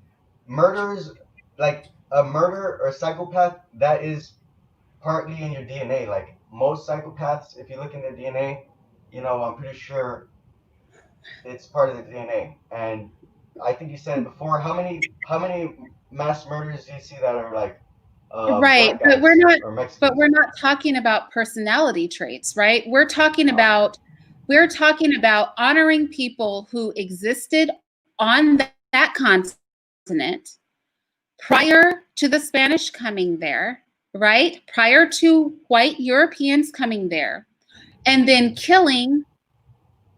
Murderers like a murderer or a psychopath that is partly in your DNA. Like most psychopaths, if you look in their DNA, I'm pretty sure it's part of the DNA. And I think you said it before. How many mass murders do you see that are like Right, black guys or but Mexicans? we're not talking about personality traits, right? Oh, We're talking about honoring people who existed on that continent prior to the Spanish coming there, right? Prior to white Europeans coming there, and then killing,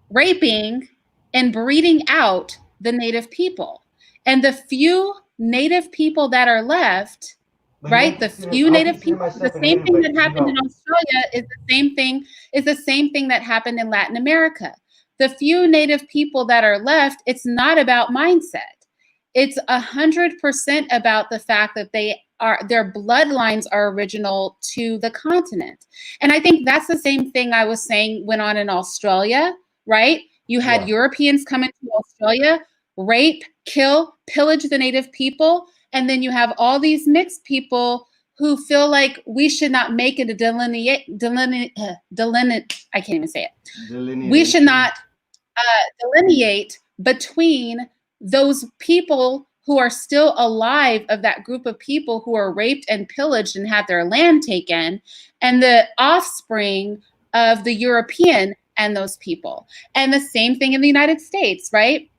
raping, and breeding out the native people. And the few native people that are left, but you don't right? The consider few I native consider people, the myself a same native, thing but that happened in Australia is the same thing that happened in Latin America. The few native people that are left, it's not about mindset. It's 100% about the fact that their bloodlines are original to the continent. And I think that's the same thing I was saying went on in Australia, right? You had yeah. Europeans come into Australia, rape, kill, pillage the native people, and then you have all these mixed people who feel like we should not make it a I can't even say it. We should Delineation. not delineate between those people who are still alive, of that group of people who are raped and pillaged and had their land taken, and the offspring of the European and those people. And the same thing in the United States, right?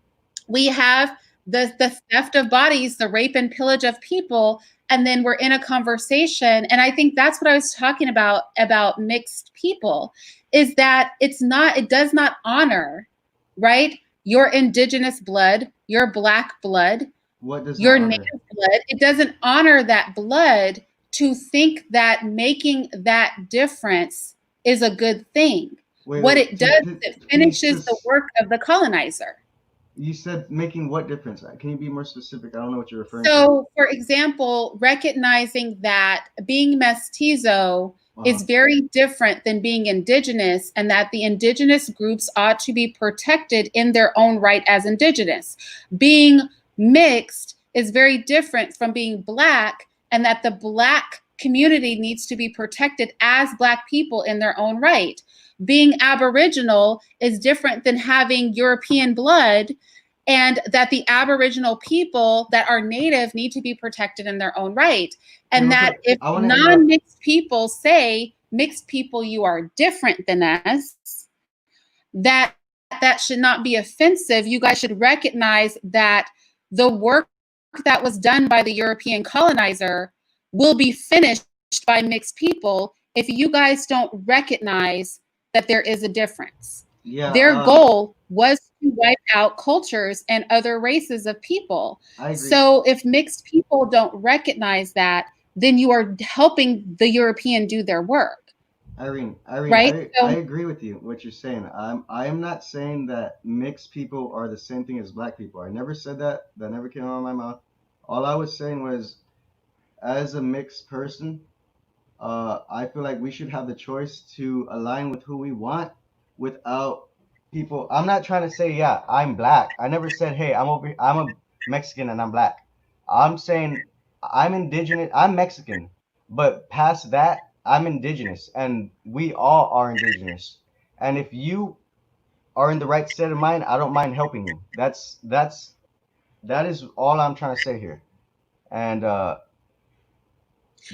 We have the theft of bodies, the rape and pillage of people, and then we're in a conversation. And I think that's what I was talking about mixed people, is that it does not honor right? Your indigenous blood, your Black blood, What does your not honor? native blood. It doesn't honor that blood to think that making that difference is a good thing. Wait, What wait. it does is it Can you finishes the work of the colonizer. You said making what difference? Can you be more specific? I don't know what you're referring to. So, for example, recognizing that being mestizo is very different than being indigenous, and that the indigenous groups ought to be protected in their own right as indigenous. Being mixed is very different from being Black, and that the Black community needs to be protected as Black people in their own right. Being Aboriginal is different than having European blood, and that the Aboriginal people that are native need to be protected in their own right. And that if non-mixed people say, mixed people, you are different than us, that should not be offensive. You guys should recognize that the work that was done by the European colonizer will be finished by mixed people if you guys don't recognize that there is a difference. Yeah, their goal was to wipe out cultures and other races of people. So if mixed people don't recognize that, then you are helping the European do their work. Irene, right? I agree with you what you're saying. I am not saying that mixed people are the same thing as Black people. I never said that. That never came out of my mouth. All I was saying was, as a mixed person, I feel like we should have the choice to align with who we want without people. I'm not trying to say, yeah, I'm Black. I never said, hey, I'm a Mexican and I'm Black. I'm saying I'm indigenous. I'm Mexican, but past that, I'm indigenous, and we all are indigenous. And if you are in the right state of mind, I don't mind helping you. That is all I'm trying to say here. And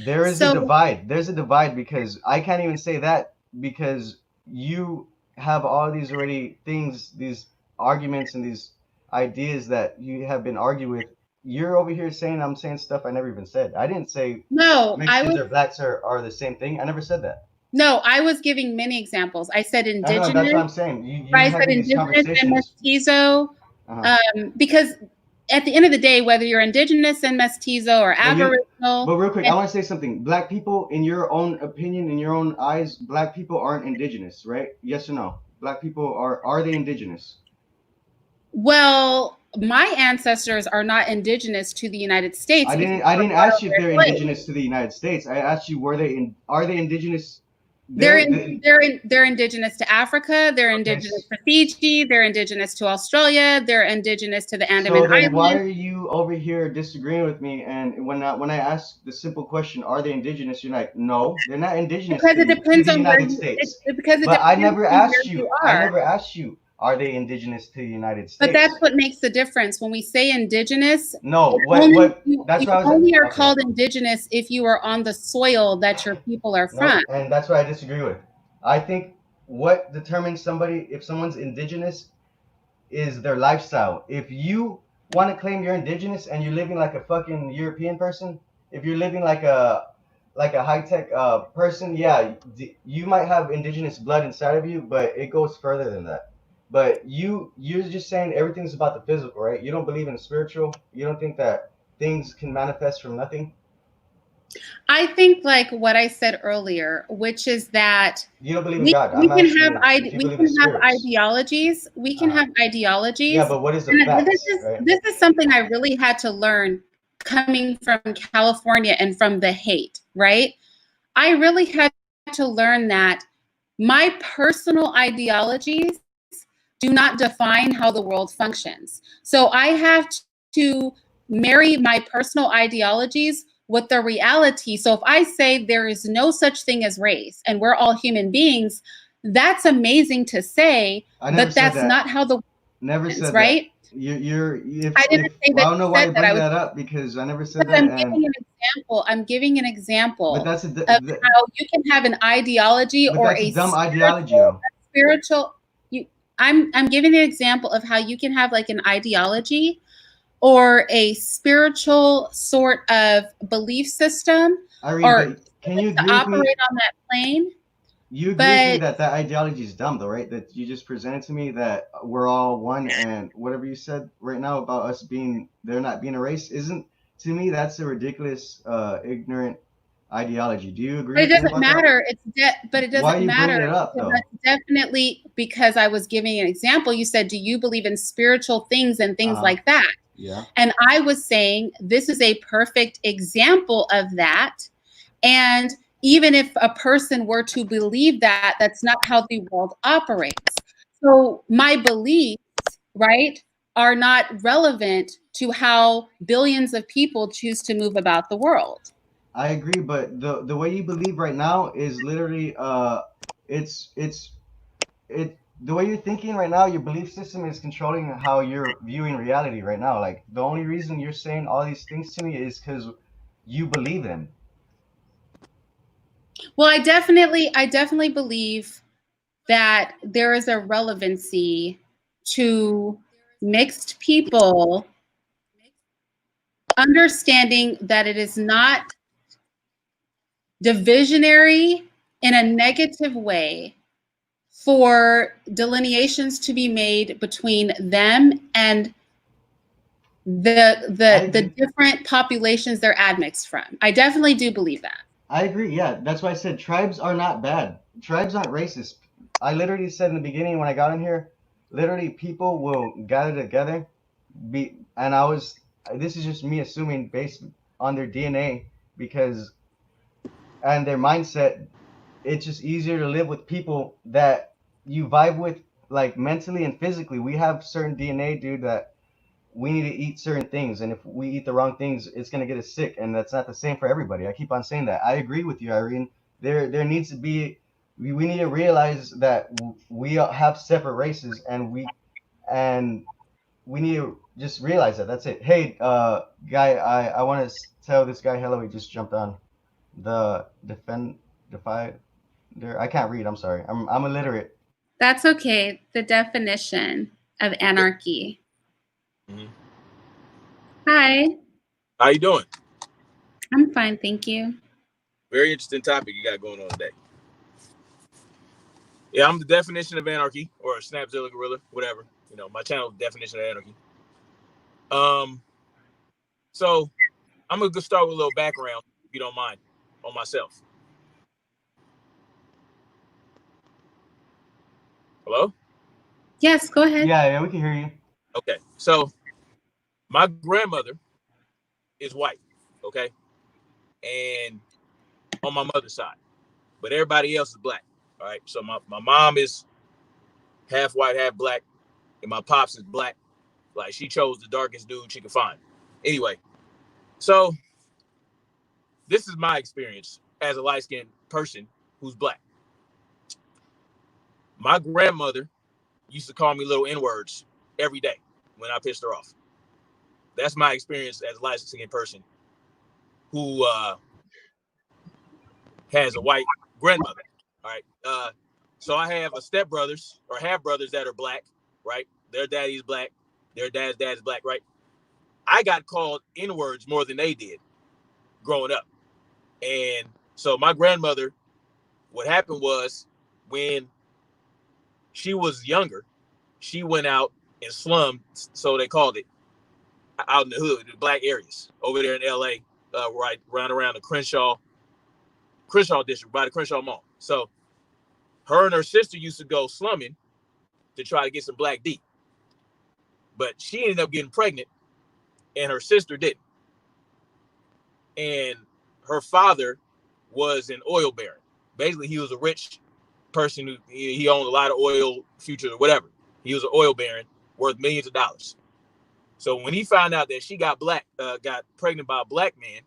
there is a divide. There's a divide because I can't even say that because you have all these already things, these arguments and these ideas that you have been argued with. You're over here saying I'm saying stuff I never even said. I didn't say Mexicans or Blacks are the same thing. I never said that. No, I was giving many examples. I said indigenous. I know, that's what I'm saying. You I said indigenous and mestizo, because at the end of the day, whether you're indigenous and mestizo or Aboriginal. But real quick, I want to say something. Black people, in your own opinion, in your own eyes, Black people aren't indigenous, right? Yes or no? Black people are they indigenous? Well, my ancestors are not indigenous to the United States. I didn't ask you if they're indigenous to the United States. I asked you, are they indigenous? They're indigenous to Africa. They're indigenous to Fiji. They're indigenous to Australia. They're indigenous to the Andaman Islands. Why are you over here disagreeing with me? And when I ask the simple question, are they indigenous? You're like, no, they're not indigenous because it depends to the on United States. But I never asked you. I never asked you. Are they indigenous to the United States? But that's what makes the difference. When we say indigenous, no, that's you only are called indigenous if you are on the soil that your people are from. And that's what I disagree with. I think what determines somebody, if someone's indigenous, is their lifestyle. If you want to claim you're indigenous and you're living like a fucking European person, if you're living like a high-tech person, yeah, you might have indigenous blood inside of you, but it goes further than that. But you're just saying everything's about the physical, right? You don't believe in the spiritual. You don't think that things can manifest from nothing. I think like what I said earlier, which is that you don't believe in God. We can have ideologies. We can have ideologies. Yeah, but what is the facts? This is something I really had to learn coming from California and from the hate, right? I really had to learn that my personal ideologies do not define how the world functions. So I have to marry my personal ideologies with the reality. So if I say there is no such thing as race and we're all human beings, that's amazing to say, but that's not how the world functions, said right? I didn't say that. I don't know why you bring that up because I never said that. I'm giving an example of how you can have an ideology or a dumb ideology. Spiritual. I'm giving an example of how you can have like an ideology or a spiritual sort of belief system, Irene, can you agree operate on that plane, You agree with me But that that ideology is dumb, though, right? That you just presented to me that we're all one, and whatever you said right now about us being there not being a race isn't, to me, that's a ridiculous, ignorant ideology. Do you agree But it with me doesn't about that? matter. But it Why are doesn't you bringing matter it up, because though? that's definitely because I was giving an example. You said, "Do you believe in spiritual things and Uh things huh. like that?" Yeah. And I was saying this is a perfect example of that. And even if a person were to believe that, that's not how the world operates. So my beliefs, right, are not relevant to how billions of people choose to move about the world. I agree, but the way you believe right now is literally it's it the way you're thinking right now, your belief system is controlling how you're viewing reality right now. Like the only reason you're saying all these things to me is because you believe them. Well, I definitely believe that there is a relevancy to mixed people understanding that it is not divisionary in a negative way for delineations to be made between them and I the agree. different populations they're admixed from. I definitely do believe that. I agree. Yeah, that's why I said tribes are not bad. Tribes aren't racist. I literally said in the beginning when I got in here, literally people will gather together. And I was, this is just me assuming based on their DNA because and their mindset, it's just easier to live with people that you vibe with, like mentally and physically. We have certain DNA, dude, that we need to eat certain things, and if we eat the wrong things, it's gonna get us sick, and that's not the same for everybody. I keep on saying that. I agree with you, Irene. There needs to be we need to realize that we have separate races, and we need to just realize that. That's it. Hey, guy, I want to tell this guy hello. He just jumped on the defy there. I can't read. I'm sorry. I'm illiterate. That's okay. The definition of anarchy. Mhm. Hi, How you doing? I'm fine, thank you. Very interesting topic you got going on today. Yeah, I'm the definition of anarchy, or Snapzilla Gorilla, whatever. You know, my channel definition of anarchy. Um, so I'm gonna start with a little background, if you don't mind, on myself. Hello? Yes, go ahead. Yeah, yeah, we can hear you. Okay. So my grandmother is white, okay? And on my mother's side. But everybody else is black. All right. So my mom is half white, half black, and my pops is black. Like she chose the darkest dude she could find. Anyway, so this is my experience as a light-skinned person who's black. My grandmother used to call me little N-words every day when I pissed her off. That's my experience as a light-skinned person who has a white grandmother. All right. So I have a stepbrothers or half brothers that are black, right? Their daddy's black, their dad's dad is black, right? I got called N-words more than they did growing up. And so my grandmother, what happened was when she was younger, she went out and slummed, so they called it, out in the hood, the black areas over there in LA, right around the Crenshaw district, by the Crenshaw Mall. So her and her sister used to go slumming to try to get some black D. But she ended up getting pregnant and her sister didn't. And her father was an oil baron. Basically, he was a rich person who he owned a lot of oil futures or whatever. He was an oil baron worth millions of dollars. So when he found out that she got got pregnant by a black man,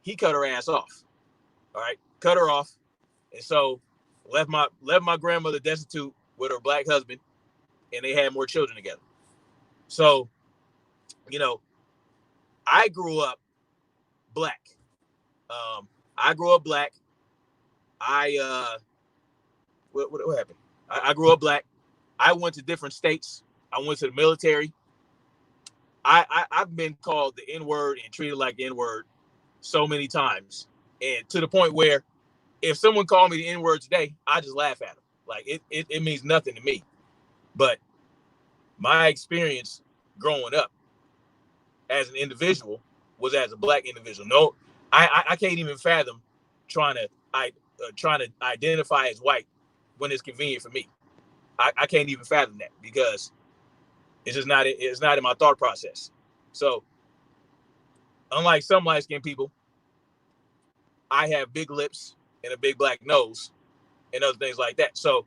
he cut her ass off. All right, cut her off, and so left my grandmother destitute with her black husband, and they had more children together. So, you know, I grew up black. I grew up black. I what happened? I grew up black. I went to different states. I went to the military. I've been called the N word and treated like the N word so many times, and to the point where if someone called me the N-word today, I just laugh at them. Like it means nothing to me. But my experience growing up as an individual was as a black individual. No, I can't even fathom trying to identify as white when it's convenient for me. I can't even fathom that because it's not in my thought process. So unlike some light skinned people, I have big lips and a big black nose and other things like that. So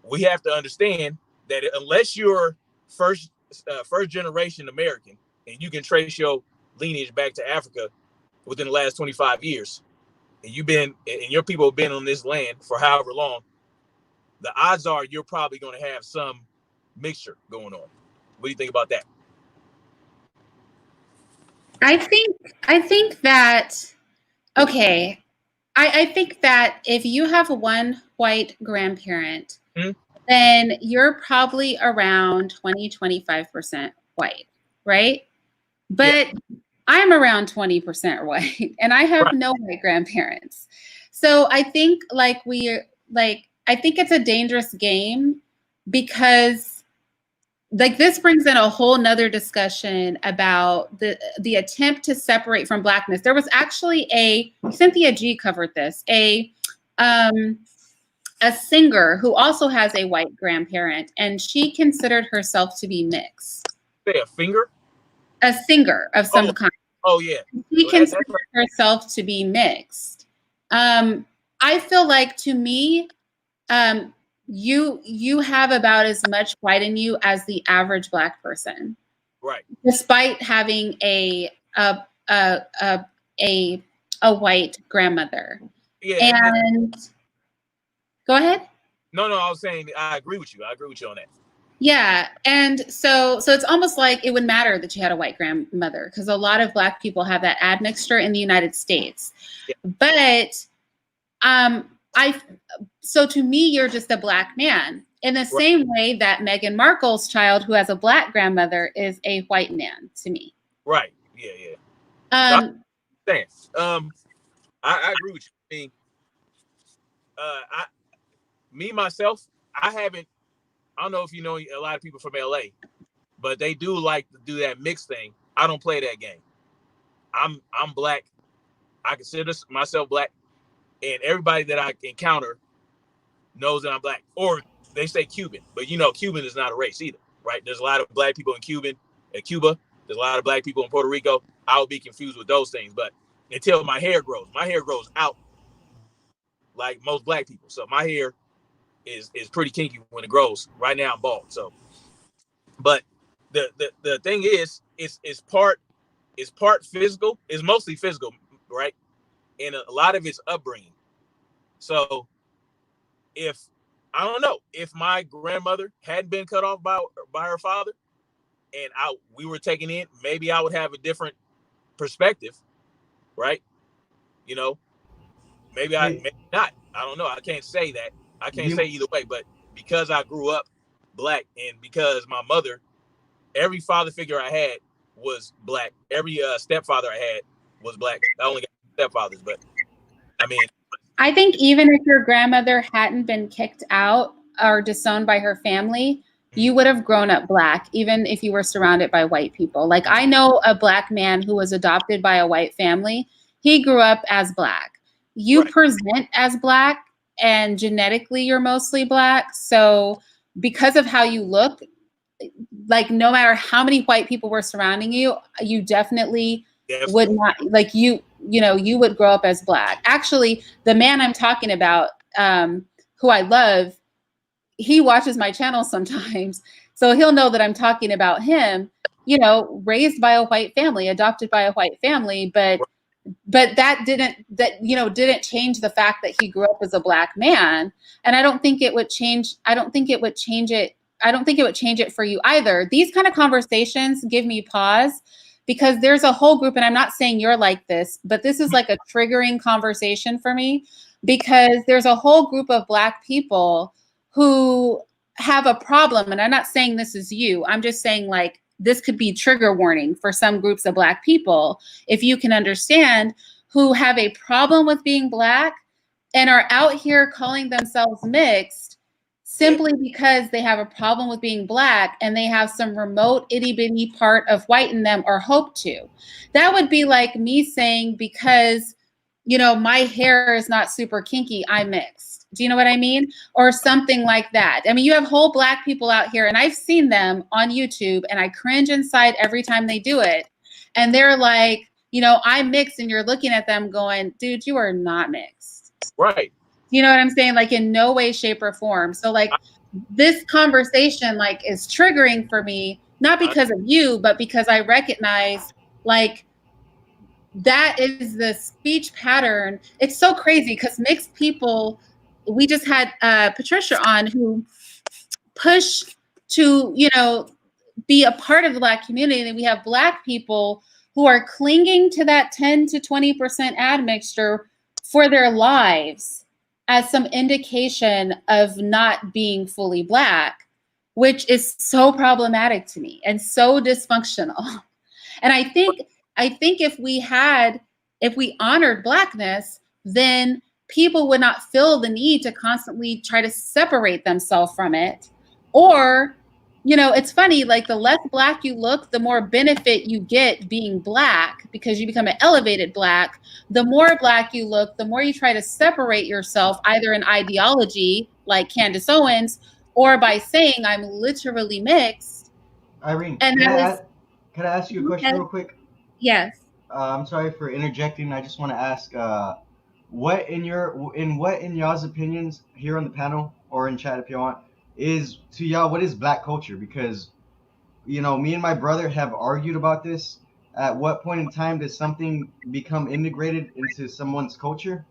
we have to understand that unless you're first generation American and you can trace your lineage back to Africa within the last 25 years, and your people have been on this land for however long, the odds are you're probably going to have some mixture going on. What do you think about that? I think that okay. I think that if you have one white grandparent, Hmm? then you're probably around 20-25% white, right? Yeah, But I'm around 20% white and I have right. no white grandparents. So I think I think it's a dangerous game because like this brings in a whole nother discussion about the attempt to separate from blackness. There was actually Cynthia G covered this, um, a singer who also has a white grandparent, and she considered herself to be mixed. Say a finger. A singer of some Oh, kind. oh yeah. She Well, considered that's right. herself to be mixed. I feel like to me, you have about as much white in you as the average black person, Right. despite having a a a, a white grandmother. Yeah, and And go ahead. no, I was saying I agree with you. I agree with you on that. Yeah, and so it's almost like it would matter that you had a white grandmother because a lot of black people have that admixture in the United States. Yeah. But I so to me, you're just a black man in the Right. same way that Meghan Markle's child, who has a black grandmother, is a white man to me. Right. Yeah, yeah. So Um, I understand. I agree with you. I mean, I myself, I haven't. I don't know if you know a lot of people from LA, but they do like to do that mix thing. I don't play that game. I'm black. I consider myself black, and everybody that I encounter knows that I'm black. Or they say Cuban, but Cuban is not a race either, right? There's a lot of black people in Cuba. There's a lot of black people in Puerto Rico. I would be confused with those things, but until my hair grows out like most black people. So my hair is pretty kinky when it grows. Right now I'm bald. So, but the thing is, it's part physical. It's mostly physical, right? And a lot of it's upbringing. So if I don't know if my grandmother hadn't been cut off by her father, and we were taken in, maybe I would have a different perspective, right? You know, maybe Hey, not. I don't know. I can't say that. I do can't say you either way. But because I grew up black, and because my mother, every father figure I had was black. Every stepfather I had was black. I only got stepfathers, but I mean, I think even if your grandmother hadn't been kicked out or disowned by her family, you would have grown up black, even if you were surrounded by white people. Like I know a black man who was adopted by a white family. He grew up as black. You right. present as black, and genetically you're mostly black. So because of how you look, like no matter how many white people were surrounding you, you definitely would Definitely. not like you would grow up as black. Actually, the man I'm talking about, who I love, he watches my channel sometimes, so he'll know that I'm talking about him. Raised by a white family, adopted by a white family, but that didn't change the fact that he grew up as a black man. And I don't think it would change it. I don't think it would change it for you either. These kind of conversations give me pause because there's a whole group, and I'm not saying you're like this, but this is like a triggering conversation for me because there's a whole group of black people who have a problem. And I'm not saying this is you. I'm just saying like this could be trigger warning for some groups of black people, if you can understand, who have a problem with being black, and are out here calling themselves mixed Yeah. simply because they have a problem with being black and they have some remote itty bitty part of white in them or hope to. That would be like me saying, because, you know, my hair is not super kinky, I'm mixed. Do you know what I mean? Or something like that. I mean, you have whole black people out here, and I've seen them on YouTube, and I cringe inside every time they do it. And they're like, you know, I'm mixed, and you're looking at them going, dude, you are not mixed. Right. You know what I'm saying? Like, in no way, shape, or form. So like, this conversation like is triggering for me, not because of you, but because I recognize like that is the speech pattern. It's so crazy because mixed people, we just had Patricia on, who push to, you know, be a part of the black community, and we have black people who are clinging to that 10 to 20% admixture for their lives as some indication of not being fully black, which is so problematic to me and so dysfunctional. And I think if we honored blackness, then people would not feel the need to constantly try to separate themselves from it. Or, you know, it's funny, like the less black you look, the more benefit you get being black because you become an elevated black. The more black you look, the more you try to separate yourself, either in ideology, like Candace Owens, or by saying I'm literally mixed. Irene, And that is, can I ask you a question real quick? yes. I'm sorry for interjecting. I just want to ask, what in y'all's opinions here on the panel or in chat if you want, is to y'all, what is black culture? Because me and my brother have argued about this. At what point in time does something become integrated into someone's culture,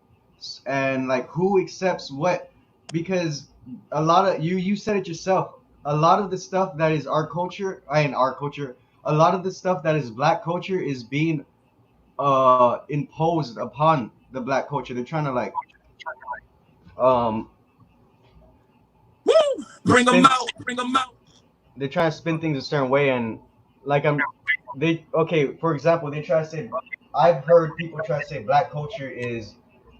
and like who accepts what? Because a lot of you said it yourself. A lot of the stuff that is our culture, and our culture, a lot of the stuff that is black culture is being imposed upon the black culture. They're trying to like um Woo! Bring them spin out. Bring them out. they're trying to spin things a certain way, and like they okay, for example, they try to say, I've heard people try to say black culture is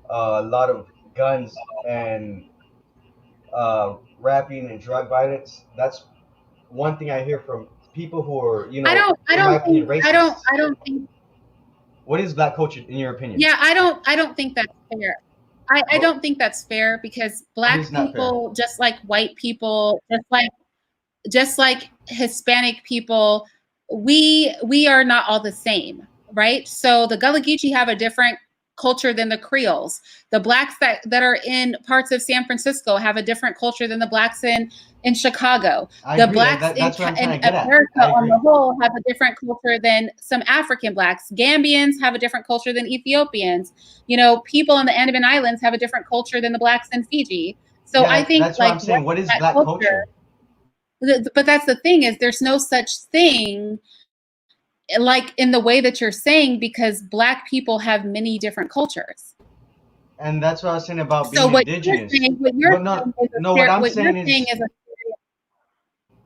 a lot of guns and rapping and drug violence. That's one thing I hear from people who are, I in my don't opinion, think, racists. I don't think, What is black culture in your opinion? yeah, I don't think that's fair. I What don't think that's fair because what is black not fair? people, just like white people, just like Hispanic people, we are not all the same, right? So the Gullah Geechee have a different culture than the Creoles. The blacks that are in parts of San Francisco have a different culture than the blacks in Chicago. I The agree. blacks That's what I'm in trying to get at. America I on the agree. whole have a different culture than some African blacks. Gambians have a different culture than Ethiopians. You know, people in the Andaman Islands have a different culture than the blacks in Fiji. So Yeah, I think that's what like I'm what saying. What is that black culture, culture? but that's the thing, is there's no such thing like in the way that you're saying, because black people have many different cultures. And that's what I was saying about So being what you're indigenous. saying, But no, no, what I'm what you're saying saying is, is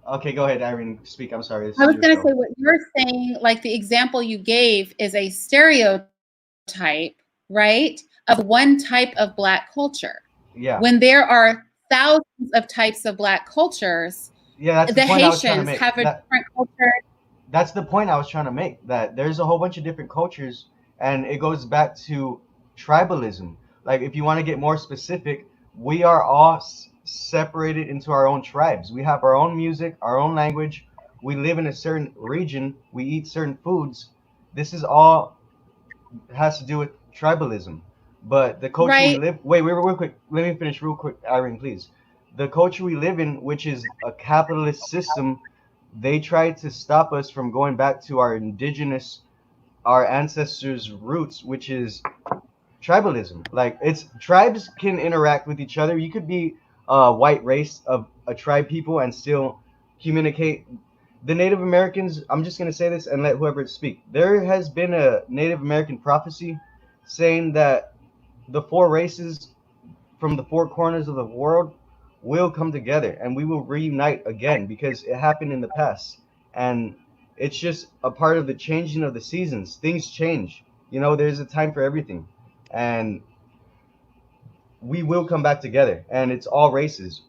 a, okay, go ahead, Irene, speak. I'm sorry, this I is was your going to show. say what you're saying, like the example you gave is a stereotype, right, of one type of black culture, Yeah, when there are thousands of types of black cultures. yeah, that's the The point I was trying to Haitians make. have a different culture. That's the point I was trying to make. That there's a whole bunch of different cultures, and it goes back to tribalism. Like, if you want to get more specific, we are all separated into our own tribes. We have our own music, our own language. We live in a certain region. We eat certain foods. This is all has to do with tribalism. But the culture we Right. live, wait, real quick, let me finish real quick, Irene, please. The culture we live in, which is a capitalist system, they try to stop us from going back to our indigenous, our ancestors' roots, which is tribalism. Like, it's tribes can interact with each other. You could be a white race of a tribe people and still communicate. The Native Americans, I'm just going to say this and let whoever speak. There has been a Native American prophecy saying that the four races from the four corners of the world will come together and we will reunite again because it happened in the past. And it's just a part of the changing of the seasons. Things change. There's a time for everything. And we will come back together, and it's all races.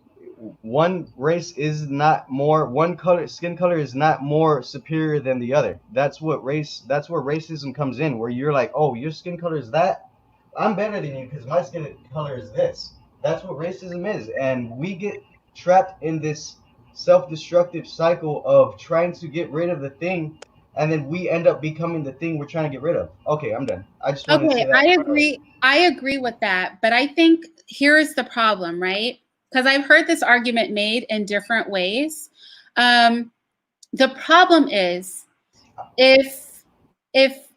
One race is not more, one color, skin color is not more superior than the other. That's where racism comes in, where you're like, oh, your skin color is that, I'm better than you because my skin color is this. That's what racism is, and we get trapped in this self-destructive cycle of trying to get rid of the thing, and then we end up becoming the thing we're trying to get rid of. Okay, I'm done. I just wanted to Okay, say that. I agree. I agree with that, but I think here's the problem, right? Because I've heard this argument made in different ways. Um, the problem is if if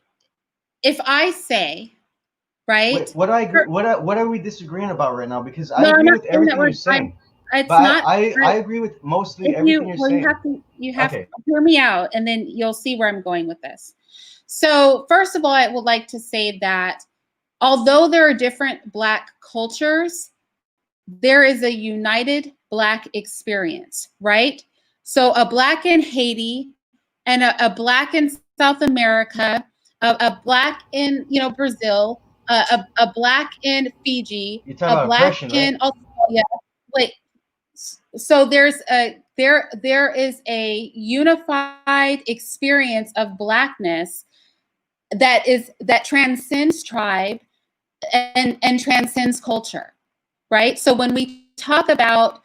if I say, Wait, right? what do I agree? What are we disagreeing about right now? Because I No, I'm agree not with saying that everything we're. you're saying, It's but not. I agree with mostly If everything you you're well, saying. you have to Okay, hear me out, and then you'll see where I'm going with this. So, first of all, I would like to say that although there are different Black cultures, there is a united Black experience, right? So, a Black in Haiti and a Black in South America, a Black in Brazil, a Black in Fiji, you're talking a about Black oppression, right? in Australia. Wait, so there is a unified experience of Blackness that transcends tribe and transcends culture, right? So when we talk about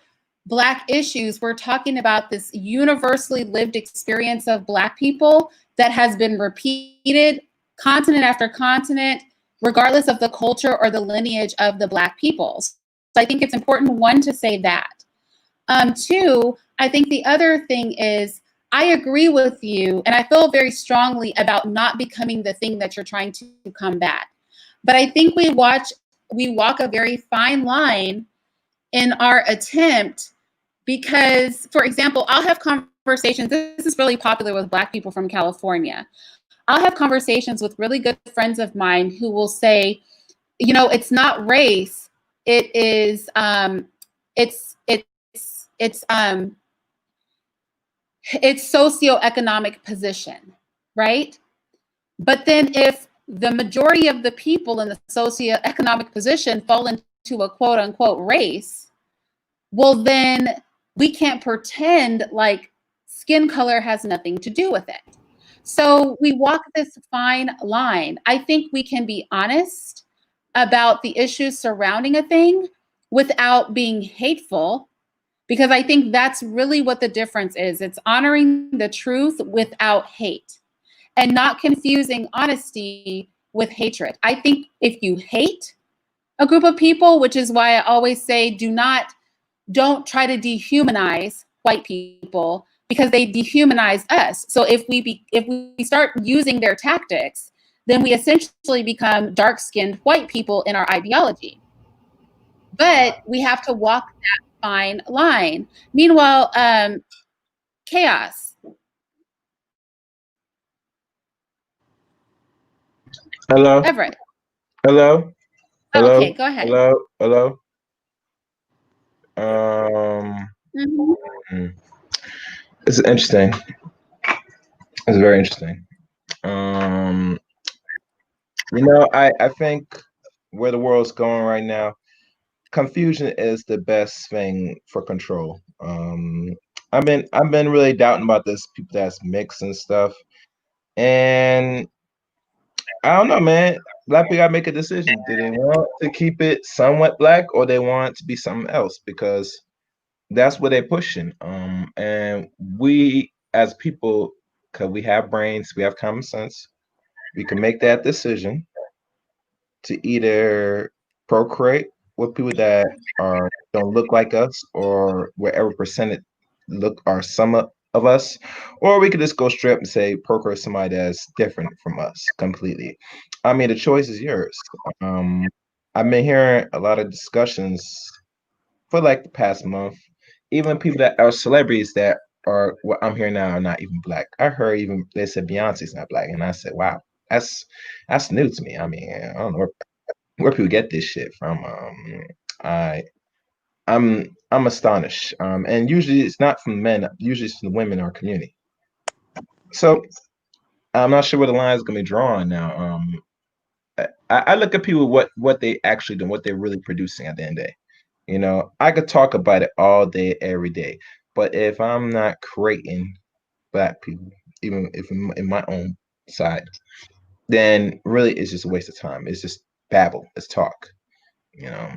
Black issues, we're talking about this universally lived experience of Black people that has been repeated continent after continent, regardless of the culture or the lineage of the Black people. So I think it's important, one, to say that. Two, I think the other thing is I agree with you, and I feel very strongly about not becoming the thing that you're trying to combat. But I think we walk a very fine line in our attempt because, for example, I'll have conversations. This is really popular with Black people from California. I'll have conversations with really good friends of mine who will say, it's not race. It is it's it's socioeconomic position, right? But then if the majority of the people in the socioeconomic position fall into a quote unquote race, well, then we can't pretend like skin color has nothing to do with it. So we walk this fine line. I think we can be honest about the issues surrounding a thing without being hateful, because I think that's really what the difference is. It's honoring the truth without hate and not confusing honesty with hatred. I think if you hate a group of people, which is why I always say don't try to dehumanize white people, because they dehumanize us. So if we start using their tactics, then we essentially become dark-skinned white people in our ideology. But we have to walk that fine line. Meanwhile, chaos. Hello, Everett. hello, Oh, okay, hello, go ahead. hello, hello. Um, Mhm. hmm, it's interesting. It's very interesting. Um, I think where the world's going right now, confusion is the best thing for control. I've been really doubting about this people that's mixed and stuff, and I don't know, man. Black people gotta make a decision. Do they want to keep it somewhat black, or they want it to be something else? Because that's what they're pushing. And we as people, because we have brains, we have common sense, we can make that decision to either procreate with people that are don't look like us, or whatever percentage look are some of us, or we could just go straight up and say procreate with somebody that's different from us completely. I mean, the choice is yours. Um, I've been hearing a lot of discussions for like the past month. Even people that are celebrities that are what I'm hearing now are not even black. I heard even they said Beyonce's not black, and I said, "Wow, that's that's new to me." I mean, I don't know where people get this shit from. I I'm astonished. And usually it's not from men. Usually it's from the women in our community. So I'm not sure where the line is gonna be drawn now. I look at people what they actually do, what they're really producing at the end of the day. You know, I could talk about it all day, every day, but if I'm not creating black people, even if in my own side, then really it's just a waste of time. It's just babble. It's talk. You know,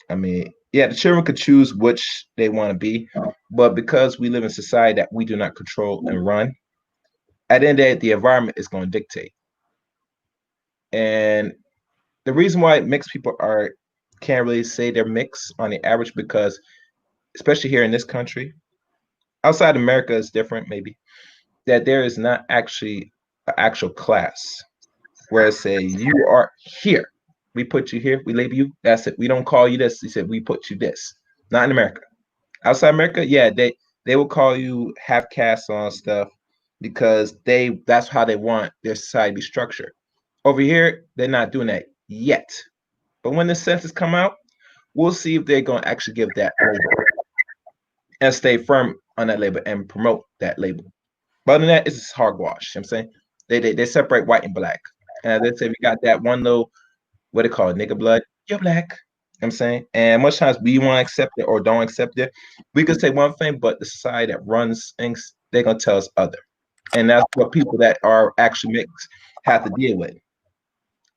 I mean, yeah, the children could choose which they want to be, but because we live in a society that we do not control and run, at the end of the day, the environment is going to dictate. And the reason why mixed people are can't really say they're mixed on the average because especially here in this country, outside America is different maybe, that there is not actually an actual class where say you are here. We put you here, we label you, that's it. We don't call you this. We said we put you this. Not in America. Outside America, yeah, they will call you half caste on stuff because that's how they want their society to be structured. Over here, they're not doing that yet. But when the census come out, we'll see if they're going to actually give that label and stay firm on that label and promote that label. But other than that, it's just hogwash. You know what I'm saying they separate white and black. And they say we got that one little what they call it, nigga blood. You're black. You know what I'm saying, and much times we want to accept it or don't accept it. We could say one thing, but the society that runs things, they're gonna tell us other. And that's what people that are actually mixed have to deal with.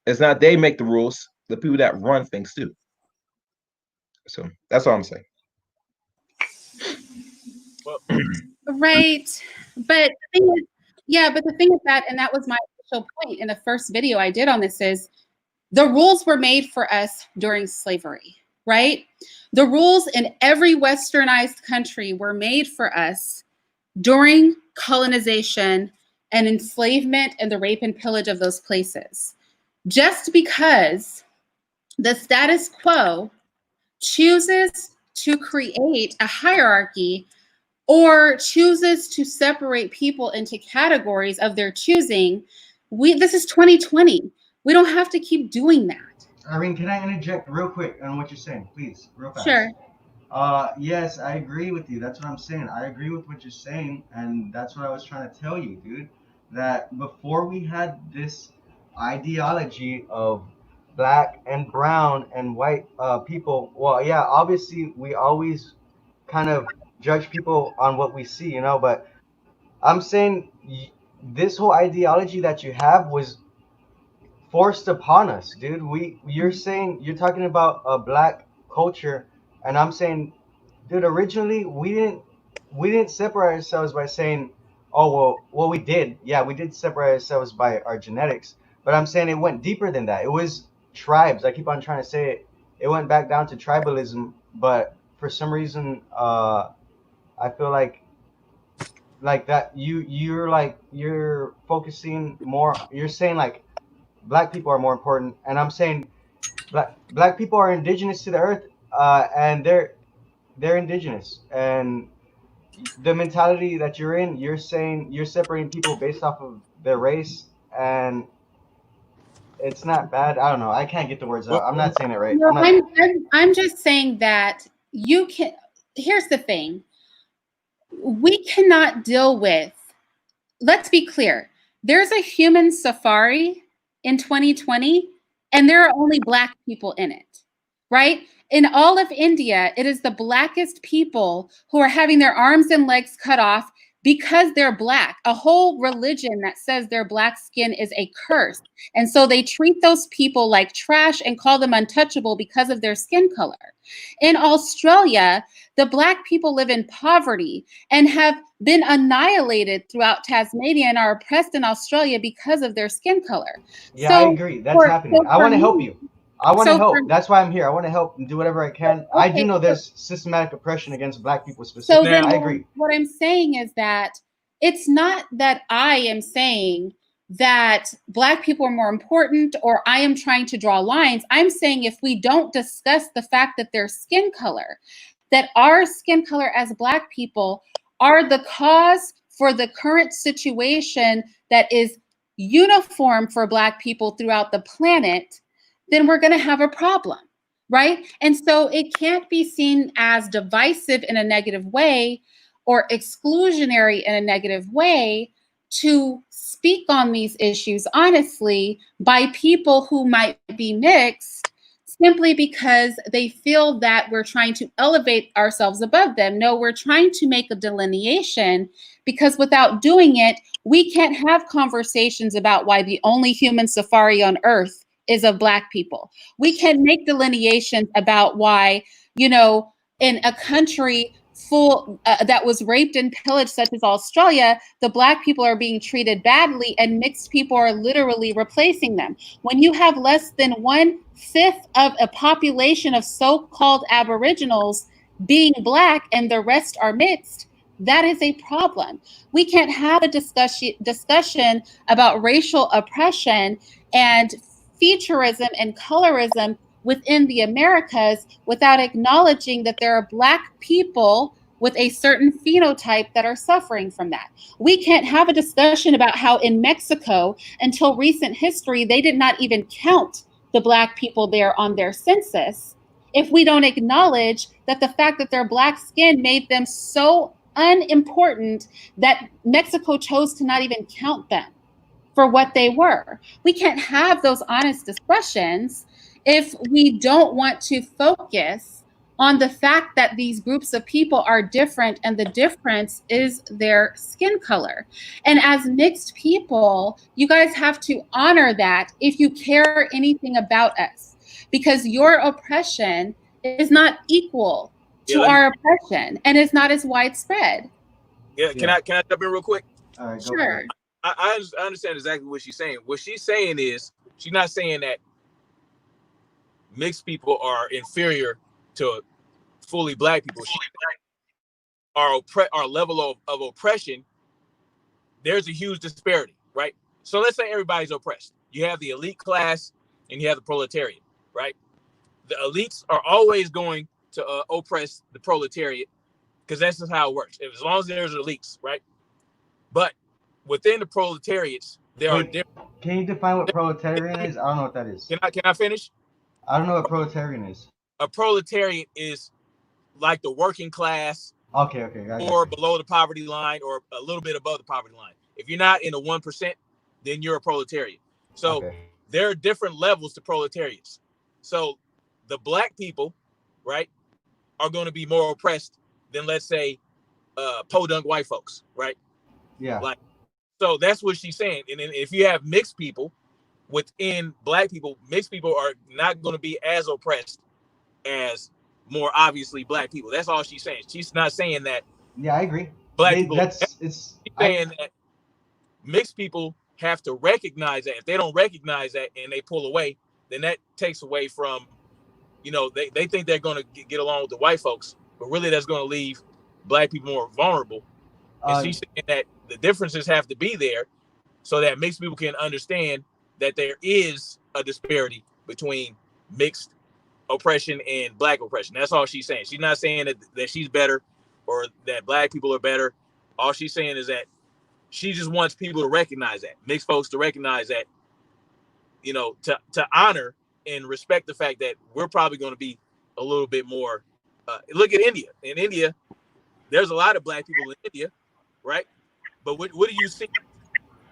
It's not they make the rules, the people that run things do. So that's all I'm saying. Well, Right. But the thing is, yeah, but the thing is that, and that was my initial point in the first video I did on this, is the rules were made for us during slavery, right? The rules in every westernized country were made for us during colonization and enslavement and the rape and pillage of those places. Just because the status quo chooses to create a hierarchy or chooses to separate people into categories of their choosing, this is 2020. We don't have to keep doing that. Irene, can I interject real quick on what you're saying, please, real Sure. fast? Yes, I agree with you. That's what I'm saying. I agree with what you're saying, and that's what I was trying to tell you, dude. That before we had this ideology of black and brown and white people, well, yeah, obviously we always kind of judge people on what we see, you know. But I'm saying this whole ideology that you have was forced upon us, dude. You're saying you're talking about a black culture, and I'm saying, dude, originally we didn't separate ourselves by saying, oh well we did, yeah, we did separate ourselves by our genetics, but I'm saying it went deeper than that. It was tribes. I keep on trying to say it went back down to tribalism, but for some reason, I feel like that you're focusing more. You're saying like black people are more important, and I'm saying black people are indigenous to the earth, and they're indigenous, and the mentality that you're in, you're saying you're separating people based off of their race, and it's not bad. I don't know. I can't get the words out. well, I'm not saying it right. No, I'm not. I'm just saying that you can. Here's the thing: we cannot deal with. Let's be clear. There's a human safari in 2020, and there are only Black people in it, right? In all of India, it is the Blackest people who are having their arms and legs cut off because they're Black. A whole religion that says their Black skin is a curse. And so they treat those people like trash and call them untouchable because of their skin color. In Australia, the Black people live in poverty and have been annihilated throughout Tasmania and are oppressed in Australia because of their skin color. Yeah, I So agree. That's happening. I for want to help me, you. I want to so for help. That's why I'm here. I want to help and do whatever I can. I do okay, know there's systematic oppression against black people so specifically. then now, I agree. what I'm saying is that it's not that I am saying that Black people are more important or I am trying to draw lines. I'm saying if we don't discuss the fact that their skin color, that our skin color as Black people are the cause for the current situation that is uniform for Black people throughout the planet, then we're going to have a problem, right? And so it can't be seen as divisive in a negative way or exclusionary in a negative way to speak on these issues honestly by people who might be mixed simply because they feel that we're trying to elevate ourselves above them. No, we're trying to make a delineation, because without doing it, we can't have conversations about why the only human safari on earth is of Black people. We can make delineations about why, you know, in a country full that was raped and pillaged, such as Australia, the Black people are being treated badly and mixed people are literally replacing them. When you have less than 1/5 of a population of so-called Aboriginals being Black and the rest are mixed, that is a problem. We can't have a discussion about racial oppression and featureism and colorism within the Americas without acknowledging that there are Black people with a certain phenotype that are suffering from that. We can't have a discussion about how in Mexico, until recent history, they did not even count the Black people there on their census, if we don't acknowledge that the fact that their Black skin made them so unimportant that Mexico chose to not even count them for what they were. We can't have those honest discussions if we don't want to focus on the fact that these groups of people are different and the difference is their skin color. And as mixed people, you guys have to honor that if you care anything about us, because your oppression is not equal to our oppression and is not as widespread. Yeah, can I jump in real quick? All right, go for Sure. it. I understand exactly what she's saying. What she's saying is she's not saying that mixed people are inferior to fully Black people. Our level of oppression, there's a huge disparity, right? So let's say everybody's oppressed. You have the elite class and you have the proletariat, right? The elites are always going to oppress the proletariat because that's just how it works. As long as there's elites, right? But within the proletariats, there are different. Can you define what proletarian is? I don't know what that is. Can I finish? I don't know what proletarian is. A proletariat is like the working class, Okay, or below the poverty line, or a little bit above the poverty line. If you're not in the 1%, then you're a proletariat. So there are different levels to proletariats. So the Black people, right, are going to be more oppressed than, let's say, podunk white folks, right? Yeah. Like, so that's what she's saying. And then if you have mixed people within Black people, mixed people are not going to be as oppressed as more obviously Black people. That's all she's saying. She's not saying that. Yeah, I agree. Black people. She's saying that mixed people have to recognize that. If they don't recognize that and they pull away, then that takes away from, you know, they think they're going to get along with the white folks, but really that's going to leave Black people more vulnerable. And she's saying that the differences have to be there so that mixed people can understand that there is a disparity between mixed oppression and Black oppression. That's all she's saying. She's not saying that she's better or that Black people are better. All she's saying is that she just wants people to recognize that, mixed folks to recognize that, you know, to honor and respect the fact that we're probably going to be a little bit more. Look at India. In India, there's a lot of Black people in India, right? But what do you see?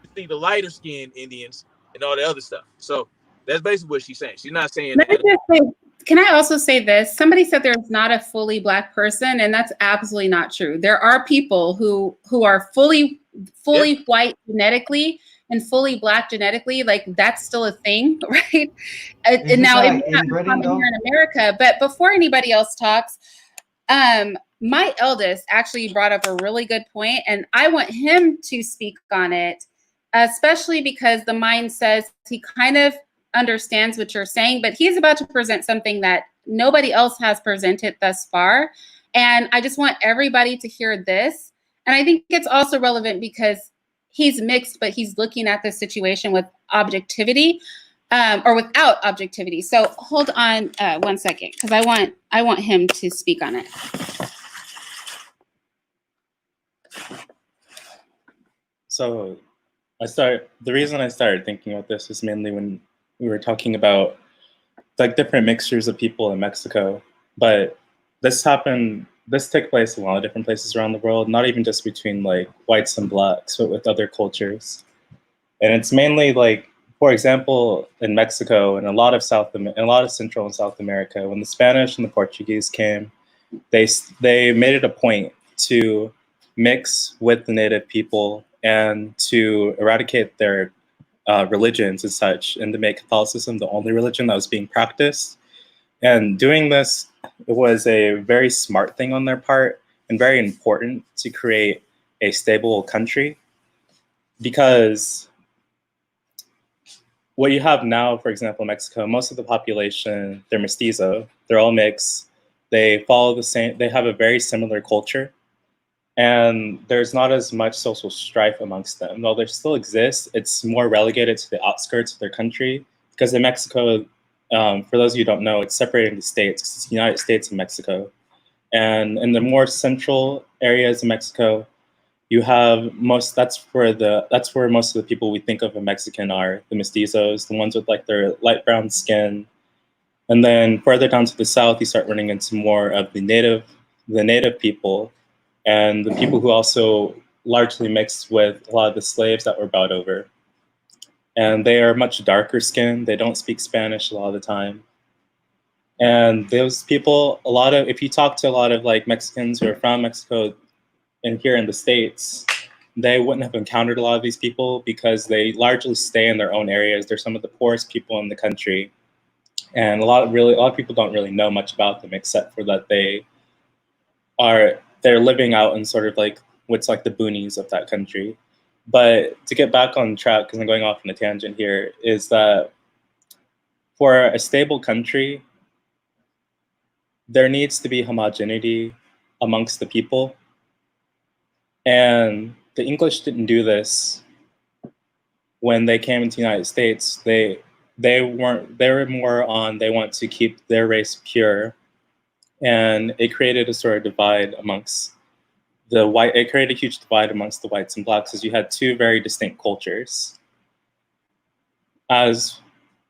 You see the lighter skinned Indians and all the other stuff. So that's basically what she's saying. She's not saying that. Can I also say this? Somebody said there's not a fully Black person, and that's absolutely not true. There are people who are fully white genetically and fully Black genetically. Like, that's still a thing, right? And now it's not common here in America. But before anybody else talks, my eldest actually brought up a really good point, and I want him to speak on it, especially because the mind says he kind of understands what you're saying, but he's about to present something that nobody else has presented thus far. And I just want everybody to hear this. And I think it's also relevant because he's mixed, but he's looking at the situation with objectivity, or without objectivity. So hold on 1 second, because I want him to speak on it. So the reason I started thinking about this is mainly when we were talking about like different mixtures of people in Mexico, but this happened this took place in a lot of different places around the world, not even just between like whites and blacks, but with other cultures. And it's mainly like, for example, in Mexico and a lot of Central and South America, when the Spanish and the Portuguese came, they made it a point to mix with the native people and to eradicate their religions and such, and to make Catholicism the only religion that was being practiced. And doing this was a very smart thing on their part and very important to create a stable country, because what you have now, for example, in Mexico, most of the population, they're mestizo, they're all mixed, they follow the same, they have a very similar culture, and there's not as much social strife amongst them. While there still exists, it's more relegated to the outskirts of their country, because in Mexico, for those of you who don't know, it's separated into states, because it's the United States and Mexico. And in the more central areas of Mexico, you have that's where most of the people we think of in Mexican are, the mestizos, the ones with like their light brown skin. And then further down to the south, you start running into more of the native people, and the people who also largely mixed with a lot of the slaves that were brought over. And they are much darker skinned. They don't speak Spanish a lot of the time. And those people, if you talk to a lot of like Mexicans who are from Mexico and here in the States, they wouldn't have encountered a lot of these people because they largely stay in their own areas. They're some of the poorest people in the country. And a lot of people don't really know much about them, except for that they're living out in sort of like what's like the boonies of that country. But to get back on track, because I'm going off on a tangent here, is that for a stable country, there needs to be homogeneity amongst the people. And the English didn't do this when they came into the United States. They were more on, they want to keep their race pure. And it created a sort of divide amongst it created a huge divide amongst the whites and blacks, as you had two very distinct cultures. As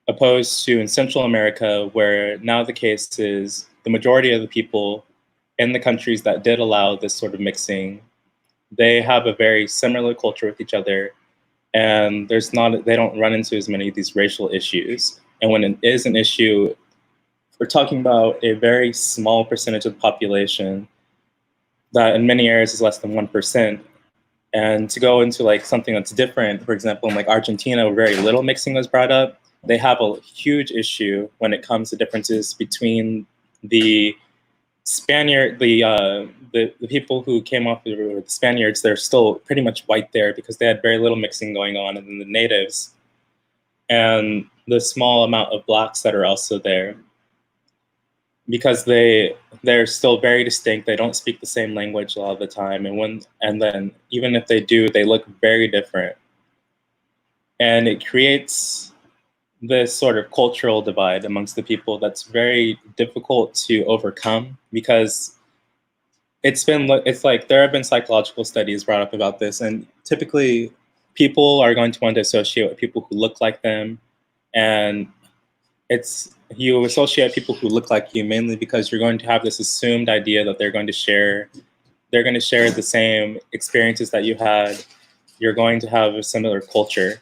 opposed to in Central America, where now the case is the majority of the people in the countries that did allow this sort of mixing, they have a very similar culture with each other, and they don't run into as many of these racial issues. And when it is an issue, we're talking about a very small percentage of the population that in many areas is less than 1%. And to go into like something that's different, for example, in like Argentina, where very little mixing was brought up, they have a huge issue when it comes to differences between the people who came off the Spaniards. They're still pretty much white there because they had very little mixing going on, and then the natives and the small amount of blacks that are also there, because they're still very distinct. They don't speak the same language a lot of the time, and then even if they do, they look very different, and it creates this sort of cultural divide amongst the people that's very difficult to overcome, because it's like there have been psychological studies brought up about this, and typically people are going to want to associate with people who look like them, and you associate people who look like you mainly because you're going to have this assumed idea that they're going to share the same experiences that you had. You're going to have a similar culture.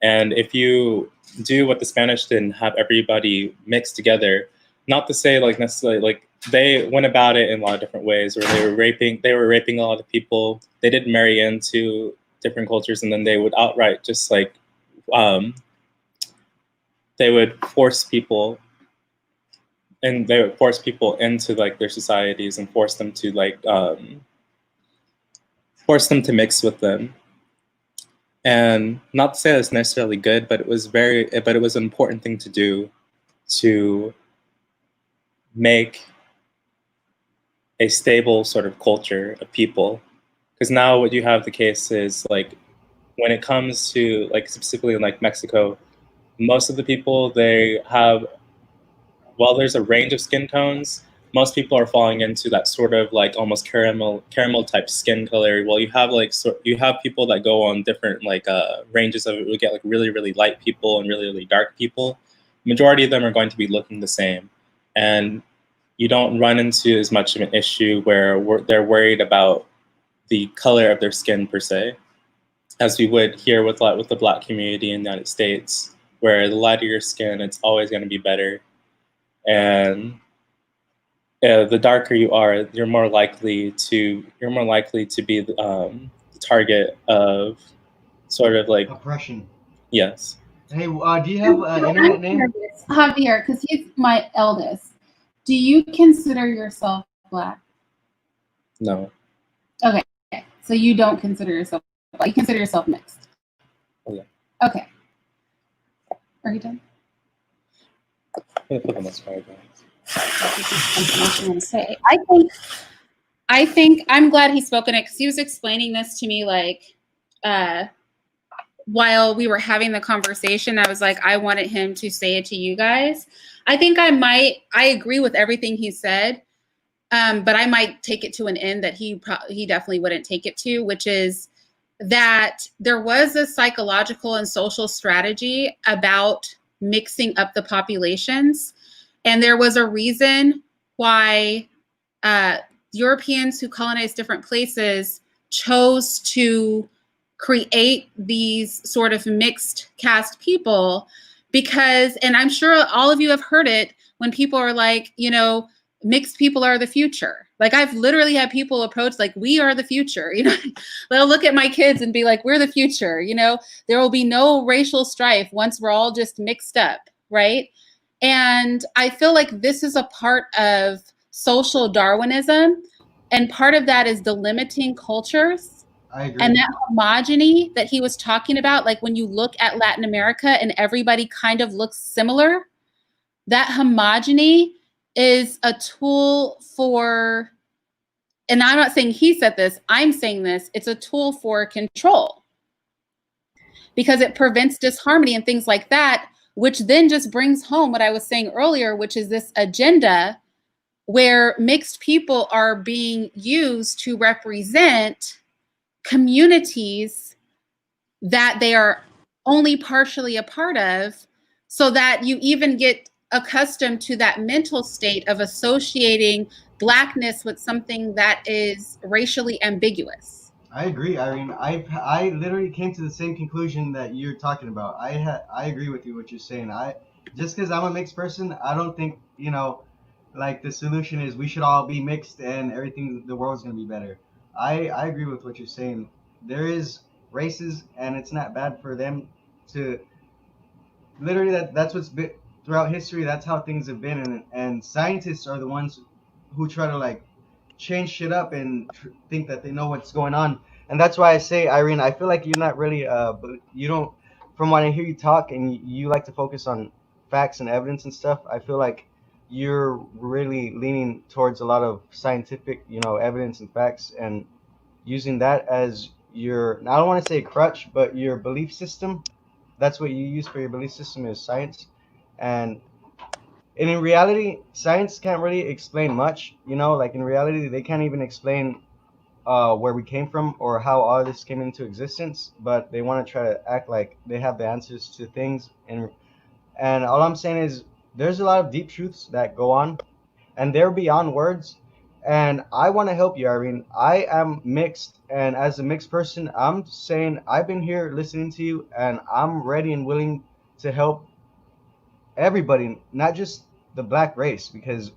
And if you do what the Spanish did and have everybody mixed together, not to say like necessarily like they went about it in a lot of different ways, where they were raping a lot of people. They did marry into different cultures, and then they would outright just like they would force people into like their societies and force them to mix with them. And not to say that's necessarily good, but it was an important thing to do to make a stable sort of culture of people. Because now what you have the case is like when it comes to like specifically in like Mexico, most of the people while there's a range of skin tones, most people are falling into that sort of like almost caramel type skin color. Well, you have people that go on different like ranges of it. We get like really, really light people and really, really dark people. Majority of them are going to be looking the same. And you don't run into as much of an issue where they're worried about the color of their skin per se, as we would here with the Black community in the United States, where the lighter your skin, it's always going to be better, and the darker you are, you're more likely to be the target of sort of like Oppression. yes. Hey, do you have an internet name? Javier, because he's my eldest. Do you consider yourself Black? No. Okay, so you don't consider yourself Black. You consider yourself mixed. Oh, yeah. Okay. Are you done? I'm gonna put on this paragraph. Say. I think I'm glad he spoke in it because he was explaining this to me like while we were having the conversation. I was like, I wanted him to say it to you guys. I think I agree with everything he said, but I might take it to an end that he definitely wouldn't take it to, which is that there was a psychological and social strategy about mixing up the populations. And there was a reason why Europeans who colonized different places chose to create these sort of mixed caste people because, and I'm sure all of you have heard it when people are like, you know, mixed people are the future. Like I've literally had people approach like, we are the future, you know, they'll look at my kids and be like, we're the future, you know, there will be no racial strife once we're all just mixed up, right? And I feel like this is a part of social Darwinism. And part of that is delimiting cultures. I agree. And that homogeny that he was talking about, like when you look at Latin America and everybody kind of looks similar, that homogeny is a tool for, and I'm not saying he said this, I'm saying this, it's a tool for control because it prevents disharmony and things like that, which then just brings home what I was saying earlier, which is this agenda where mixed people are being used to represent communities that they are only partially a part of, so that you even get accustomed to that mental state of associating Blackness with something that is racially ambiguous. I agree, Irene. I literally came to the same conclusion that you're talking about. I agree with you what you're saying. Just because I'm a mixed person, I don't think like the solution is we should all be mixed and everything the world's gonna be better. I agree with what you're saying. There is races and it's not bad for them to literally that's what's been throughout history. That's how things have been, and scientists are the ones who try to like change shit up and think that they know what's going on. And that's why I say, Irene, I feel like you're not really but you don't, from when I hear you talk and you like to focus on facts and evidence and stuff, I feel like you're really leaning towards a lot of scientific evidence and facts and using that as your, I don't want to say crutch, but your belief system. That's what you use for your belief system is science. And in reality, science can't really explain much. Like in reality, they can't even explain where we came from or how all this came into existence. But they want to try to act like they have the answers to things. And all I'm saying is there's a lot of deep truths that go on, and they're beyond words. And I want to help you, Irene. I am mixed, and as a mixed person, I'm saying I've been here listening to you, and I'm ready and willing to help everybody, not just the Black race, because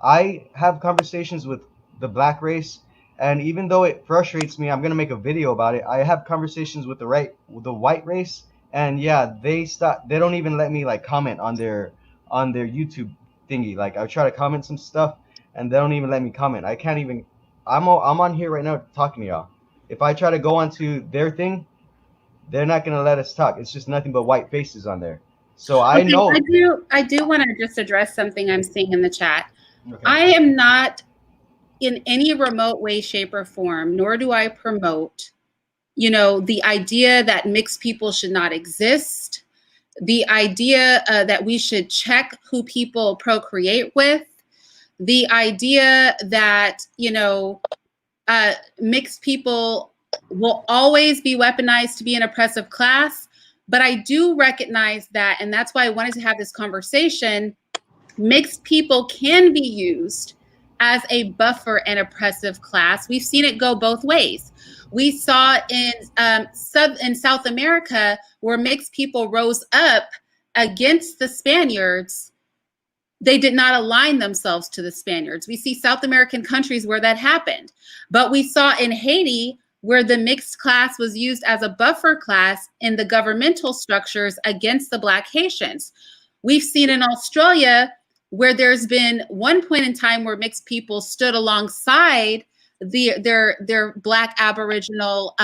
I have conversations with the Black race, and even though it frustrates me, I'm gonna make a video about it. I have conversations with the white race, and yeah, they don't even let me like comment on their YouTube thingy. Like I try to comment some stuff, and they don't even let me comment. I can't even. I'm on here right now talking to y'all. If I try to go onto their thing, they're not gonna let us talk. It's just nothing but white faces on there. So I know. I do want to just address something I'm seeing in the chat. Okay. I am not in any remote way, shape, or form, nor do I promote, the idea that mixed people should not exist, the idea that we should check who people procreate with, the idea that, mixed people will always be weaponized to be an oppressive class. But I do recognize that, and that's why I wanted to have this conversation, mixed people can be used as a buffer and oppressive class. We've seen it go both ways. We saw in South America where mixed people rose up against the Spaniards. They did not align themselves to the Spaniards. We see South American countries where that happened. But we saw in Haiti where the mixed class was used as a buffer class in the governmental structures against the Black Haitians. We've seen in Australia where there's been one point in time where mixed people stood alongside their Black Aboriginal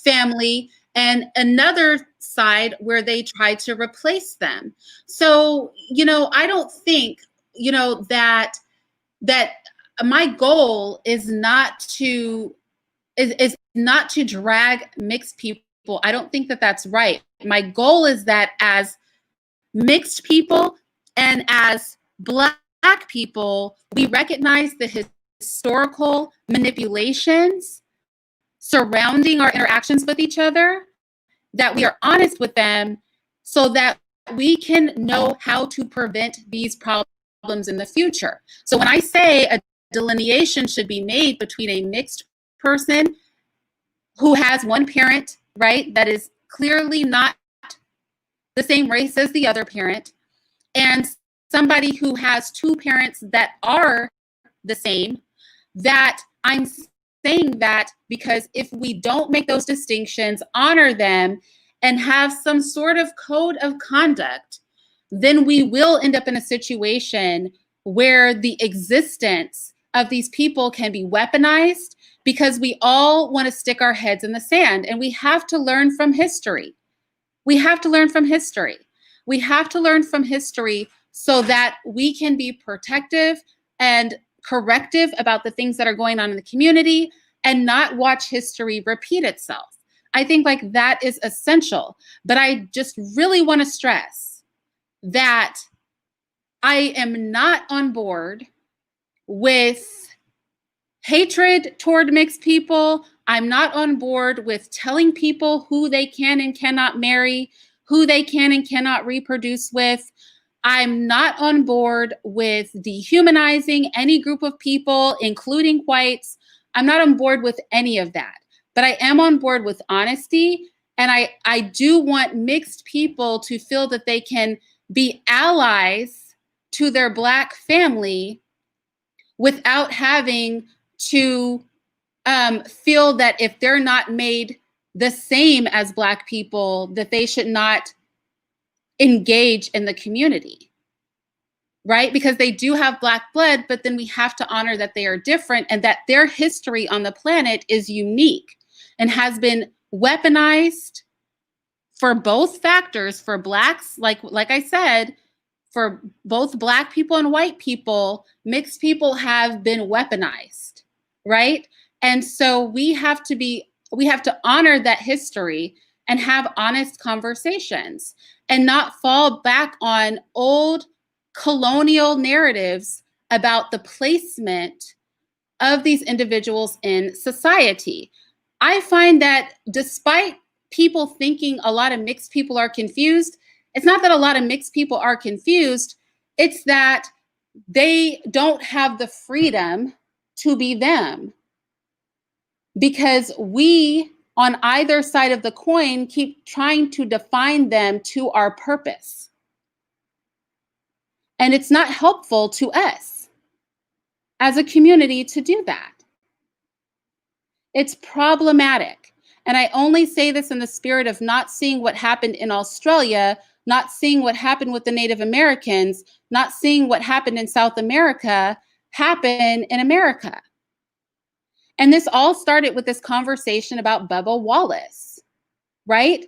family, and another side where they tried to replace them. So, I don't think, that my goal is not to drag mixed people. I don't think that that's right. My goal is that as mixed people and as Black people, we recognize the historical manipulations surrounding our interactions with each other, that we are honest with them so that we can know how to prevent these problems in the future. So when I say a delineation should be made between a mixed person who has one parent, right, that is clearly not the same race as the other parent, and somebody who has two parents that are the same, that I'm saying that because if we don't make those distinctions, honor them, and have some sort of code of conduct, then we will end up in a situation where the existence of these people can be weaponized because we all want to stick our heads in the sand. And we have to learn from history. We have to learn from history. We have to learn from history so that we can be protective and corrective about the things that are going on in the community and not watch history repeat itself. I think that is essential. But I just really want to stress that I am not on board with hatred toward mixed people. I'm not on board with telling people who they can and cannot marry, who they can and cannot reproduce with. I'm not on board with dehumanizing any group of people, including whites. I'm not on board with any of that. But I am on board with honesty. And I do want mixed people to feel that they can be allies to their Black family without having to feel that if they're not made the same as Black people, that they should not engage in the community, right? Because they do have Black blood, but then we have to honor that they are different and that their history on the planet is unique and has been weaponized for both factors, for Blacks, like I said, for both Black people and white people. Mixed people have been weaponized, right? And so we have to honor that history and have honest conversations and not fall back on old colonial narratives about the placement of these individuals in society. I find that despite people thinking a lot of mixed people are confused, it's not that a lot of mixed people are confused, it's that they don't have the freedom to be them. Because we, on either side of the coin, keep trying to define them to our purpose. And it's not helpful to us as a community to do that. It's problematic. And I only say this in the spirit of not seeing what happened in Australia, not seeing what happened with the Native Americans, not seeing what happened in South America happen in America. And this all started with this conversation about Bubba Wallace, right?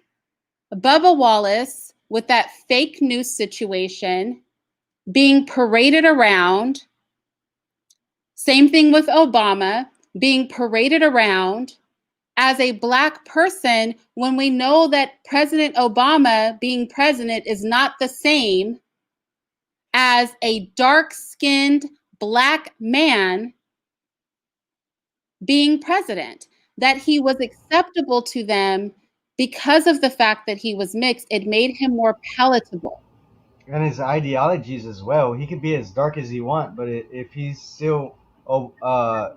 Bubba Wallace, with that fake news situation, being paraded around. Same thing with Obama, being paraded around as a Black person when we know that President Obama being president is not the same as a dark-skinned Black man being president, that he was acceptable to them because of the fact that he was mixed. It made him more palatable. and his ideologies as well. He could be as dark as he want, but if he's still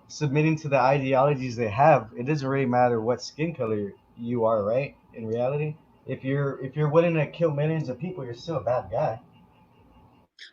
submitting to the ideologies they have, it doesn't really matter what skin color you are, right? In reality, if you're willing to kill millions of people, you're still a bad guy.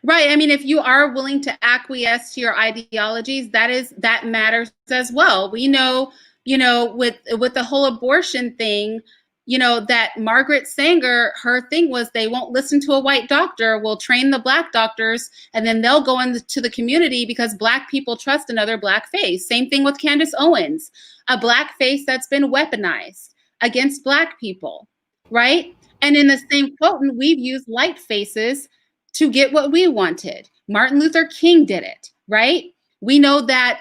Right. I mean, if you are willing to acquiesce to your ideologies, that matters as well. We know, with the whole abortion thing, that Margaret Sanger, her thing was they won't listen to a white doctor. We'll train the black doctors, and then they'll go into the community because black people trust another black face. Same thing with Candace Owens, a black face that's been weaponized against black people, right? And in the same quote, we've used light faces to get what we wanted. Martin Luther King did it, right? We know that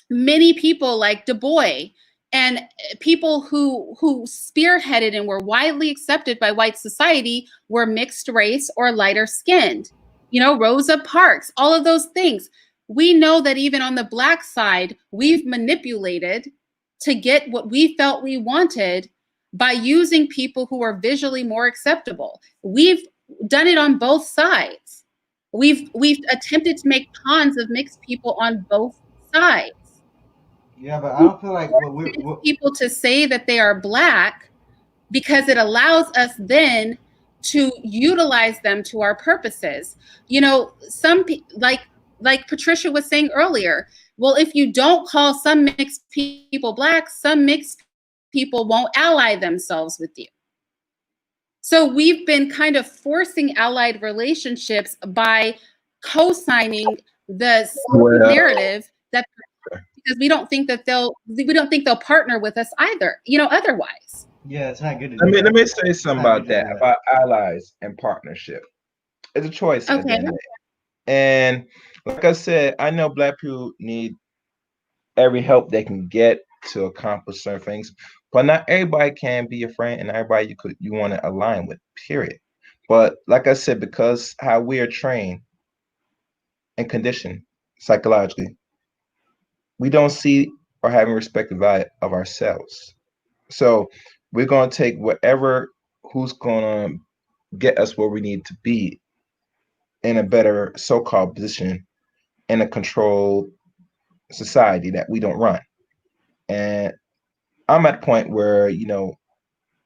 many people like Du Bois and people who spearheaded and were widely accepted by white society were mixed race or lighter skinned. Rosa Parks, all of those things. We know that even on the black side, we've manipulated to get what we felt we wanted by using people who are visually more acceptable. We've done it on both sides. We've attempted to make cons of mixed people on both sides. Yeah, but I don't feel like People to say that they are black because it allows us then to utilize them to our purposes. Some like Patricia was saying earlier, well, if you don't call some mixed people black, some mixed people won't ally themselves with you. So we've been kind of forcing allied relationships by co-signing the narrative that because we don't think they'll partner with us either, otherwise. Yeah, it's not good to do do let me say something about that, about allies and partnership. It's a choice at the end of it. And like I said, I know black people need every help they can get to accomplish certain things, but not everybody can be your friend and everybody you want to align with, period. But like I said, because how we are trained and conditioned psychologically, we don't see or having respect the value of ourselves. So we're going to take who's going to get us where we need to be in a better so-called position in a controlled society that we don't run. And I'm at a point where,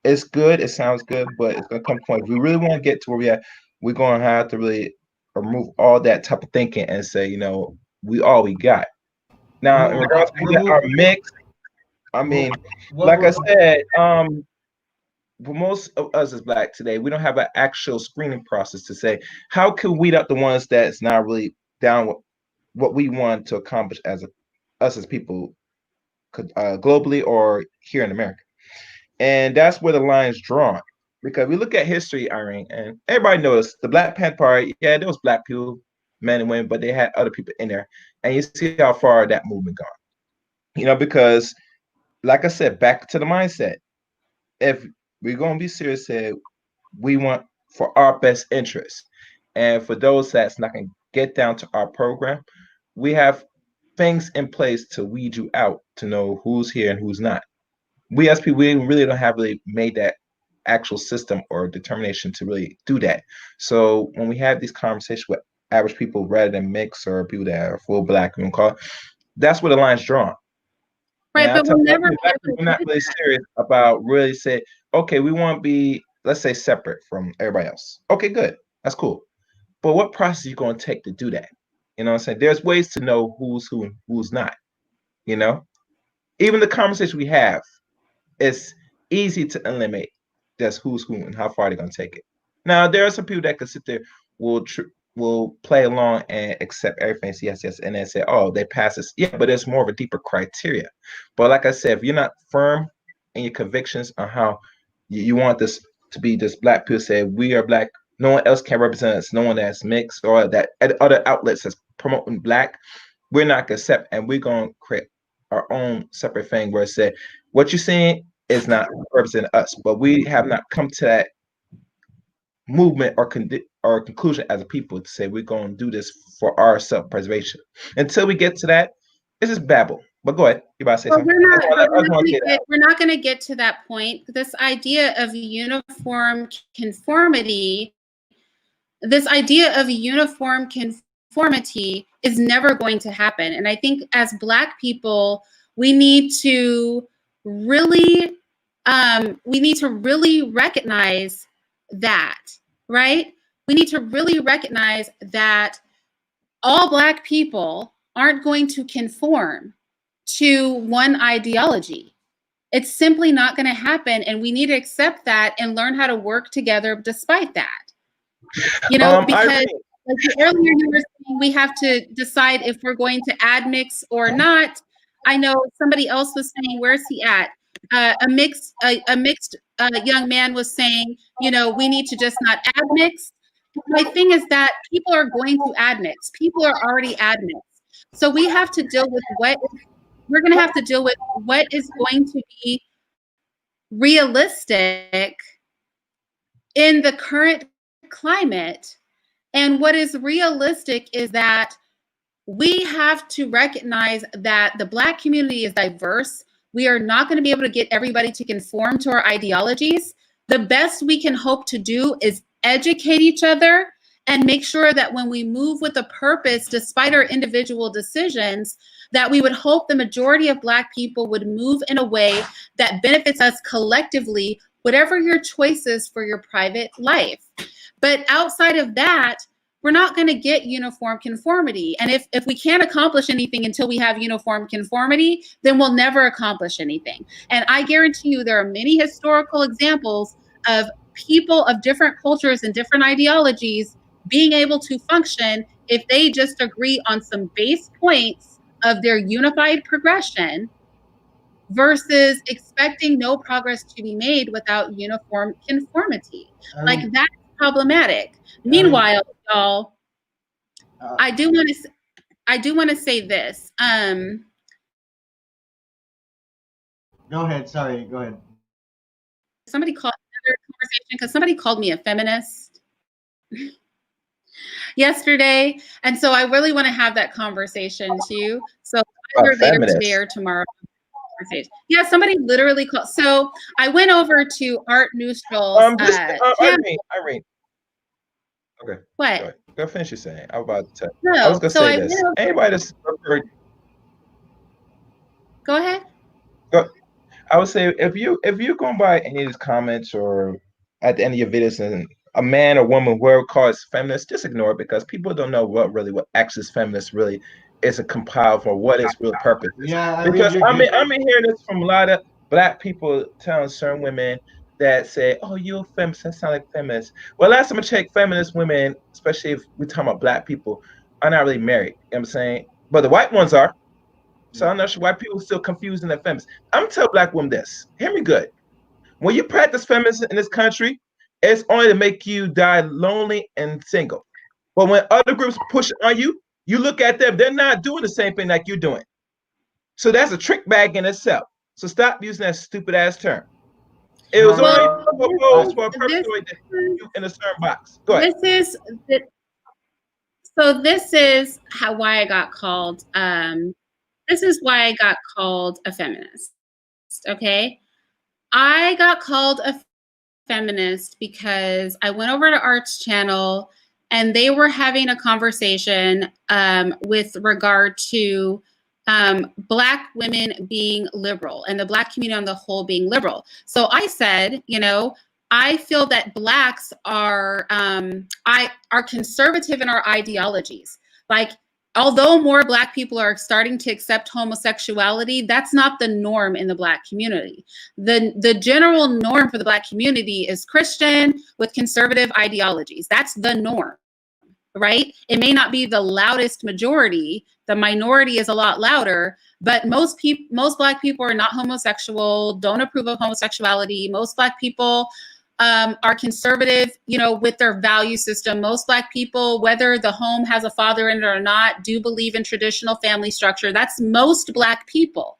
it's good, it sounds good, but it's going to come to a point, if we really want to get to where we are, we're going to have to really remove all that type of thinking and say, we all we got. Now, in regards to people that are mixed, I mean, like I said, for most of us as black today, we don't have an actual screening process to say, how can we weed out the ones that's not really down with what we want to accomplish as us as people globally or here in America. And that's where the line's drawn. Because we look at history, Irene, and everybody knows the Black Panther Party, yeah, there was black people, men and women, but they had other people in there. And you see how far that movement gone. Because like I said, back to the mindset. If we're going to be serious here, we want for our best interest. And for those that's not going to get down to our program, we have things in place to weed you out to know who's here and who's not. We as people, we really don't have really made that actual system or determination to really do that. So when we have these conversations with average people rather than mix or people that are full black, that's where the line's drawn. Right, but we're not really serious about really say, okay, we want to be, let's say, separate from everybody else. Okay, good. That's cool. But what process are you going to take to do that? You know what I'm saying? There's ways to know who's who and who's not. Even the conversation we have, it's easy to eliminate just who's who and how far they're going to take it. Now, there are some people that could sit there, will play along and accept everything. Yes, and then say, oh, they pass this. Yeah, but there's more of a deeper criteria. But like I said, if you're not firm in your convictions on how you want this to be, this black people say, we are black, no one else can represent us, no one that's mixed or that other outlets that's promoting black, we're not going to accept, and we're going to create our own separate thing where it said, what you're saying is not representing us, but we have not come to that movement or conclusion as a people to say we're going to do this for our self-preservation. Until we get to that, it's just babble. But go ahead. You about to say something? We're not going to get to that point. This idea of uniform conformity this idea of uniform conformity is never going to happen. And I think as Black people, we need to really recognize that, right? We need to really recognize that all Black people aren't going to conform to one ideology. It's simply not going to happen, and we need to accept that and learn how to work together despite that. You know, because like earlier you were saying, we have to decide if we're going to admix or not. I know somebody else was saying, where's he at? A mixed young man was saying, you know, we need to just not admix. My thing is that people are going to admix. People are already admixed. So we have to deal with we're going to have to deal with what is going to be realistic in the current climate. And what is realistic is that we have to recognize that the Black community is diverse. We are not going to be able to get everybody to conform to our ideologies. The best we can hope to do is educate each other and make sure that when we move with a purpose, despite our individual decisions, that we would hope the majority of Black people would move in a way that benefits us collectively, whatever your choices for your private life. But outside of that, we're not going to get uniform conformity. And if we can't accomplish anything until we have uniform conformity, then we'll never accomplish anything. And I guarantee you there are many historical examples of people of different cultures and different ideologies being able to function if they just agree on some base points of their unified progression versus expecting no progress to be made without uniform conformity. Like that's problematic. Meanwhile, y'all, I do want to say this. Go ahead. Sorry. Go ahead. Somebody called another conversation because somebody called me a feminist yesterday, and so I really want to have that conversation too. So either later today or tomorrow. Yeah, somebody literally called. So I went over to Art Neustral's Irene. Okay. What? Go finish your saying. I was about to tell. No, I was gonna say this. Anybody that's go ahead. I would say if you're going by any of these comments or at the end of your videos and a man or woman whoever calls feminist, just ignore it because people don't know what access feminist really is a compile for what its real purpose is. Yeah, because I'm hearing this from a lot of Black people telling certain women that say, "Oh, you're a feminist. That sounds like feminist." Well, last time I checked, feminist women, especially if we're talking about Black people, are not really married. You know what I'm saying? But the white ones are. So I'm not sure why people are still confused in their feminists. I'm gonna tell Black women this. Hear me good. When you practice feminism in this country, it's only to make you die lonely and single. But when other groups push on you, you look at them, they're not doing the same thing like you're doing. So that's a trick bag in itself. So stop using that stupid ass term. It was only proposed for a purpose in a certain box. Go ahead. This is why I got called. This is why I got called a feminist. Okay, I got called a feminist because I went over to Art's channel and they were having a conversation with regard to Black women being liberal and the Black community on the whole being liberal. So I said, you know, I feel that Blacks are conservative in our ideologies. Like, although more Black people are starting to accept homosexuality, that's not the norm in the Black community. The general norm for the Black community is Christian with conservative ideologies. That's the norm, right? It may not be the loudest majority. The minority is a lot louder, but most Black people are not homosexual, don't approve of homosexuality. Most Black people are conservative, you know, with their value system. Most Black people, whether the home has a father in it or not, do believe in traditional family structure. That's most Black people.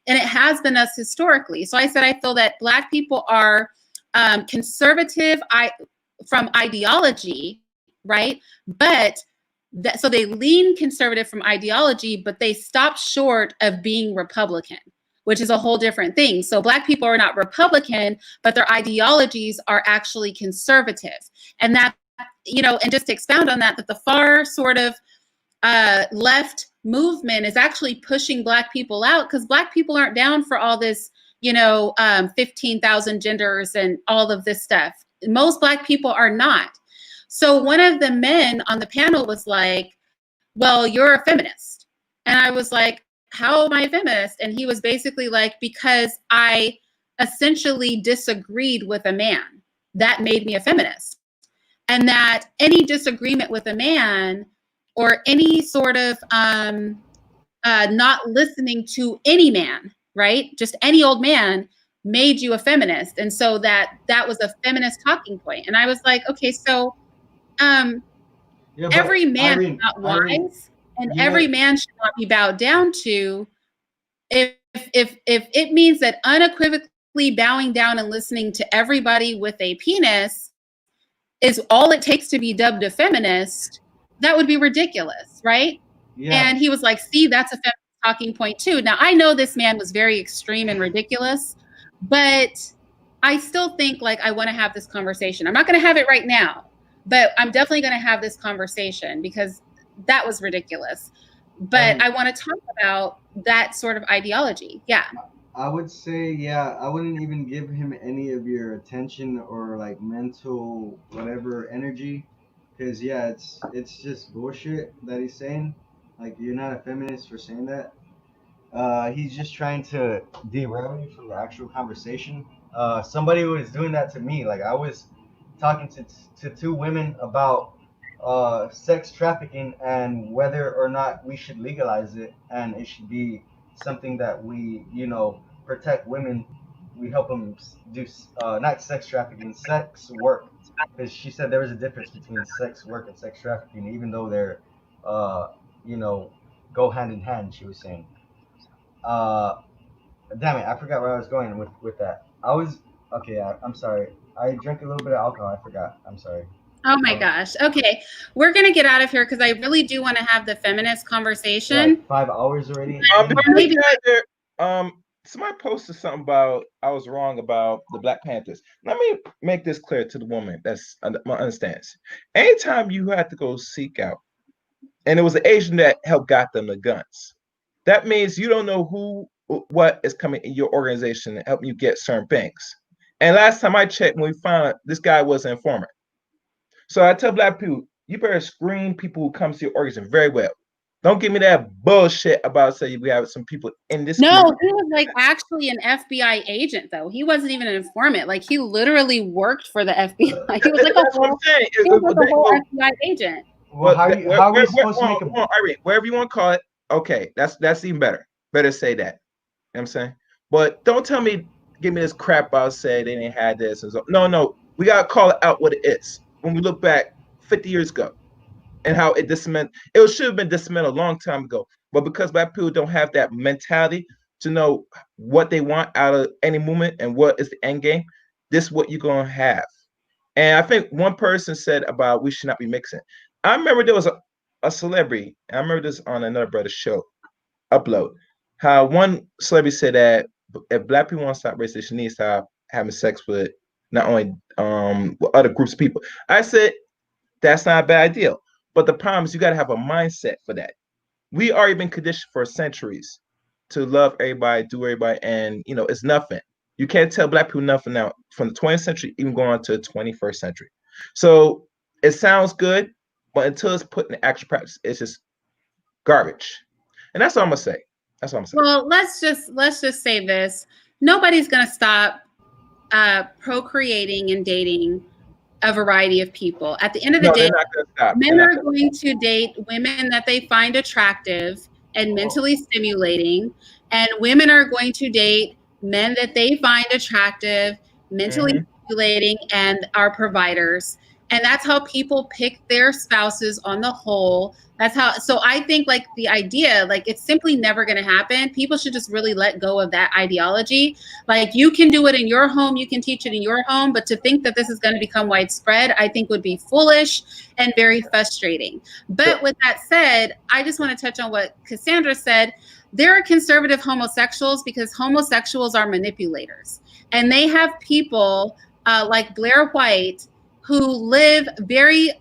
And it has been us historically. So I said, I feel that Black people are conservative from ideology, right? But so they lean conservative from ideology, but they stop short of being Republican, which is a whole different thing. So Black people are not Republican, but their ideologies are actually conservative. And that's and just to expound on that, that the far sort of left movement is actually pushing Black people out, because Black people aren't down for all this, 15,000 genders and all of this stuff. Most Black people are not. So one of the men on the panel was like, well, you're a feminist. And I was like, how am I a feminist? And he was basically like, because I essentially disagreed with a man. That made me a feminist. And that any disagreement with a man, or any sort of not listening to any man, right? Just any old man, made you a feminist. And so that was a feminist talking point. And I was like, okay, so every man Irene, is not Irene, wise, and every man should not be bowed down to. If it means that unequivocally bowing down and listening to everybody with a penis is all it takes to be dubbed a feminist, that would be ridiculous, right? Yeah. And he was like, see, that's a feminist talking point too. Now, I know this man was very extreme and ridiculous, but I still think like I want to have this conversation. I'm not going to have it right now, but I'm definitely going to have this conversation, because that was ridiculous. But I want to talk about that sort of ideology. Yeah. I would say, yeah, I wouldn't even give him any of your attention or like mental whatever energy, because yeah, it's just bullshit that he's saying. Like, you're not a feminist for saying that. He's just trying to derail you from the actual conversation. Somebody was doing that to me. Like, I was talking to two women about sex trafficking and whether or not we should legalize it, and it should be something that we, protect women. We help them do not sex trafficking, sex work, because she said there was a difference between sex work and sex trafficking, even though they're, go hand in hand. She was saying. Damn it, I forgot where I was going with that. I was okay. I'm sorry. I drank a little bit of alcohol. I forgot. I'm sorry. Oh my gosh. Okay. We're going to get out of here, because I really do want to have the feminist conversation. Like 5 hours already. Maybe somebody posted something about I was wrong about the Black Panthers. Let me make this clear to the woman that's understands. Anytime you had to go seek out, and it was an Asian that helped got them the guns, that means you don't know what is coming in your organization and helping you get certain things. And last time I checked, when we found out, this guy was an informant. So I tell Black people, you better screen people who come to your organization very well. Don't give me that bullshit about saying we have some people in this. No, he was like actually an FBI agent, though. He wasn't even an informant. Like, he literally worked for the FBI. He was like a whole FBI agent. Well, how are we supposed to make Irene, wherever you want to call it, okay, that's even better. Better say that. You know what I'm saying? But don't tell me, give me this crap about say they didn't have this and so. No, we gotta call it out what it is. When we look back 50 years ago, and how it should have been dismantled a long time ago. But because Black people don't have that mentality to know what they want out of any movement and what is the end game, this is what you're gonna have. And I think one person said about we should not be mixing. I remember there was a celebrity, I remember this on another brother's show, Upload, how one celebrity said that if Black people want to stop racism, they should need to stop having sex with not only with other groups of people. I said, that's not a bad idea. But the problem is you got to have a mindset for that. We already been conditioned for centuries to love everybody, do everybody, and it's nothing. You can't tell Black people nothing now from the 20th century, even going on to the 21st century. So it sounds good, but until it's put in actual practice, it's just garbage. And that's all I'm gonna say. Well, let's just say this: nobody's gonna stop procreating and dating a variety of people. At the end of the day, men are going to date women that they find attractive and mentally stimulating, and women are going to date men that they find attractive, mentally stimulating, and are providers. And that's how people pick their spouses on the whole. So I think like the idea, like it's simply never going to happen. People should just really let go of that ideology. Like, you can do it in your home, you can teach it in your home, but to think that this is going to become widespread, I think would be foolish and very frustrating. But with that said, I just want to touch on what Cassandra said. There are conservative homosexuals because homosexuals are manipulators. And they have people like Blair White who live very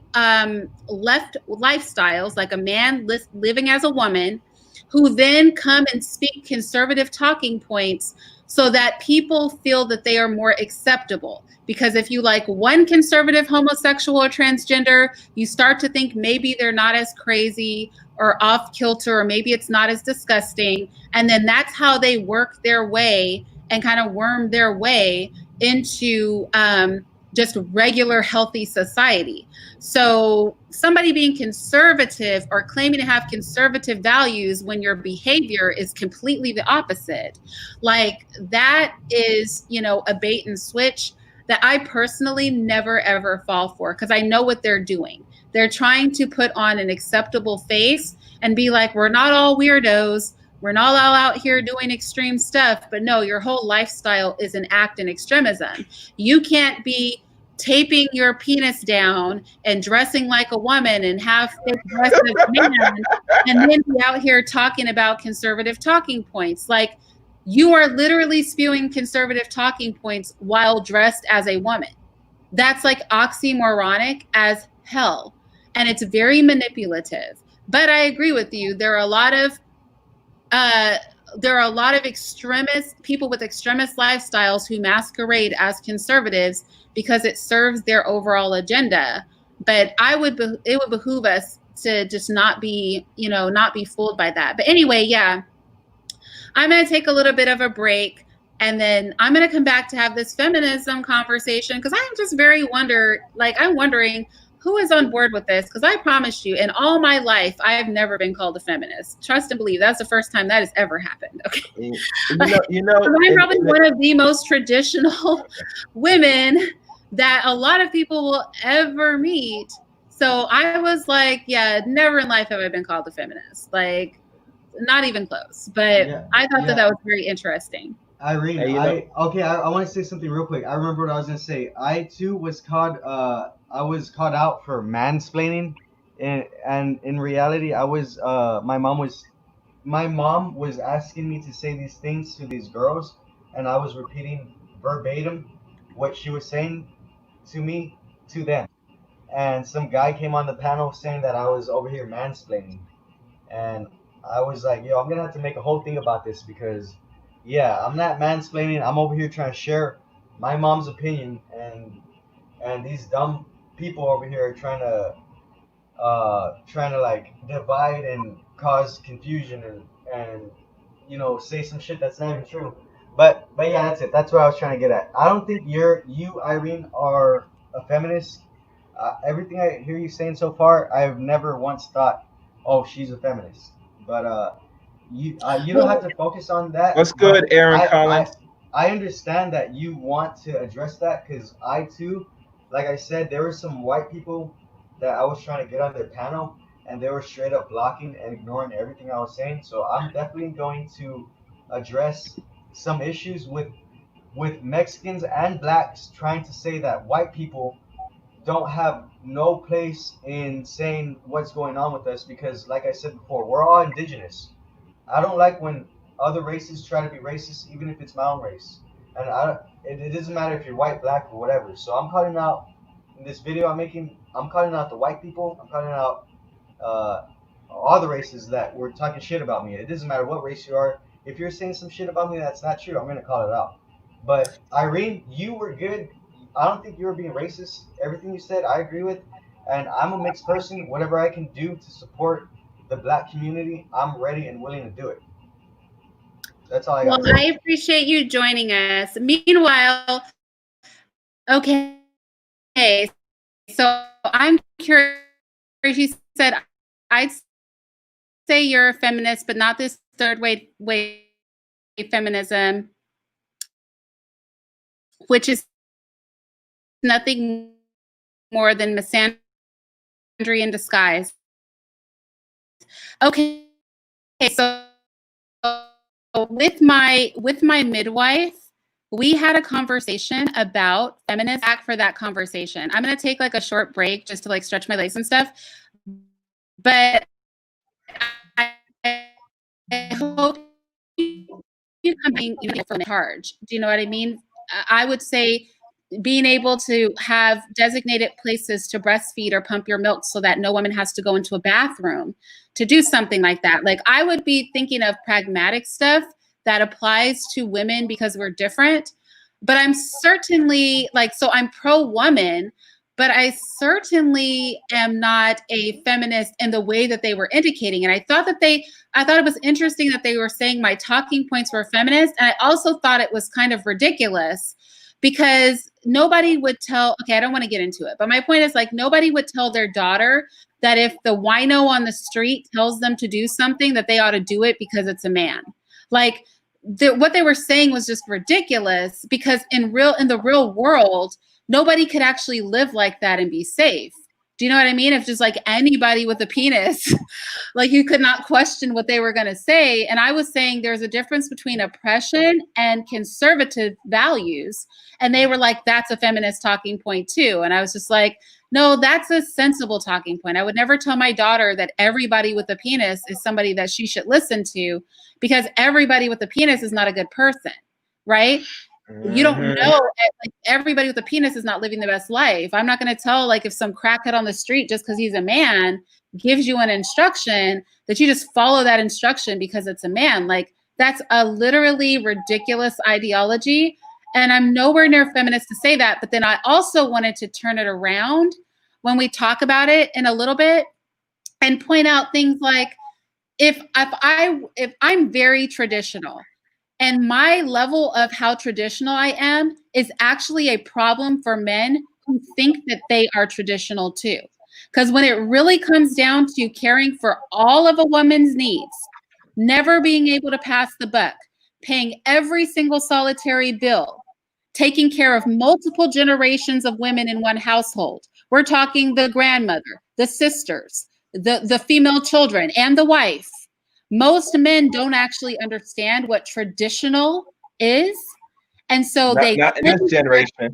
left lifestyles, like a man living as a woman, who then come and speak conservative talking points so that people feel that they are more acceptable. Because if you like one conservative homosexual or transgender, you start to think maybe they're not as crazy or off kilter, or maybe it's not as disgusting. And then that's how they work their way and kind of worm their way into just regular healthy society. So somebody being conservative or claiming to have conservative values when your behavior is completely the opposite, like that is, you know, a bait and switch that I personally never ever fall for, because I know what they're doing. They're trying to put on an acceptable face and be like, we're not all weirdos. We're not all out here doing extreme stuff. But no, your whole lifestyle is an act in extremism. You can't be taping your penis down and dressing like a woman and have fake breasts as a man and then be out here talking about conservative talking points. Like, you are literally spewing conservative talking points while dressed as a woman. That's like oxymoronic as hell. And it's very manipulative. But I agree with you. There are a lot of extremist people with extremist lifestyles who masquerade as conservatives because it serves their overall agenda. But it would behoove us to just not be, you know, not be fooled by that. But anyway, yeah, I'm going to take a little bit of a break, and then I'm going to come back to have this feminism conversation, because I'm just I'm wondering who is on board with this, because I promise you, in all my life, I have never been called a feminist. Trust and believe, that's the first time that has ever happened. Okay. I'm probably one of the most traditional women that a lot of people will ever meet. So I was like, yeah, never in life have I been called a feminist. Like, not even close. But yeah, I thought that was very interesting. Irene, Hey, I want to say something real quick. I remember what I was gonna say. I too was caught. I was caught out for mansplaining, and in reality, I was. My mom was asking me to say these things to these girls, and I was repeating verbatim what she was saying to me to them. And some guy came on the panel saying that I was over here mansplaining, and I was like, yo, I'm gonna have to make a whole thing about this, because yeah, I'm not mansplaining. I'm over here trying to share my mom's opinion, and these dumb people over here are trying to like divide and cause confusion, and you know, say some shit that's not even true. But yeah, that's it. That's what I was trying to get at. I don't think you Irene are a feminist. Everything I hear you saying so far, I've never once thought, oh, she's a feminist. But you don't have to focus on that. what's good, But Aaron Collins? I understand that you want to address that, because I too, like I said, there were some white people that I was trying to get on their panel, and they were straight up blocking and ignoring everything I was saying. So I'm definitely going to address some issues with Mexicans and blacks trying to say that white people don't have no place in saying what's going on with us, because like I said before, we're all indigenous. I don't like when other races try to be racist, even if it's my own race. And it doesn't matter if you're white, black, or whatever. So I'm calling out, in this video I'm making, I'm calling out the white people. I'm calling out uh, all the races that were talking shit about me. It doesn't matter what race you are. If you're saying some shit about me that's not true, I'm gonna call it out. But Irene, you were good. I don't think you were being racist. Everything you said, I agree with. And I'm a mixed person. Whatever I can do to support the black community, I'm ready and willing to do it. That's all I got. Well, I appreciate you joining us. Meanwhile, okay, so I'm curious. You said I'd say you're a feminist, but not this third way feminism, which is nothing more than misandry in disguise. Okay, so with my midwife, we had a conversation about feminists. Back for that conversation. I'm gonna take like a short break just to like stretch my legs and stuff. But I hope you come in from charge. Do you know what I mean? I would say being able to have designated places to breastfeed or pump your milk so that no woman has to go into a bathroom to do something like that. Like, I would be thinking of pragmatic stuff that applies to women because we're different. But I'm certainly like, so I'm pro-woman, but I certainly am not a feminist in the way that they were indicating. And I thought it was interesting that they were saying my talking points were feminist. And I also thought it was kind of ridiculous because nobody would tell, okay, I don't want to get into it, but my point is, like, nobody would tell their daughter that if the wino on the street tells them to do something, that they ought to do it because it's a man. Like, what they were saying was just ridiculous, because in the real world, nobody could actually live like that and be safe. Do you know what I mean? If just like anybody with a penis, like, you could not question what they were going to say. And I was saying there's a difference between oppression and conservative values. And they were like, that's a feminist talking point too. And I was just like, no, that's a sensible talking point. I would never tell my daughter that everybody with a penis is somebody that she should listen to, because everybody with a penis is not a good person, right? You don't know, like, everybody with a penis is not living the best life. I'm not going to tell, like, if some crackhead on the street, just because he's a man, gives you an instruction, that you just follow that instruction because it's a man. Like, that's a literally ridiculous ideology. And I'm nowhere near feminist to say that. But then I also wanted to turn it around when we talk about it in a little bit and point out things like, if I'm very traditional, and my level of how traditional I am is actually a problem for men who think that they are traditional too. Because when it really comes down to caring for all of a woman's needs, never being able to pass the buck, paying every single solitary bill, taking care of multiple generations of women in one household. We're talking the grandmother, the sisters, the female children, and the wife. Most men don't actually understand what traditional is. And so Not in this generation.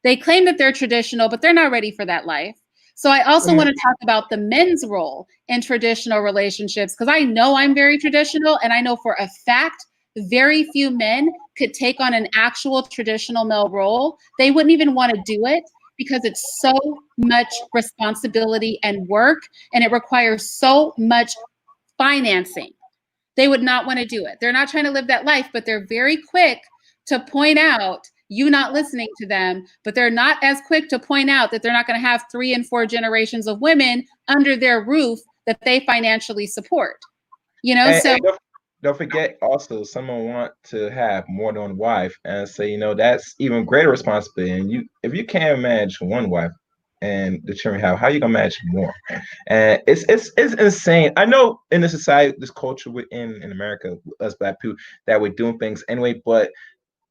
they claim that they're traditional, but they're not ready for that life. So I also want to talk about the men's role in traditional relationships, because I know I'm very traditional, and I know for a fact very few men could take on an actual traditional male role. They wouldn't even want to do it because it's so much responsibility and work, and it requires so much financing. They would not want to do it. They're not trying to live that life, but they're very quick to point out you not listening to them, but they're not as quick to point out that they're not going to have 3 and 4 generations of women under their roof that they financially support. You know, And, so don't forget also, someone want to have more than one wife, and say, that's even greater responsibility. And if you can't manage one wife and the children have, how are you gonna manage more? And it's insane. I know in this society, this culture in America, us Black people, that we're doing things anyway, but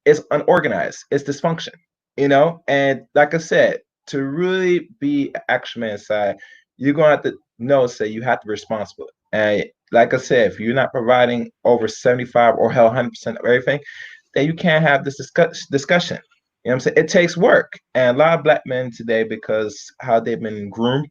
it's unorganized, it's dysfunction, and like I said, to really be an action man inside, you're gonna have to say you have to be responsible. And like I said, if you're not providing over 75 or hell 100% of everything, then you can't have this discussion. You know what I'm saying? It takes work. And a lot of Black men today, because how they've been groomed,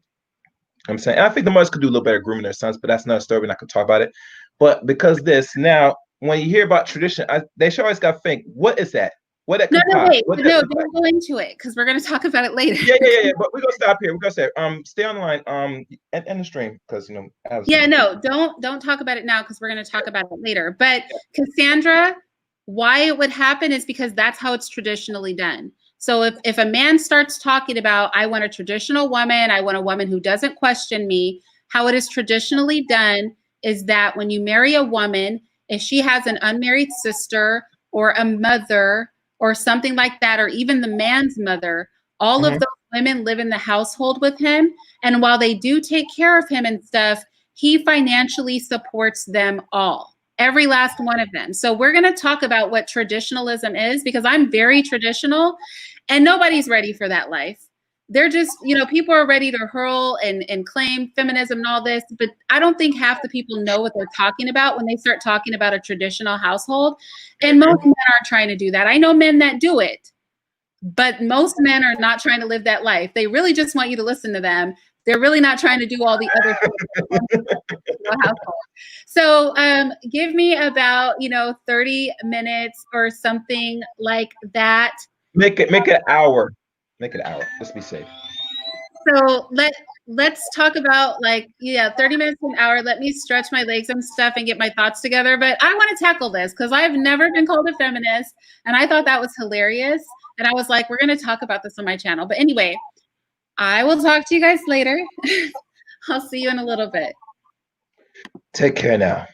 I'm saying, and I think the mothers could do a little better grooming their sons, but that's another story. We're not going to talk about it. But because this, now, when you hear about tradition, they should always got to think, what is that? What that no, wait, no, don't go into it, because we're going to talk about it later. Yeah. But we're gonna stop here. We're gonna say, stay on the line, end the stream, because don't talk about it now, because we're going to talk about it later. But Cassandra, why it would happen is because that's how it's traditionally done. So if a man starts talking about, I want a traditional woman, I want a woman who doesn't question me, how it is traditionally done is that when you marry a woman, if she has an unmarried sister or a mother or something like that, or even the man's mother, all of those women live in the household with him. And while they do take care of him and stuff, he financially supports them all, every last one of them. So we're going to talk about what traditionalism is, because I'm very traditional and nobody's ready for that life. They're just, people are ready to hurl and claim feminism and all this, but I don't think half the people know what they're talking about when they start talking about a traditional household. And most men aren't trying to do that. I know men that do it, but most men are not trying to live that life. They really just want you to listen to them. They're really not trying to do all the other things. So give me about, 30 minutes or something like that. Make it an hour. Make it an hour. Let's be safe. So let's talk about, like, yeah, 30 minutes to an hour. Let me stretch my legs and stuff and get my thoughts together. But I want to tackle this because I've never been called a feminist, and I thought that was hilarious. And I was like, we're going to talk about this on my channel. But anyway, I will talk to you guys later. I'll see you in a little bit. Take care now.